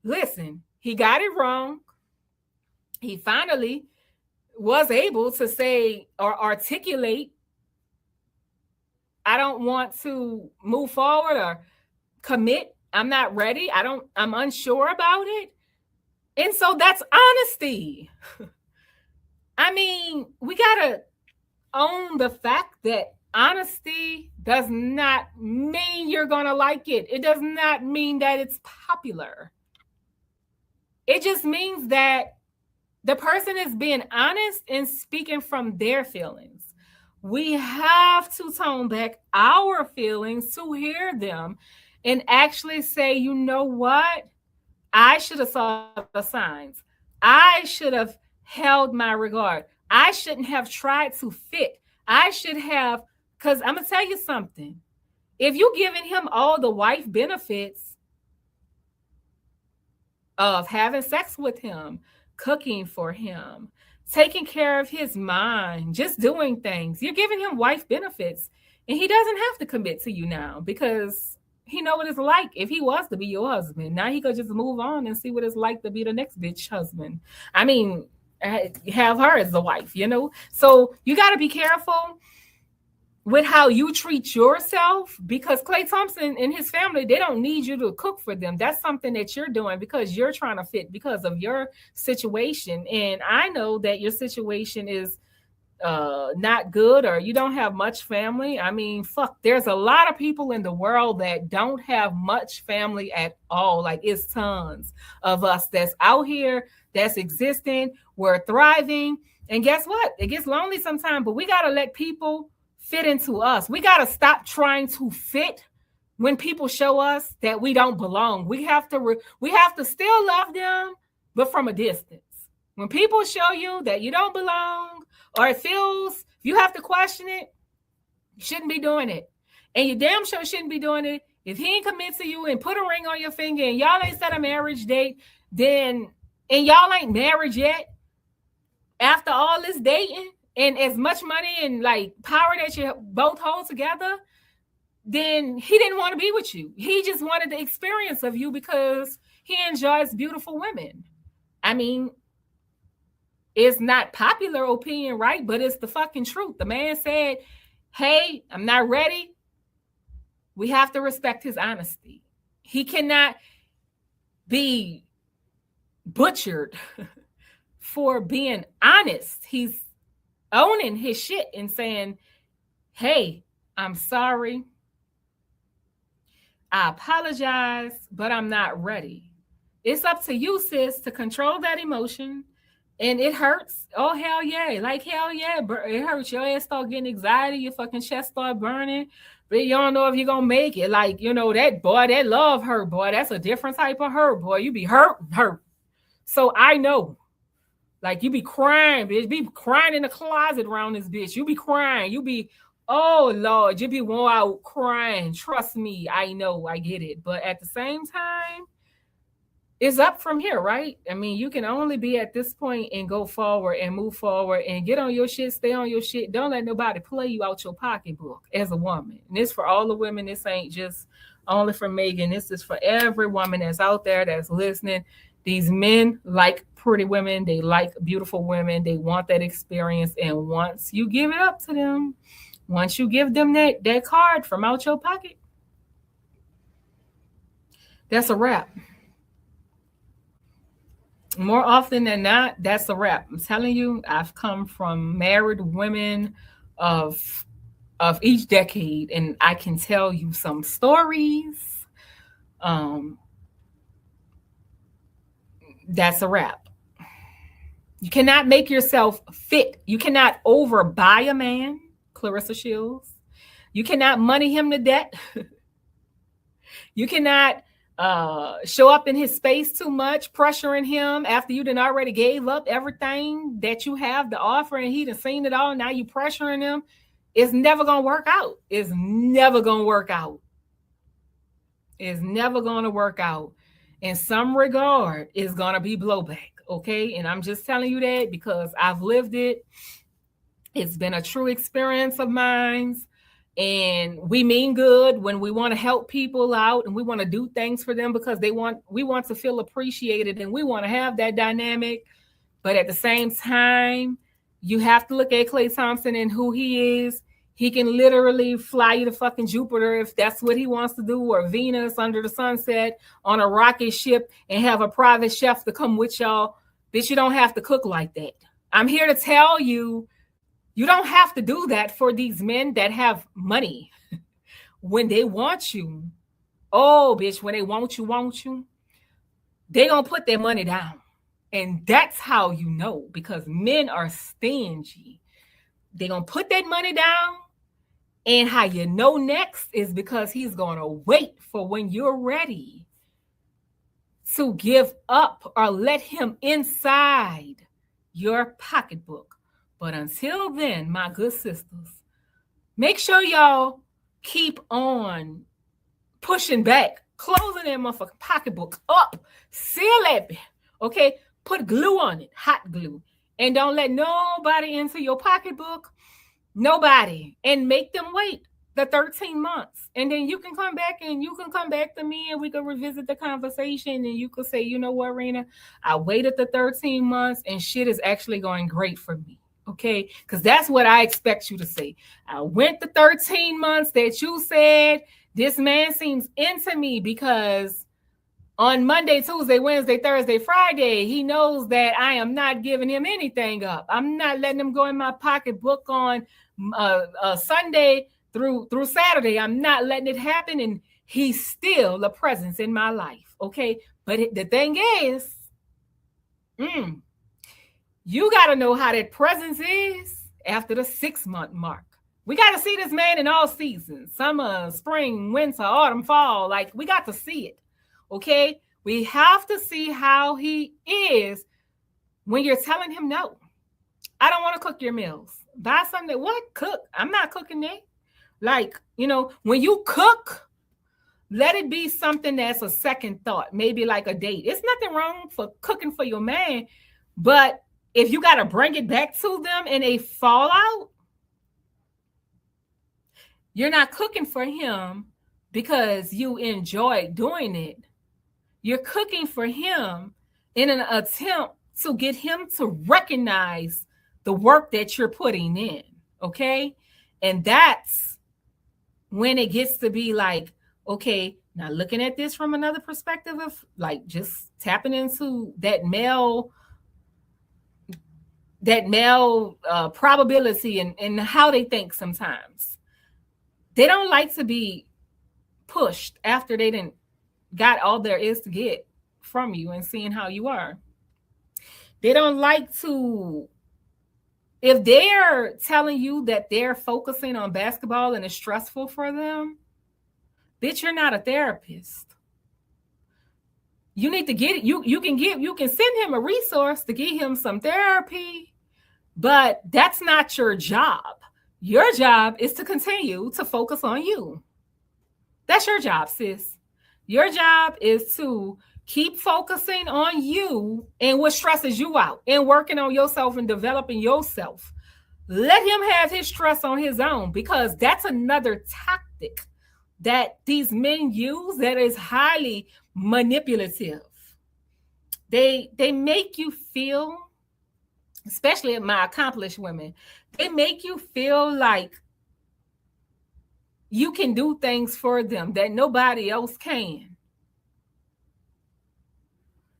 Listen, he got it wrong. He finally was able to say or articulate, I don't want to move forward or commit. I'm not ready. I'm unsure about it. And so that's honesty. I mean, we got to own the fact that honesty does not mean you're going to like it. It does not mean that it's popular. It just means that the person is being honest and speaking from their feelings. We have to tone back our feelings to hear them and actually say, you know what? I should have saw the signs. I should have held my regard. I shouldn't have tried to fit. I should have, because I'm going to tell you something. If you're giving him all the wife benefits of having sex with him, cooking for him, taking care of his mind, just doing things, you're giving him wife benefits, and he doesn't have to commit to you now because he know what it's like if he was to be your husband. Now he could just move on and see what it's like to be the next bitch husband. I mean, have her as the wife, you know? So you got to be careful with how you treat yourself, because Klay Thompson and his family, they don't need you to cook for them. That's something that you're doing because you're trying to fit because of your situation. And I know that your situation is not good, or you don't have much family. I mean, fuck, there's a lot of people in the world that don't have much family at all. Like, it's tons of us that's out here, that's existing, we're thriving. And guess what? It gets lonely sometimes, but we got to let people fit into us. We got to stop trying to fit when people show us that we don't belong. We have to still love them, but from a distance. When people show you that you don't belong, or it feels you have to question it, you shouldn't be doing it. And you damn sure shouldn't be doing it if he ain't commit to you and put a ring on your finger and y'all ain't set a marriage date, then, and y'all ain't married yet, after all this dating and as much money and like power that you both hold together, then he didn't want to be with you. He just wanted the experience of you because he enjoys beautiful women. I mean, it's not popular opinion, right? But it's the fucking truth. The man said, hey, I'm not ready. We have to respect his honesty. He cannot be butchered for being honest. He's owning his shit and saying, hey, I'm sorry. I apologize, but I'm not ready. It's up to you, sis, to control that emotion. And it hurts. Oh, hell yeah. Like, hell yeah. It hurts. Your ass start getting anxiety. Your fucking chest start burning. But you don't know if you're going to make it. Like, you know, that boy, that love hurt, boy. That's a different type of hurt, boy. You be hurt. So I know. Like, you be crying, bitch. Be crying in the closet around this bitch. You be crying. You be, oh, Lord. You be worn out crying. Trust me. I know. I get it. But at the same time, it's up from here, right? I mean, you can only be at this point and go forward and move forward and get on your shit, stay on your shit. Don't let nobody play you out your pocketbook as a woman. And this for all the women. This ain't just only for Megan. This is for every woman that's out there that's listening. These men like pretty women. They like beautiful women. They want that experience. And once you give it up to them, once you give them that card from out your pocket, that's a wrap. More often than not, that's a wrap. I'm telling you, I've come from married women of each decade, and I can tell you some stories. That's a wrap. You cannot make yourself fit. You cannot overbuy a man, Clarissa Shields. You cannot money him to debt. You cannot show up in his space too much, pressuring him after you done already gave up everything that you have to offer and he done seen it all. Now you pressuring him. It's never going to work out. It's never going to work out. It's never going to work out. In some regard, it's going to be blowback. Okay. And I'm just telling you that because I've lived it. It's been a true experience of mine. And we mean good when we want to help people out and we want to do things for them because we want to feel appreciated and we want to have that dynamic. But at the same time, you have to look at Klay Thompson and who he is. He can literally fly you to fucking Jupiter if that's what he wants to do, or Venus under the sunset on a rocket ship and have a private chef to come with y'all. Bitch, you don't have to cook like that. I'm here to tell you, you don't have to do that for these men that have money. When they want you, oh, bitch, when they want you, they gonna put their money down. And that's how you know, because men are stingy. They gonna put that money down. And how you know next is because he's gonna wait for when you're ready to give up or let him inside your pocketbook. But until then, my good sisters, make sure y'all keep on pushing back, closing that motherfucking pocketbook up, seal it, okay? Put glue on it, hot glue, and don't let nobody into your pocketbook, nobody, and make them wait the 13 months. And then you can come back and you can come back to me and we can revisit the conversation and you can say, you know what, Rena, I waited the 13 months and shit is actually going great for me. Okay, because that's what I expect you to say. I went the 13 months that you said this man seems into me because on Monday, Tuesday, Wednesday, Thursday, Friday, he knows that I am not giving him anything up. I'm not letting him go in my pocketbook on Sunday through Saturday. I'm not letting it happen, and he's still a presence in my life. Okay, but the thing is, you got to know how that presence is after the 6-month mark. We got to see this man in all seasons, summer, spring, winter, autumn, fall. Like, we got to see it, okay? We have to see how he is when you're telling him no. I don't want to cook your meals. Buy something. What? Cook? I'm not cooking that. Like, you know, when you cook, let it be something that's a second thought, maybe like a date. It's nothing wrong for cooking for your man, but if you got to bring it back to them in a fallout, you're not cooking for him because you enjoy doing it. You're cooking for him in an attempt to get him to recognize the work that you're putting in, okay? And that's when it gets to be like, okay, now looking at this from another perspective of like just tapping into that male probability and how they think sometimes. They don't like to be pushed after they didn't got all there is to get from you and seeing how you are. They don't like to, if they're telling you that they're focusing on basketball and it's stressful for them, bitch, you're not a therapist. You need to get it. You can send him a resource to get him some therapy, but that's not your job. Your job is to continue to focus on you. That's your job, sis. Your job is to Keep focusing on you and what stresses you out and working on yourself and developing yourself. Let him have his stress on his own, because that's another tactic that these men use that is highly manipulative. They make you feel, especially my accomplished women, they make you feel like you can do things for them that nobody else can.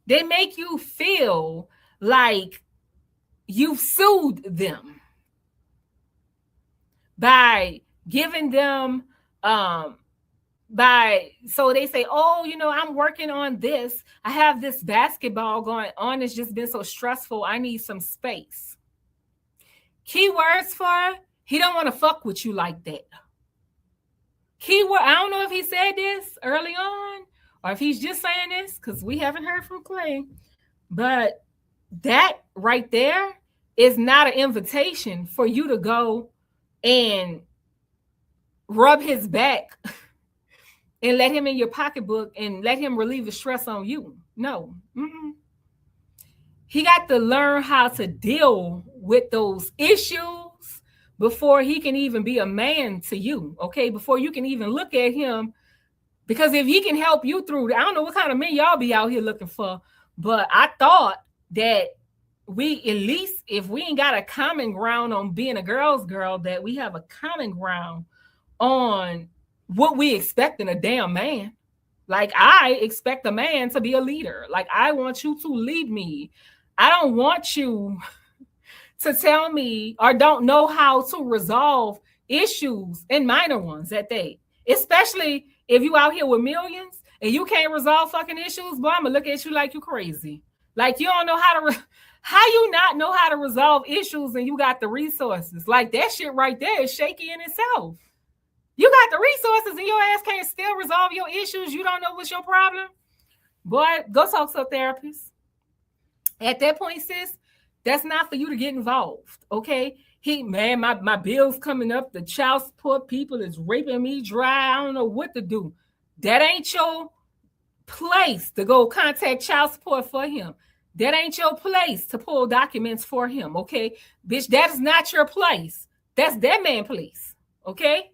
They make you feel like you've soothed them by giving them so they say, oh, I'm working on this. I have this basketball going on. It's just been so stressful. I need some space. Keywords for, he don't want to fuck with you like that. Keyword, I don't know if he said this early on or if he's just saying this because we haven't heard from Clay. But that right there is not an invitation for you to go and rub his back and let him in your pocketbook and let him relieve the stress on you. No. Mm-mm. He got to learn how to deal with those issues before he can even be a man to you, okay? Before you can even look at him. Because if he can help you through, I don't know what kind of men y'all be out here looking for, but I thought that we, at least if we ain't got a common ground on being a girl's girl, that we have a common ground on what we expect in a damn man. Like, I expect a man to be a leader. Like, I want you to lead me. I don't want you to tell me or don't know how to resolve issues and minor ones at they, especially if you out here with millions and you can't resolve fucking issues, boy, I'm gonna look at you like you crazy. Like, you don't know how to, how you not know how to resolve issues and you got the resources? Like, that shit right there is shaky in itself. You got the resources and your ass can't still resolve your issues. You don't know what's your problem. Boy, go talk to a therapist. At that point, sis, that's not for you to get involved, okay? My bill's coming up. The child support people is raping me dry. I don't know what to do. That ain't your place to go contact child support for him. That ain't your place to pull documents for him, okay? Bitch, that is not your place. That's that man's place, okay?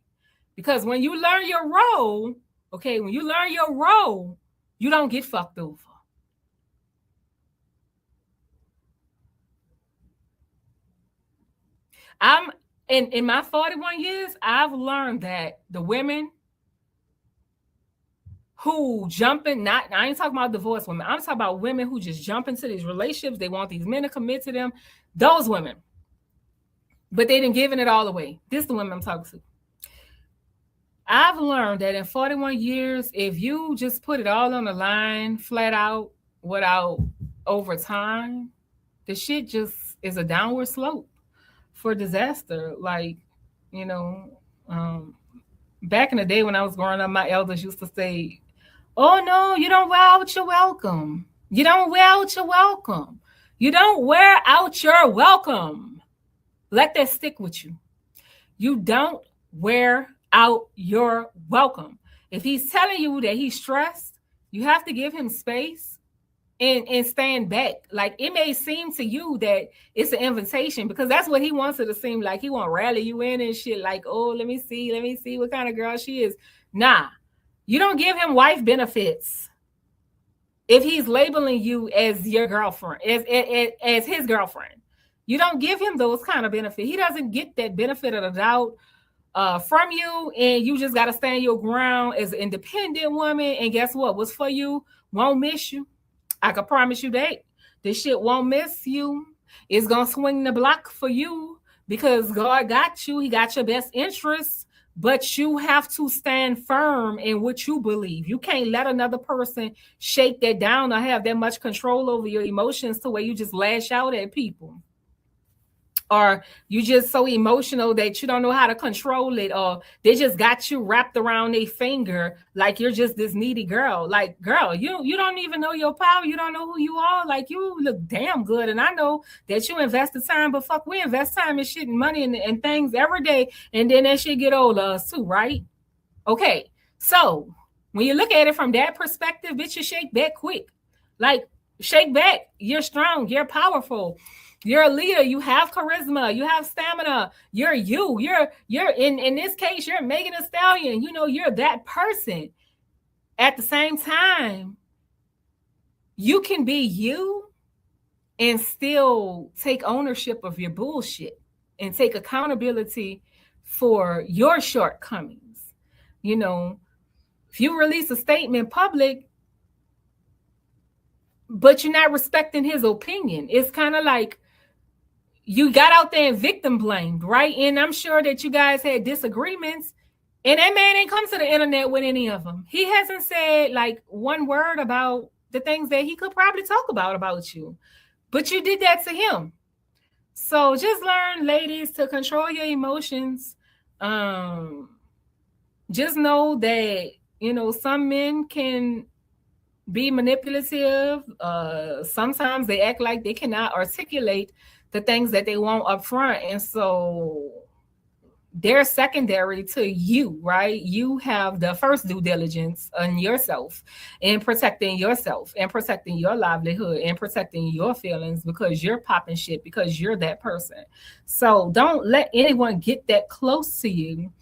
Because when you learn your role, okay, when you learn your role, you don't get fucked over. I'm in my 41 years, I've learned that the women who jumping, I ain't talking about divorced women. I'm talking about women who just jump into these relationships. They want these men to commit to them. Those women. But they didn't giving it all away. This is the women I'm talking to. I've learned that in 41 years, if you just put it all on the line, flat out, without overtime, the shit just is a downward slope for disaster. Like, back in the day when I was growing up, my elders used to say, oh no, you don't wear out your welcome. You don't wear out your welcome. You don't wear out your welcome. Let that stick with you. You don't wear out your welcome. If he's telling you that he's stressed, you have to give him space and stand back. Like, it may seem to you that it's an invitation because that's what he wants it to seem like. He want to rally you in and shit like, oh, let me see what kind of girl she is. Nah, you don't give him wife benefits if he's labeling you as your girlfriend, as his girlfriend. You don't give him those kind of benefits. He doesn't get that benefit of the doubt from you, and you just got to stand your ground as an independent woman. And guess what? What's for you won't miss you. I can promise you that. This shit won't miss you. It's going to swing the block for you because God got you. He got your best interests, but you have to stand firm in what you believe. You can't let another person shake that down or have that much control over your emotions to where you just lash out at people. Or you just so emotional that you don't know how to control it, or they just got you wrapped around their finger like you're just this needy girl. Like, girl, you don't even know your power. You don't know who you are. Like, you look damn good, and I know that you invest the time, but fuck, we invest time and shit and money and things every day, and then that shit get old us too, right? Okay, so when you look at it from that perspective, bitch, you shake back quick. Like, shake back. You're strong. You're powerful. You're a leader. You have charisma. You have stamina. You're you. You're in this case, you're Megan Thee Stallion. You know, you're that person. At the same time, you can be you and still take ownership of your bullshit and take accountability for your shortcomings. You know, if you release a statement public, but you're not respecting his opinion, it's kind of like you got out there and victim blamed, right? And I'm sure that you guys had disagreements, and that man ain't come to the internet with any of them. He hasn't said like one word about the things that he could probably talk about you, but you did that to him. So just learn, ladies, to control your emotions. Just know that, you know, some men can be manipulative. Sometimes they act like they cannot articulate the things that they want up front. And so they're secondary to you, right? You have the first due diligence on yourself and protecting yourself and protecting your livelihood and protecting your feelings, because you're popping shit, because you're that person. So don't let anyone get that close to you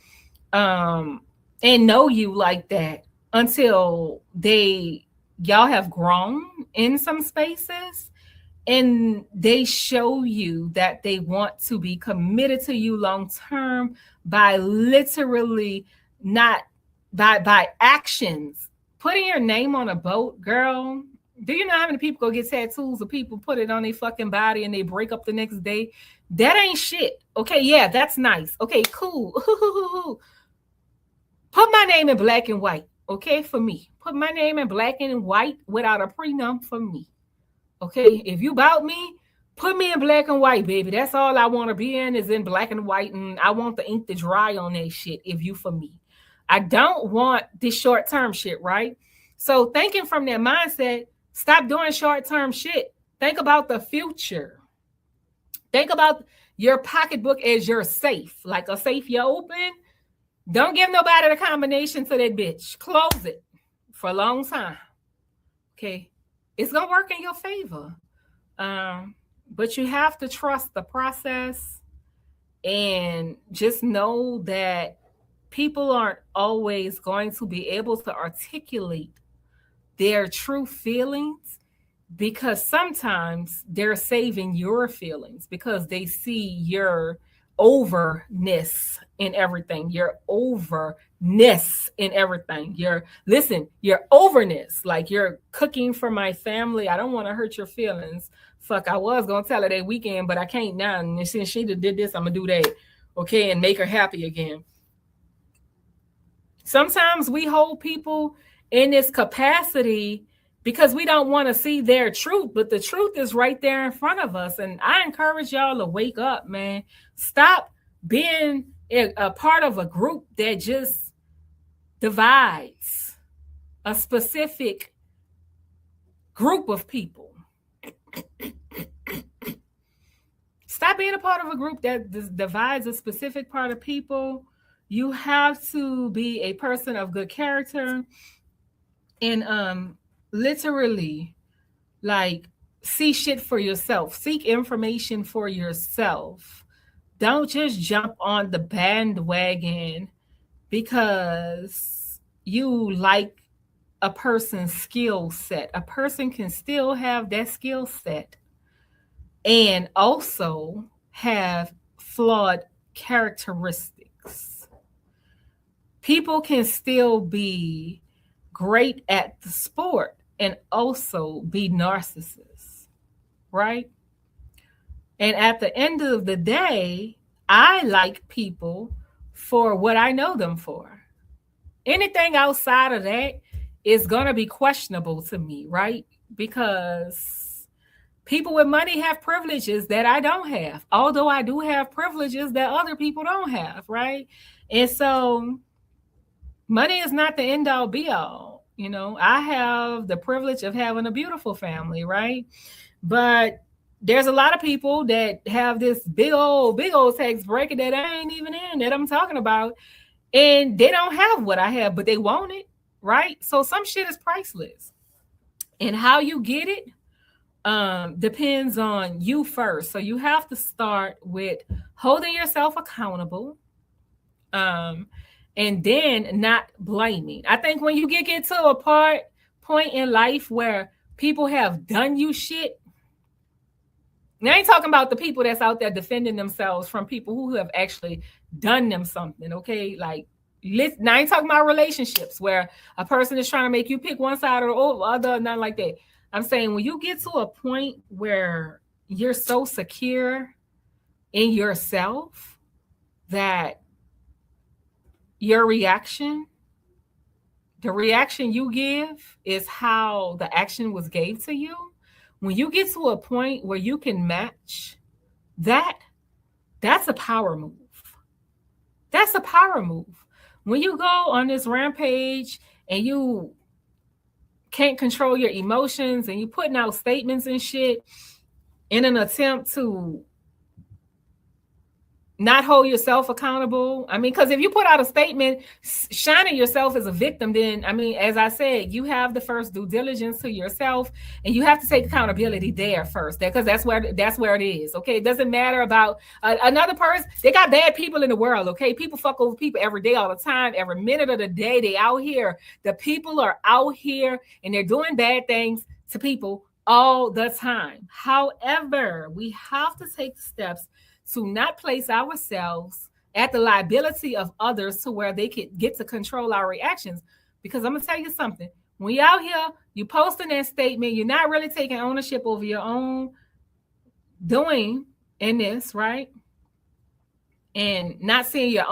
and know you like that until y'all have grown in some spaces and they show you that they want to be committed to you long term by literally not by actions. Putting your name on a boat, girl. Do you know how many people go get tattoos of people put it on their fucking body and they break up the next day? That ain't shit. Okay, yeah, that's nice. Okay, cool. Put my name in black and white, okay, for me. Put my name in black and white without a prenup for me. Okay, if you bout me, put me in black and white, baby. That's all I want to be in, is in black and white, and I want the ink to dry on that shit if you for me. I don't want this short-term shit, right? So thinking from that mindset, stop doing short-term shit. Think about the future. Think about your pocketbook as your safe. Like a safe you open. Don't give nobody the combination to that bitch. Close it for a long time. Okay. It's going to work in your favor. But you have to trust the process and just know that people aren't always going to be able to articulate their true feelings, because sometimes they're saving your feelings because they see your overness in everything. Your overness in everything. Your overness. Like, you're cooking for my family. I don't want to hurt your feelings. Fuck, I was gonna tell her that weekend, but I can't now. And since she did this, I'm gonna do that. Okay, and make her happy again. Sometimes we hold people in this capacity because we don't want to see their truth, but the truth is right there in front of us. And I encourage y'all to wake up, man. Stop being a part of a group that just divides a specific group of people. Stop being a part of a group that divides a specific part of people. You have to be a person of good character and literally, like, see shit for yourself. Seek information for yourself. Don't just jump on the bandwagon because you like a person's skill set. A person can still have that skill set and also have flawed characteristics. People can still be great at the sport and also be narcissists, right? And at the end of the day, I like people for what I know them for. Anything outside of that is going to be questionable to me, right? Because people with money have privileges that I don't have, although I do have privileges that other people don't have, right? And so money is not the end all be all. You know, I have the privilege of having a beautiful family, right? But there's a lot of people that have this big old tax bracket that I ain't even in, that I'm talking about, and they don't have what I have, but they want it, right? So some shit is priceless. And how you get it depends on you first. So you have to start with holding yourself accountable, and then not blaming. I think when you get to a point in life where people have done you shit, now I ain't talking about the people that's out there defending themselves from people who have actually done them something, okay? Like, now I ain't talking about relationships where a person is trying to make you pick one side or the other, nothing like that. I'm saying when you get to a point where you're so secure in yourself that your reaction, the reaction you give is how the action was gave to you. When you get to a point where you can match that, that's a power move. That's a power move. When you go on this rampage and you can't control your emotions and you putting out statements and shit in an attempt to not hold yourself accountable. I mean, because if you put out a statement shining yourself as a victim, then, I mean, as I said, you have the first due diligence to yourself, and you have to take accountability there first, because that's where it is. Okay, it doesn't matter about another person. They got bad people in the world. Okay, people fuck over people every day, all the time, every minute of the day. They out here. The people are out here, and they're doing bad things to people all the time. However, we have to take steps to not place ourselves at the liability of others to where they could get to control our reactions. Because I'm going to tell you something. When you're out here, you posting that statement, you're not really taking ownership over your own doing in this, right? And not seeing the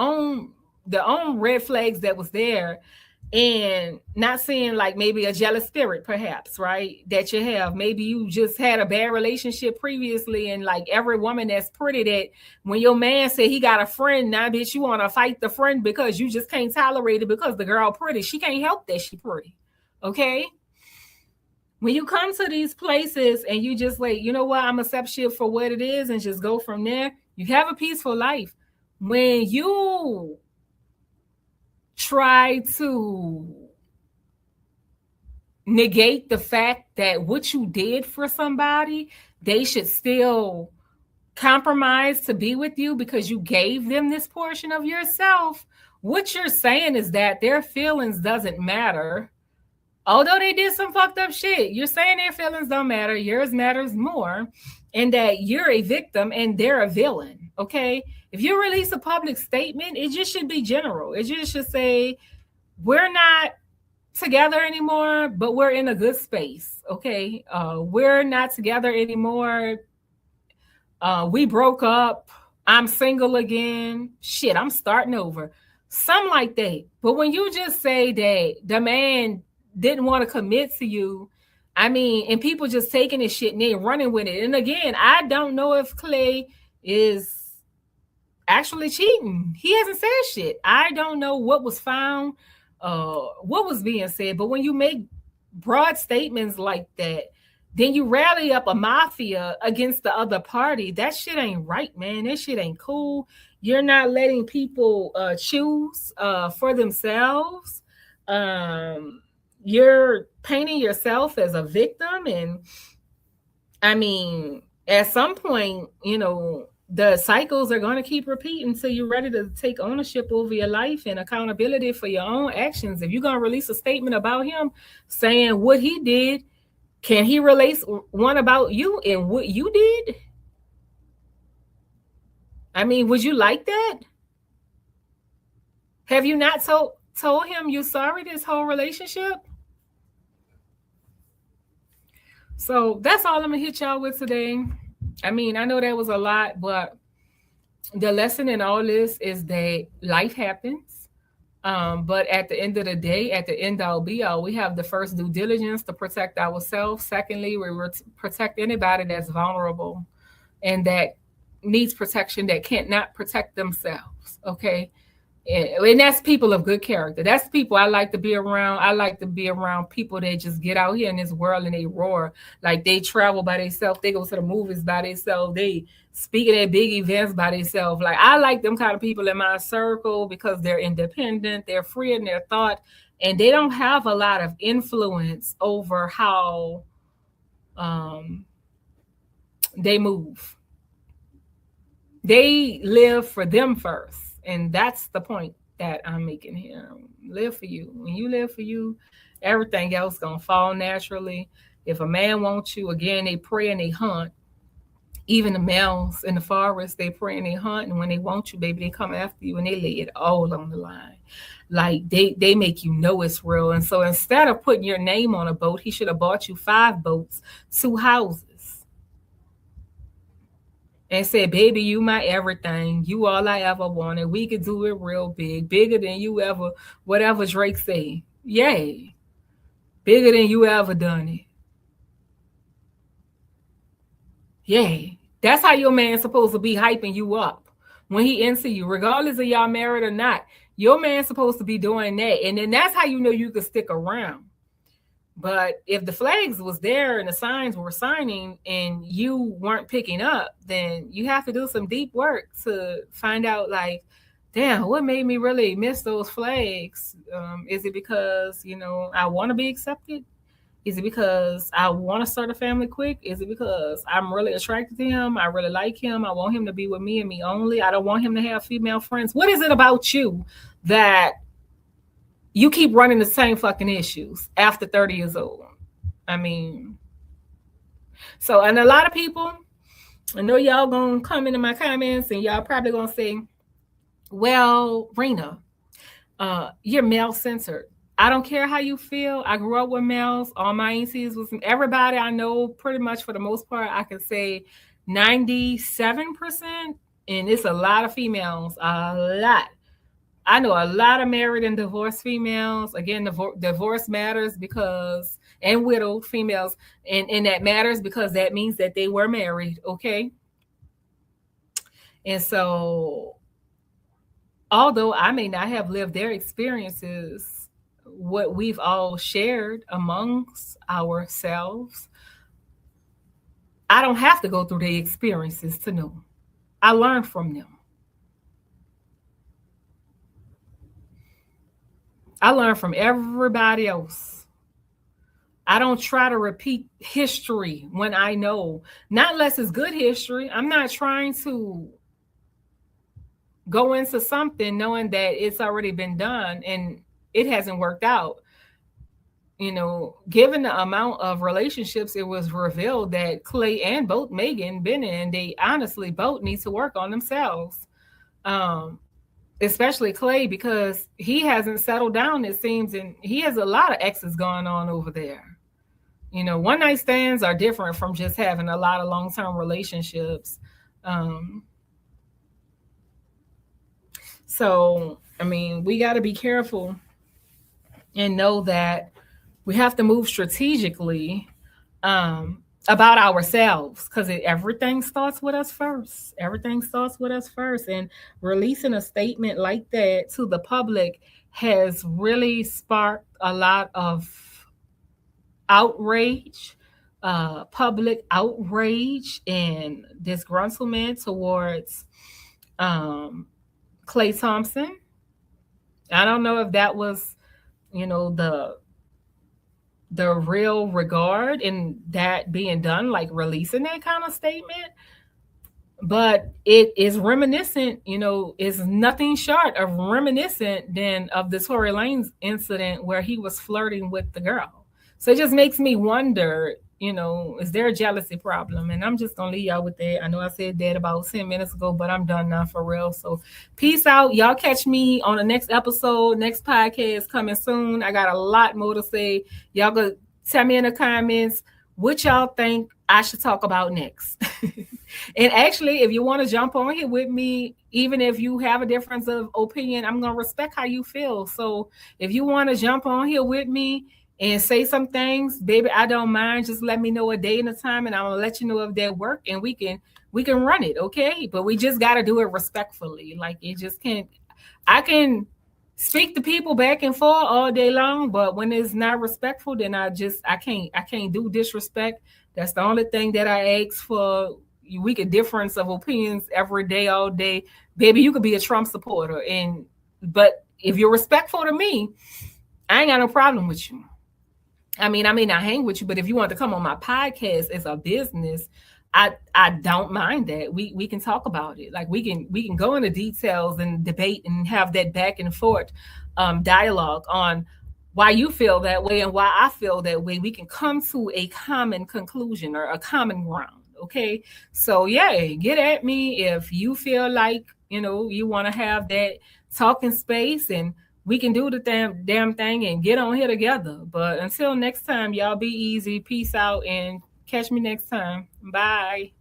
own red flags that was there, and not seeing like maybe a jealous spirit, perhaps, right, that you have. Maybe you just had a bad relationship previously, and like every woman that's pretty, that when your man said he got a friend, now bitch, you want to fight the friend because you just can't tolerate it because the girl pretty. She can't help that she pretty. Okay, when you come to these places and you just like, you know what, I'm accept shit for what it is and just go from there, you have a peaceful life. When you try to negate the fact that what you did for somebody, they should still compromise to be with you because you gave them this portion of yourself, what you're saying is that their feelings doesn't matter. Although they did some fucked up shit, you're saying their feelings don't matter, yours matters more, and that you're a victim and they're a villain. Okay, if you release a public statement, it just should be general. It just should say, we're not together anymore, but we're in a good space. Okay, we're not together anymore. We broke up. I'm single again. Shit, I'm starting over. Something like that. But when you just say that the man didn't want to commit to you, I mean, and people just taking this shit and they running with it. And again, I don't know if Clay is actually cheating. He hasn't said shit. I don't know what was found, what was being said. But when you make broad statements like that, then you rally up a mafia against the other party. That shit ain't right, man. That shit ain't cool. You're not letting people choose for themselves. You're painting yourself as a victim. And I mean, at some point, you know, the cycles are going to keep repeating until you're ready to take ownership over your life and accountability for your own actions. If you're going to release a statement about him saying what he did, can he release one about you and what you did? I mean, would you like that? Have you not told him you're sorry this whole relationship? So that's all I'm going to hit y'all with today. I mean, I know that was a lot, but the lesson in all this is that life happens. But at the end of the day, at the end all be all, we have the first due diligence to protect ourselves. Secondly, we protect anybody that's vulnerable and that needs protection, that can't not protect themselves. Okay. And that's people of good character. That's people I like to be around. I like to be around people that just get out here in this world and they roar. Like they travel by themselves. They go to the movies by themselves. They speak at big events by themselves. Like I like them kind of people in my circle because they're independent, they're free in their thought, and they don't have a lot of influence over how they move. They live for them first. And that's the point that I'm making here. Live for you. When you live for you, everything else gonna fall naturally. If a man wants you, again, they pray and they hunt. Even the males in the forest, they pray and they hunt. And when they want you, baby, they come after you and they lay it all on the line. Like they make you know it's real. And so instead of putting your name on a boat, he should have bought you 5 boats, 2 houses. And said, baby, you my everything. You all I ever wanted. We could do it real big, bigger than you ever, whatever Drake say. Yay. Bigger than you ever done it. Yay. That's how your man's supposed to be hyping you up when he into you, regardless of y'all married or not. Your man's supposed to be doing that. And then that's how you know you could stick around. But if the flags was there and the signs were signing and you weren't picking up, then you have to do some deep work to find out, like, damn, what made me really miss those flags? Is it because, I want to be accepted? Is it because I want to start a family quick? Is it because I'm really attracted to him? I really like him. I want him to be with me and me only. I don't want him to have female friends. What is it about you that you keep running the same fucking issues after 30 years old? I mean, so, and a lot of people, I know y'all gonna come into my comments and y'all probably gonna say, well, Rena, you're male centered. I don't care how you feel. I grew up with males. All my aunties was everybody I know pretty much for the most part. I can say 97%, and it's a lot of females, a lot. I know a lot of married and divorced females. Again, divorce matters because, and widowed females, and that matters because that means that they were married, okay? And so, although I may not have lived their experiences, what we've all shared amongst ourselves, I don't have to go through the experiences to know. I learn from them. I learn from everybody else. I don't try to repeat history when I know, not unless it's good history. I'm not trying to go into something knowing that it's already been done and it hasn't worked out. Given the amount of relationships, it was revealed that Clay and both Megan been in, they honestly both need to work on themselves. Especially Clay, because he hasn't settled down, it seems, and he has a lot of exes going on over there. One night stands are different from just having a lot of long-term relationships. So, I mean, we got to be careful and know that we have to move strategically about ourselves, because everything starts with us first. Everything starts with us first. And releasing a statement like that to the public has really sparked a lot of outrage, public outrage and disgruntlement towards Clay Thompson. I don't know if that was, the real regard in that being done, like releasing that kind of statement. But it is reminiscent, is nothing short of reminiscent than of the Tory Lanez incident where he was flirting with the girl. So it just makes me wonder, is there a jealousy problem? And I'm just going to leave y'all with that. I know I said that about 10 minutes ago, but I'm done now for real. So peace out. Y'all catch me on the next episode. Next podcast coming soon. I got a lot more to say. Y'all go tell me in the comments what y'all think I should talk about next. And actually, if you want to jump on here with me, even if you have a difference of opinion, I'm going to respect how you feel. So if you want to jump on here with me and say some things, baby, I don't mind. Just let me know a day and a time, and I'm gonna let you know if that work, and we can run it, okay? But we just got to do it respectfully. Like, it just can't. I can speak to people back and forth all day long, but when it's not respectful, then I can't do disrespect. That's the only thing that I ask for. We could difference of opinions every day, all day. Baby, you could be a Trump supporter, but if you're respectful to me, I ain't got no problem with you. I mean, I may not hang with you, but if you want to come on my podcast as a business, I don't mind that. We can talk about it. Like we can go into details and debate and have that back and forth dialogue on why you feel that way and why I feel that way. We can come to a common conclusion or a common ground. Okay. So yeah, get at me if you feel like, you want to have that talking space, and we can do the damn thing and get on here together. But until next time, y'all be easy. Peace out and catch me next time. Bye.